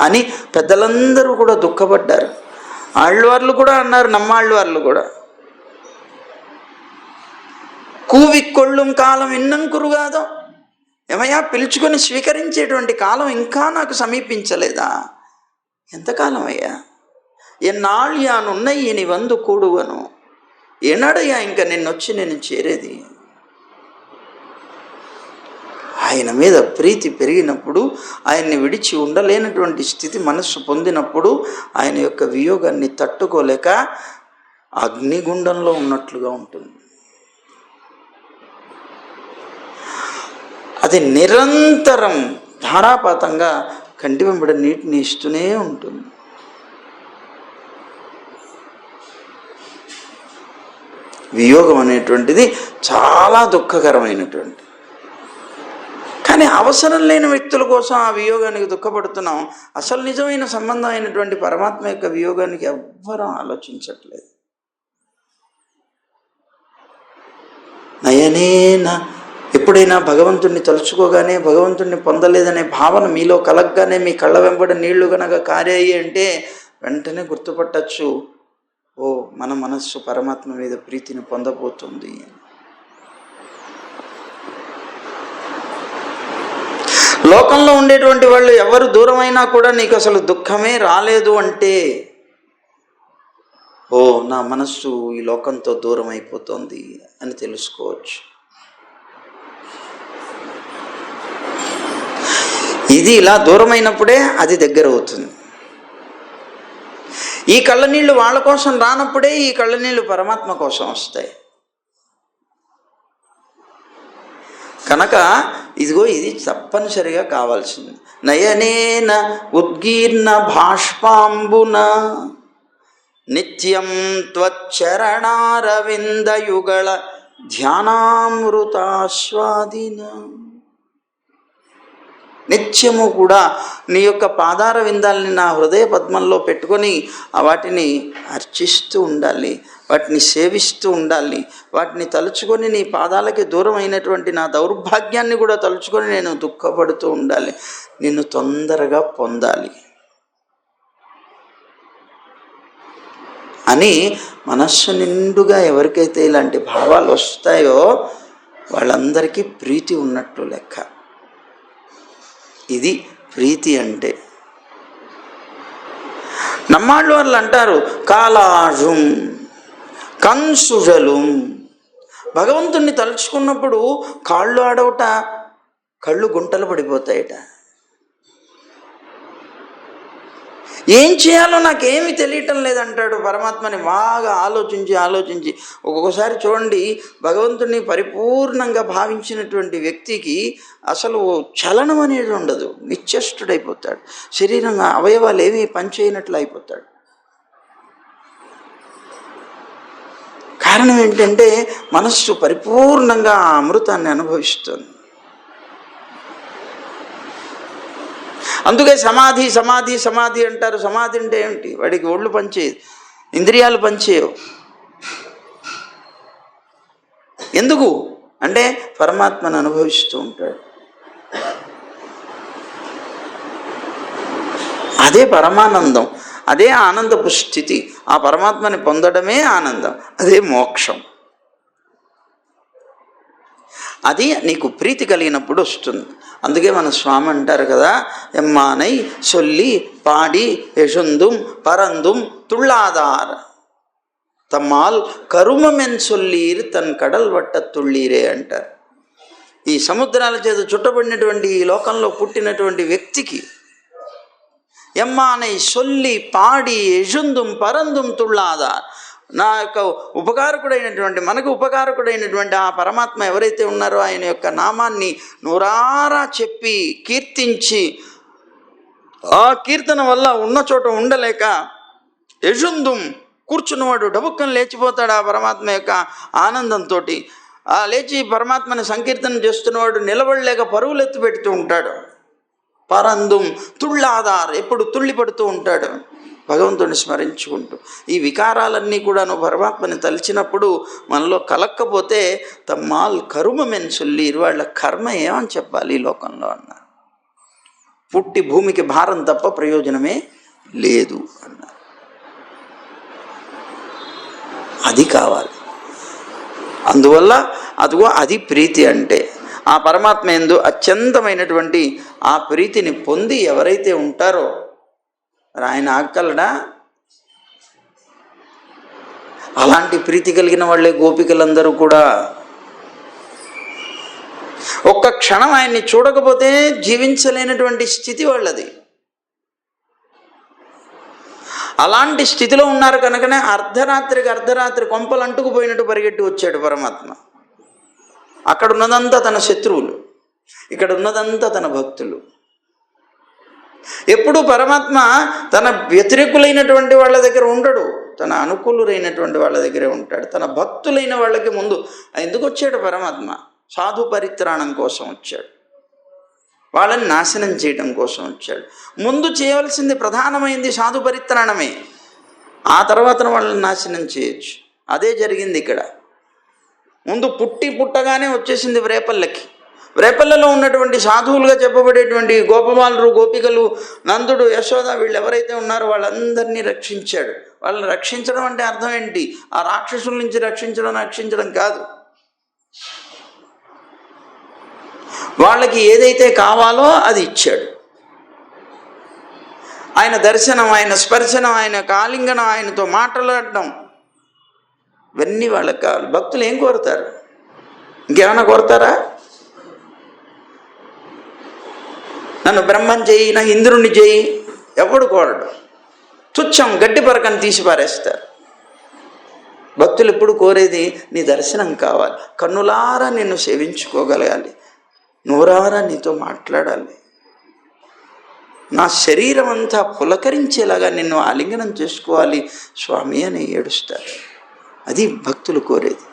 అని పెద్దలందరూ కూడా దుఃఖపడ్డారు. ఆళ్ళవార్లు కూడా అన్నారు, నమ్మాళ్ళవార్లు కూడా. కూవిక్కొళ్ళుం కాలం ఇన్నంకురుగాదో. ఏమయ్యా, పిలుచుకొని స్వీకరించేటువంటి కాలం ఇంకా నాకు సమీపించలేదా? ఎంతకాలం అయ్యా, ఎన్నాళ్ళు యానున్నయ్యి నీ వందు కూడువను, ఏనాడయ్యా ఇంకా నిన్నొచ్చి నేను చేరేది? ఆయన మీద ప్రీతి పెరిగినప్పుడు, ఆయన్ని విడిచి ఉండలేనటువంటి స్థితి మనస్సు పొందినప్పుడు ఆయన యొక్క వియోగాన్ని తట్టుకోలేక అగ్నిగుండంలో ఉన్నట్లుగా ఉంటుంది. అది నిరంతరం ధారాపాతంగా కంటి వెంబడి నీటిని ఇస్తూనే ఉంటుంది. వియోగం అనేటువంటిది చాలా దుఃఖకరమైనటువంటి. కానీ అవసరం లేని వ్యక్తుల కోసం ఆ వియోగానికి దుఃఖపడుతున్నాం. అసలు నిజమైన సంబంధం అయినటువంటి పరమాత్మ యొక్క వియోగానికి ఎవ్వరూ ఆలోచించట్లేదు. నయనేన. ఎప్పుడైనా భగవంతుణ్ణి తలుచుకోగానే భగవంతుణ్ణి పొందలేదనే భావన మీలో కలగగానే మీ కళ్ళ వెంబడి నీళ్లు కనుక కారాయి అంటే వెంటనే గుర్తుపట్టచ్చు, ఓ మన మనస్సు పరమాత్మ మీద ప్రీతిని పొందబోతుంది. లోకంలో ఉండేటువంటి వాళ్ళు ఎవరు దూరమైనా కూడా నీకు అసలు దుఃఖమే రాలేదు అంటే, ఓ నా మనస్సు ఈ లోకంతో దూరం అయిపోతుంది అని తెలుసుకోవచ్చు. ఇది ఇలా దూరమైనప్పుడే అది దగ్గర అవుతుంది. ఈ కళ్ళనీళ్ళు వాళ్ళ కోసం రానప్పుడే ఈ కళ్ళనీళ్ళు పరమాత్మ కోసం వస్తాయి. కనుక ఇదిగో ఇది తప్పనిసరిగా కావాల్సింది. నయనేన ఉద్గీర్ణ బాష్పాంబున నిత్యం త్వచ్చరణారవిందయుగళ ధ్యానామృతాస్వాదిన. నిత్యము కూడా నీ యొక్క పాదార విందాలని నా హృదయ పద్మంలో పెట్టుకొని వాటిని అర్చిస్తూ ఉండాలి, వాటిని సేవిస్తూ ఉండాలి, వాటిని తలుచుకొని నీ పాదాలకి దూరం అయినటువంటి నా దౌర్భాగ్యాన్ని కూడా తలుచుకొని నేను దుఃఖపడుతూ ఉండాలి, నిన్ను తొందరగా పొందాలి అని మనస్సు నిండుగా ఎవరికైతే ఇలాంటి భావాలు వస్తాయో వాళ్ళందరికీ ప్రీతి ఉన్నట్లు లెక్క. ఇది ప్రీతి అంటే. నమ్మాళ్ళు వాళ్ళు అంటారు కాలాజుం కన్సుజలు. భగవంతుణ్ణి తలుచుకున్నప్పుడు కాళ్ళు ఆడవట, కళ్ళు గుంటలు పడిపోతాయట. ఏం చేయాలో నాకేమీ తెలియటం లేదంటాడు పరమాత్మని బాగా ఆలోచించి. ఒక్కొక్కసారి చూడండి, భగవంతుడిని పరిపూర్ణంగా భావించినటువంటి వ్యక్తికి అసలు చలనం అనేది ఉండదు, నిశ్చేష్టుడైపోతాడు. శరీరంగా అవయవాలు ఏమీ పనిచేయనట్లు అయిపోతాడు. కారణం ఏంటంటే మనస్సు పరిపూర్ణంగా ఆ అమృతాన్ని అనుభవిస్తుంది. అందుకే సమాధి సమాధి సమాధి అంటారు. సమాధి అంటే ఏమిటి? వాడికి ఒళ్ళు పనిచేయదు, ఇంద్రియాలు పనిచేయవు. ఎందుకు అంటే పరమాత్మను అనుభవిస్తూ ఉంటాడు. అదే పరమానందం, అదే ఆనందపు స్థితి. ఆ పరమాత్మని పొందడమే ఆనందం, అదే మోక్షం. అది నీకు ప్రీతి కలిగినప్పుడు వస్తుంది. అందుకే మన స్వామి అంటారు కదా, ఎమ్మానై సొల్లి పాడి యశుందుం పరందుం తుళ్ళాదార్ తమ్మాల్ కరుమమెన్ సొల్లీరు తన్ కడల్ వట్ట తుళ్ళీరే అంటారు. ఈ సముద్రాల చేత చుట్టబడినటువంటి ఈ లోకంలో పుట్టినటువంటి వ్యక్తికి ఎమ్మానై సొల్లి పాడి యశుందుం పరందుం తుళ్ళాదార్, నా యొక్క ఉపకారకుడైనటువంటి, మనకు ఉపకారకుడైనటువంటి ఆ పరమాత్మ ఎవరైతే ఉన్నారో ఆయన యొక్క నామాన్ని నూరారా చెప్పి కీర్తించి, ఆ కీర్తన వల్ల ఉన్న చోట ఉండలేక యశుందుం కూర్చున్నవాడు డబుక్కని లేచిపోతాడు ఆ పరమాత్మ యొక్క ఆనందంతో. ఆ లేచి పరమాత్మని సంకీర్తన చేస్తున్నవాడు నిలబడలేక పరుగులు ఎత్తి పెడుతూ ఉంటాడు. పరందుం తుళ్ళాదార్, ఎప్పుడు తుళ్ళి పడుతూ ఉంటాడు భగవంతుడిని స్మరించుకుంటూ. ఈ వికారాలన్నీ కూడాను పరమాత్మని తలిచినప్పుడు మనలో కలక్కపోతే తమ్మాల్ కరుమమెన్ సొల్లీరు, వాళ్ళ కర్మ ఏమని చెప్పాలి ఈ లోకంలో అన్నారు. పుట్టి భూమికి భారం తప్ప ప్రయోజనమే లేదు అన్నారు. అది కావాలి. అందువల్ల అదిగో అది ప్రీతి అంటే. ఆ పరమాత్మ యందు అత్యంతమైనటువంటి ఆ ప్రీతిని పొంది ఎవరైతే ఉంటారో ఆయన ఆగలడా? అలాంటి ప్రీతి కలిగిన వాళ్ళే గోపికలందరూ కూడా. ఒక్క క్షణం ఆయన్ని చూడకపోతే జీవించలేనటువంటి స్థితి వాళ్ళది. అలాంటి స్థితిలో ఉన్నారు కనుకనే అర్ధరాత్రి కొంపలు అంటుకుపోయినట్టు పరిగెట్టి వచ్చాడు పరమాత్మ. అక్కడ ఉన్నదంతా తన శత్రువులు, ఇక్కడ ఉన్నదంతా తన భక్తులు. ఎప్పుడు పరమాత్మ తన వ్యతిరేకులైనటువంటి వాళ్ళ దగ్గర ఉండడు, తన అనుకూలురైనటువంటి వాళ్ళ దగ్గరే ఉంటాడు. తన భక్తులైన వాళ్ళకి ముందు ఎందుకు వచ్చాడు పరమాత్మ? సాధు పరిత్రాణం కోసం వచ్చాడు, వాళ్ళని నాశనం చేయడం కోసం వచ్చాడు. ముందు చేయవలసింది ప్రధానమైంది సాధు పరిత్రాణమే, ఆ తర్వాత వాళ్ళని నాశనం చేయొచ్చు. అదే జరిగింది ఇక్కడ. ముందు పుట్టగానే వచ్చేసింది రేపల్లకి. రేపల్లలో ఉన్నటువంటి సాధువులుగా చెప్పబడేటువంటి గోపబాలురు, గోపికలు, నందుడు, యశోద, వీళ్ళు ఎవరైతే ఉన్నారో వాళ్ళందరినీ రక్షించాడు. వాళ్ళని రక్షించడం అంటే అర్థం ఏంటి? ఆ రాక్షసుల నుంచి రక్షించడం కాదు. వాళ్ళకి ఏదైతే కావాలో అది ఇచ్చాడు. ఆయన దర్శనం, ఆయన స్పర్శనం, ఆయన కాలింగనం, ఆయనతో మాట్లాడటం, ఇవన్నీ వాళ్ళకి కావాలి. భక్తులు ఏం కోరుతారు? ఇంకేమైనా కోరుతారా? నన్ను బ్రహ్మం చేయి, నా ఇంద్రుణ్ణి చేయి, ఎవడు కోరడు. తుచ్చం గడ్డి పరకని తీసి పారేస్తారు. భక్తులు ఎప్పుడు కోరేది నీ దర్శనం కావాలి, కన్నులారా నిన్ను సేవించుకోగలగాలి, నోరారా నీతో మాట్లాడాలి, నా శరీరం అంతా పులకరించేలాగా నిన్ను ఆలింగనం చేసుకోవాలి స్వామి అని ఏడుస్తారు. అది భక్తులు కోరేది.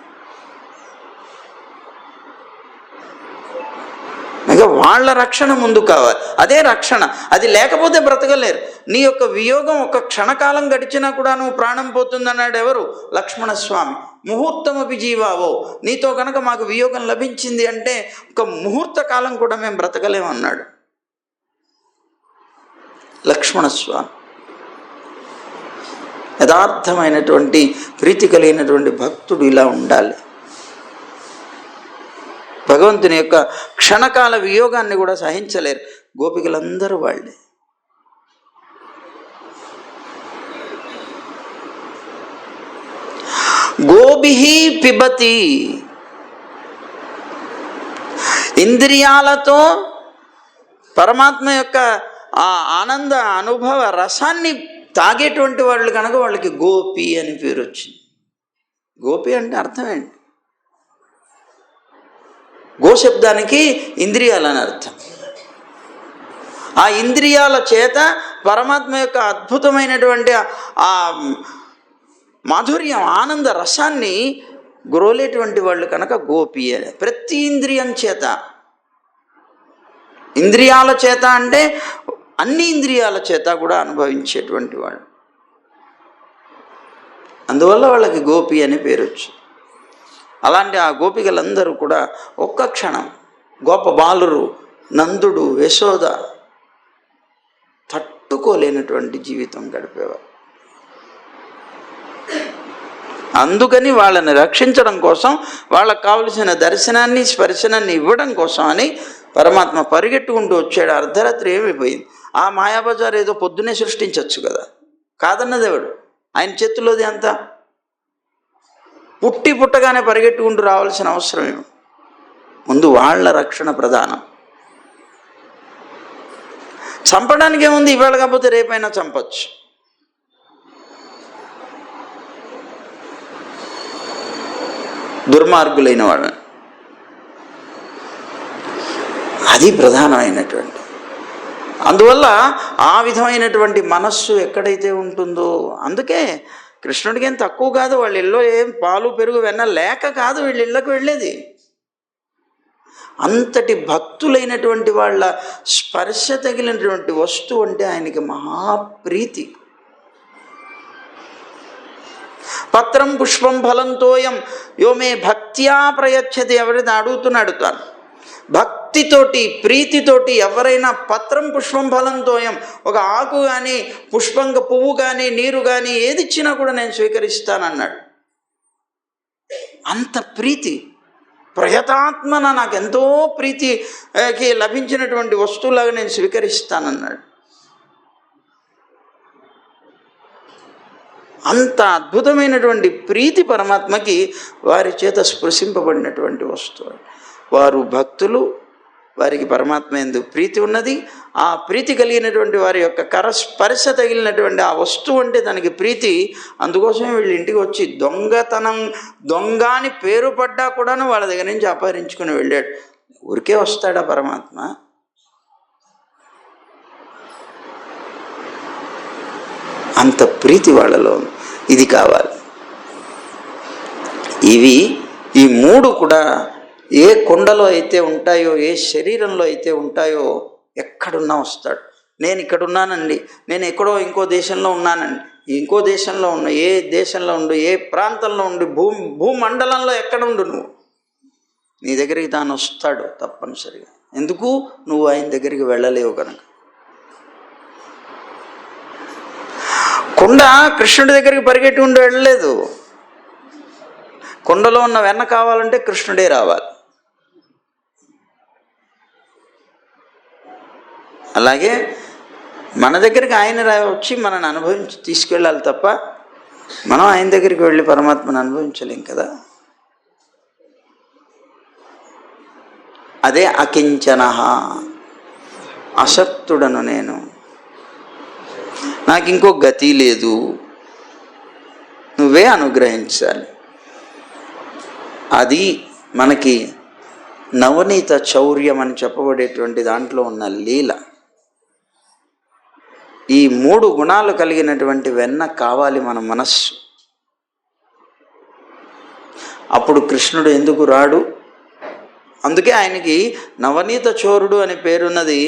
వాళ్ళ రక్షణ ముందు కావాలి. అదే రక్షణ. అది లేకపోతే బ్రతకలేరు. నీ యొక్క వియోగం ఒక క్షణకాలం గడిచినా కూడా నువ్వు ప్రాణం పోతుందన్నాడు ఎవరు? లక్ష్మణస్వామి. ముహూర్తమపి జీవావో, నీతో కనుక మాకు వియోగం లభించింది అంటే ఒక ముహూర్త కాలం కూడా మేము బ్రతకలేమన్నాడు లక్ష్మణస్వామి. యథార్థమైనటువంటి ప్రీతి కలిగినటువంటి భక్తుడు ఇలా ఉండాలి. భగవంతుని యొక్క క్షణకాల వియోగాన్ని కూడా సహించలేరు. గోపికలందరూ వాళ్ళే. గో గోభిః పిబతి. ఇంద్రియాలతో పరమాత్మ యొక్క ఆ ఆనంద అనుభవ రసాన్ని తాగేటువంటి వాళ్ళు కనుక వాళ్ళకి గోపి అని పేరు వచ్చింది. గోపి అంటే అర్థం ఏంటి? గో శబ్దానికి ఇంద్రియాలని అర్థం. ఆ ఇంద్రియాల చేత పరమాత్మ యొక్క అద్భుతమైనటువంటి ఆ మాధుర్యం ఆనంద రసాన్ని గ్రోలేటువంటి వాళ్ళు కనుక గోపి అని. ప్రతి ఇంద్రియం చేత, ఇంద్రియాల చేత అంటే అన్ని ఇంద్రియాల చేత కూడా అనుభవించేటువంటి వాళ్ళు, అందువల్ల వాళ్ళకి గోపి అని పేరు వచ్చింది. అలాంటి ఆ గోపికలందరూ కూడా ఒక్క క్షణం గోప బాలురు, నందుడు, యశోద తట్టుకోలేనటువంటి జీవితం గడిపేవారు. అందుకని వాళ్ళని రక్షించడం కోసం, వాళ్ళకు కావలసిన దర్శనాన్ని స్పర్శనాన్ని ఇవ్వడం కోసం అని పరమాత్మ పరిగెట్టుకుంటూ వచ్చాడు. అర్ధరాత్రి ఏమైపోయింది? ఆ మాయాబజార్ ఏదో పొద్దునే సృష్టించవచ్చు కదా, కాదన్నదేవాడు. ఆయన చేతుల్లోది అంతా. పుట్టగానే పరిగెట్టుకుంటూ రావాల్సిన అవసరం ఏమి? ముందు వాళ్ళ రక్షణ ప్రధానం. చంపడానికి ఏముంది? ఇవాళ కాకపోతే రేపైనా చంపచ్చు. దుర్మార్గులైన వాళ్ళని. అది ప్రధానమైనటువంటి. అందువల్ల ఆ విధమైనటువంటి మనస్సు ఎక్కడైతే ఉంటుందో, అందుకే కృష్ణుడికి ఏం తక్కువ కాదు. వాళ్ళ ఇళ్ళలో ఏం పాలు పెరుగు వెన్న లేక కాదు వీళ్ళ ఇళ్ళకు వెళ్ళేది. అంతటి భక్తులైనటువంటి వాళ్ళ స్పర్శ తగిలినటువంటి వస్తువు అంటే ఆయనకి మహాప్రీతి. పత్రం పుష్పం ఫలంతోయం యోమే భక్త్యా ప్రయచ్చతి. ఎవరైనా అడుగుతున్నాడు తాను భక్తితోటి ప్రీతితోటి ఎవరైనా పత్రం పుష్పం ఫలంతోయం, ఒక ఆకు కానీ పుష్పంగా పువ్వు కానీ నీరు కానీ ఏది ఇచ్చినా కూడా నేను స్వీకరిస్తానన్నాడు. అంత ప్రీతి ప్రయతాత్మన, నాకు ఎంతో ప్రీతికి లభించినటువంటి వస్తువులాగా నేను స్వీకరిస్తానన్నాడు. అంత అద్భుతమైనటువంటి ప్రీతి పరమాత్మకి వారి చేత స్పృశింపబడినటువంటి వస్తువు. వారు భక్తులు, వారికి పరమాత్మ యందు ప్రీతి ఉన్నది. ఆ ప్రీతి కలిగినటువంటి వారి యొక్క కరస్పర్శ తగిలినటువంటి ఆ వస్తువు అంటే తనకి ప్రీతి. అందుకోసమే వీళ్ళ ఇంటికి వచ్చి దొంగ అని పేరు పడ్డా కూడాను వాళ్ళ దగ్గర నుంచి అపహరించుకుని వెళ్ళాడు. ఊరికే వస్తాడా పరమాత్మ? అంత ప్రీతి వాళ్ళలో. ఇది కావాలి. ఈ మూడు కూడా ఏ కొండలో అయితే ఉంటాయో, ఏ శరీరంలో అయితే ఉంటాయో, ఎక్కడున్నా వస్తాడు. నేను ఇక్కడ ఉన్నానండి, నేను ఎక్కడో ఇంకో దేశంలో ఉన్నానండి, ఇంకో దేశంలో ఉన్న, ఏ దేశంలో ఉండు, ఏ ప్రాంతంలో ఉండు, భూమండలంలో ఎక్కడ ఉండు, నీ దగ్గరికి తాను వస్తాడు తప్పనిసరిగా. ఎందుకు? నువ్వు ఆయన దగ్గరికి వెళ్ళలేవు కనుక. కొండ కృష్ణుడి దగ్గరికి పరిగెట్టి ఉండి వెళ్ళలేదు. కొండలో ఉన్న వెన్న కావాలంటే కృష్ణుడే రావాలి. అలాగే మన దగ్గరికి ఆయన వచ్చి మనని అనుభవించి తీసుకెళ్ళాలి తప్ప మనం ఆయన దగ్గరికి వెళ్ళి పరమాత్మను అనుభవించలేం కదా. అదే అకించన, అసక్తుడను నేను, నాకు ఇంకో గతి లేదు, నువ్వే అనుగ్రహించాలి. అది మనకి నవనీత చౌర్యం అని చెప్పబడేటువంటి దాంట్లో ఉన్న లీల. ఈ మూడు గుణాలు కలిగినటువంటి వెన్న కావాలి మన మనస్సు. అప్పుడు కృష్ణుడు ఎందుకు రాడు? అందుకే ఆయనకి నవనీత చోరుడు అని పేరున్నది,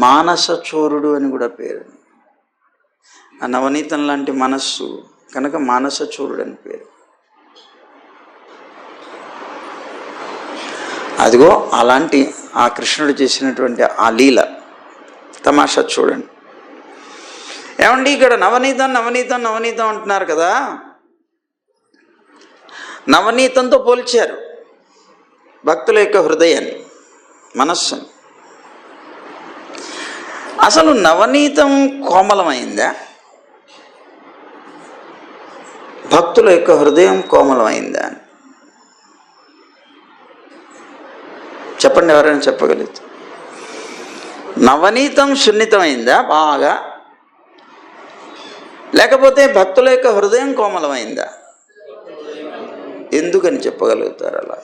మానస చోరుడు అని కూడా పేరు. ఆ నవనీతం లాంటి మనస్సు కనుక మానస చోరుడు అని పేరు. అదిగో అలాంటి ఆ కృష్ణుడు చేసినటువంటి ఆ లీల తమాషా చూడండి. ఏమండి ఇక్కడ నవనీతం నవనీతం నవనీతం అంటున్నారు కదా, నవనీతంతో పోల్చారు భక్తుల యొక్క హృదయాన్ని, మనస్సును. అసలు నవనీతం కోమలమైందా? భక్తుల యొక్క హృదయం కోమలమైందా? చెప్పండి, ఎవరైనా చెప్పగలుగుతారు? నవనీతం సున్నితమైందా బాగా, లేకపోతే భక్తుల యొక్క హృదయం కోమలమైందా? ఎందుకని చెప్పగలుగుతారు అలా?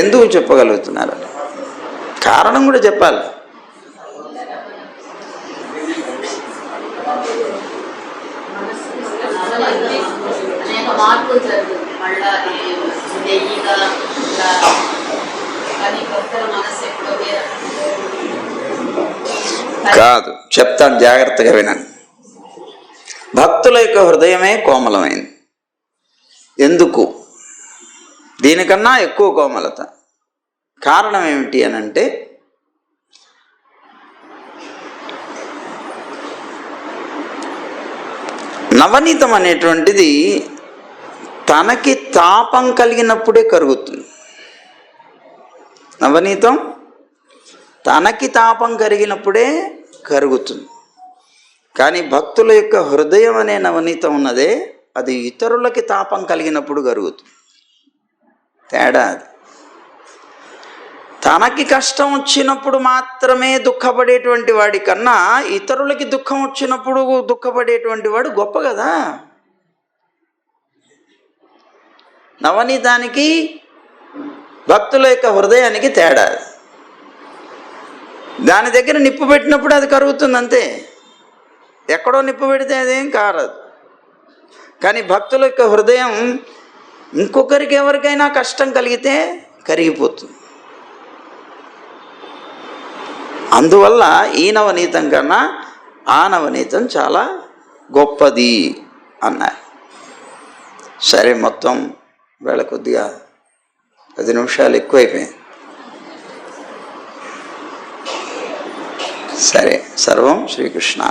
ఎందుకు చెప్పగలుగుతున్నారు అలా? కారణం కూడా చెప్పాలి. కాదు, చెప్తాను, జాగ్రత్తగా వినండి. భక్తుల యొక్క హృదయమే కోమలమైంది. ఎందుకు? దీనికన్నా ఎక్కువ కోమలత. కారణం ఏమిటి అని అంటే, నవనీతం అనేటువంటిది తనకి తాపం కలిగినప్పుడే కరుగుతుంది. నవనీతం తనకి తాపం కలిగినప్పుడే కరుగుతుంది. కానీ భక్తుల యొక్క హృదయం అనే నవనీతం ఉన్నదే, అది ఇతరులకి తాపం కలిగినప్పుడు కరుగుతుంది. తేడా అది. తనకి కష్టం వచ్చినప్పుడు మాత్రమే దుఃఖపడేటువంటి వాడి కన్నా ఇతరులకి దుఃఖం వచ్చినప్పుడు దుఃఖపడేటువంటి వాడు గొప్ప కదా. నవనీతానికి భక్తుల యొక్క హృదయానికి తేడా. దాని దగ్గర నిప్పు పెట్టినప్పుడు అది కరుగుతుంది అంతే. ఎక్కడో నిప్పు పెడితే అదేం కారదు. కానీ భక్తుల యొక్క హృదయం ఇంకొకరికి ఎవరికైనా కష్టం కలిగితే కరిగిపోతుంది. అందువల్ల ఈ నవనీతం కన్నా ఆ నవనీతం చాలా గొప్పది అన్నారు. సరే, మొత్తం వేళ కొద్దిగా 10 నిమిషాలు ఎక్కువైపోయింది. సరే, సర్వం శ్రీకృష్ణ.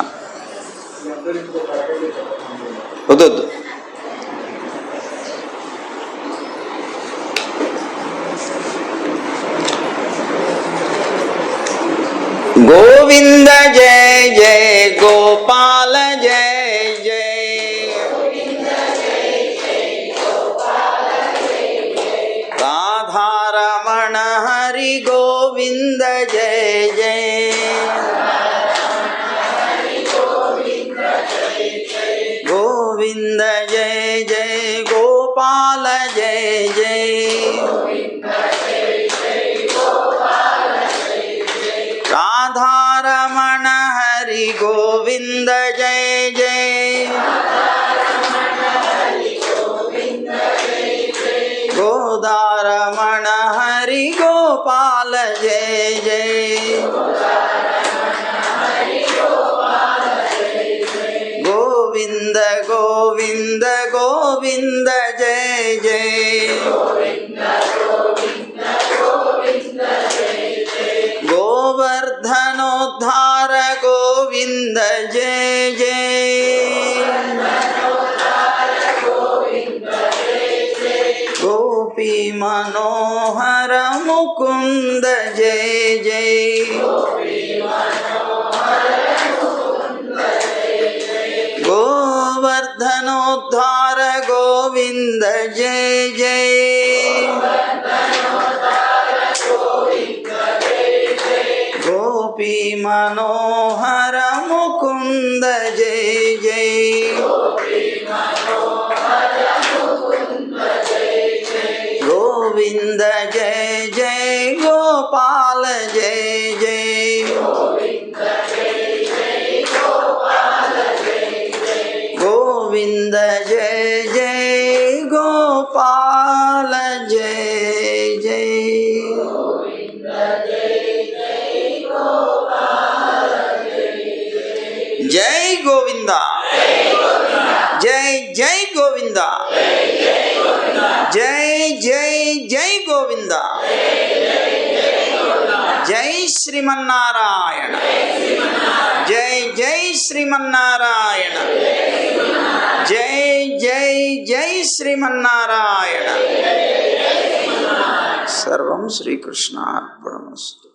వద్దు, గోవింద జయ జయ గోపాల జయ జయ, రాధారమణ హరి గోవింద జయ జయ, గోవింద జయ జయ గోపాల జయ జయ, రాధారమణ హరి గోవింద జయ జయ, గోదారమణ హరి గోపాల జయ జయ, గోవింద గోవింద గోవింద జయ జయ, గోవర్ధనోద్ధార గోవింద జయ జయ, గోపీ మనోహర ముకుంద జయ జయ, గోవర్ధనోద్ధార గోవింద జయ జయ, గోపీ మనోహర ముకుంద జయ జయ, గోవింద జయ జయ గోపాల జయ జయ, గోవింద జయ జయ గోపాల జయ జయ, జై గోవింద, జై జై గోవింద, జై జై జై గోవింద, జై శ్రీమన్నారాయణ, జై జై శ్రీమన్నారాయణ, జై జై జై శ్రీమన్నారాయణ. సర్వం శ్రీకృష్ణార్పణమస్తు.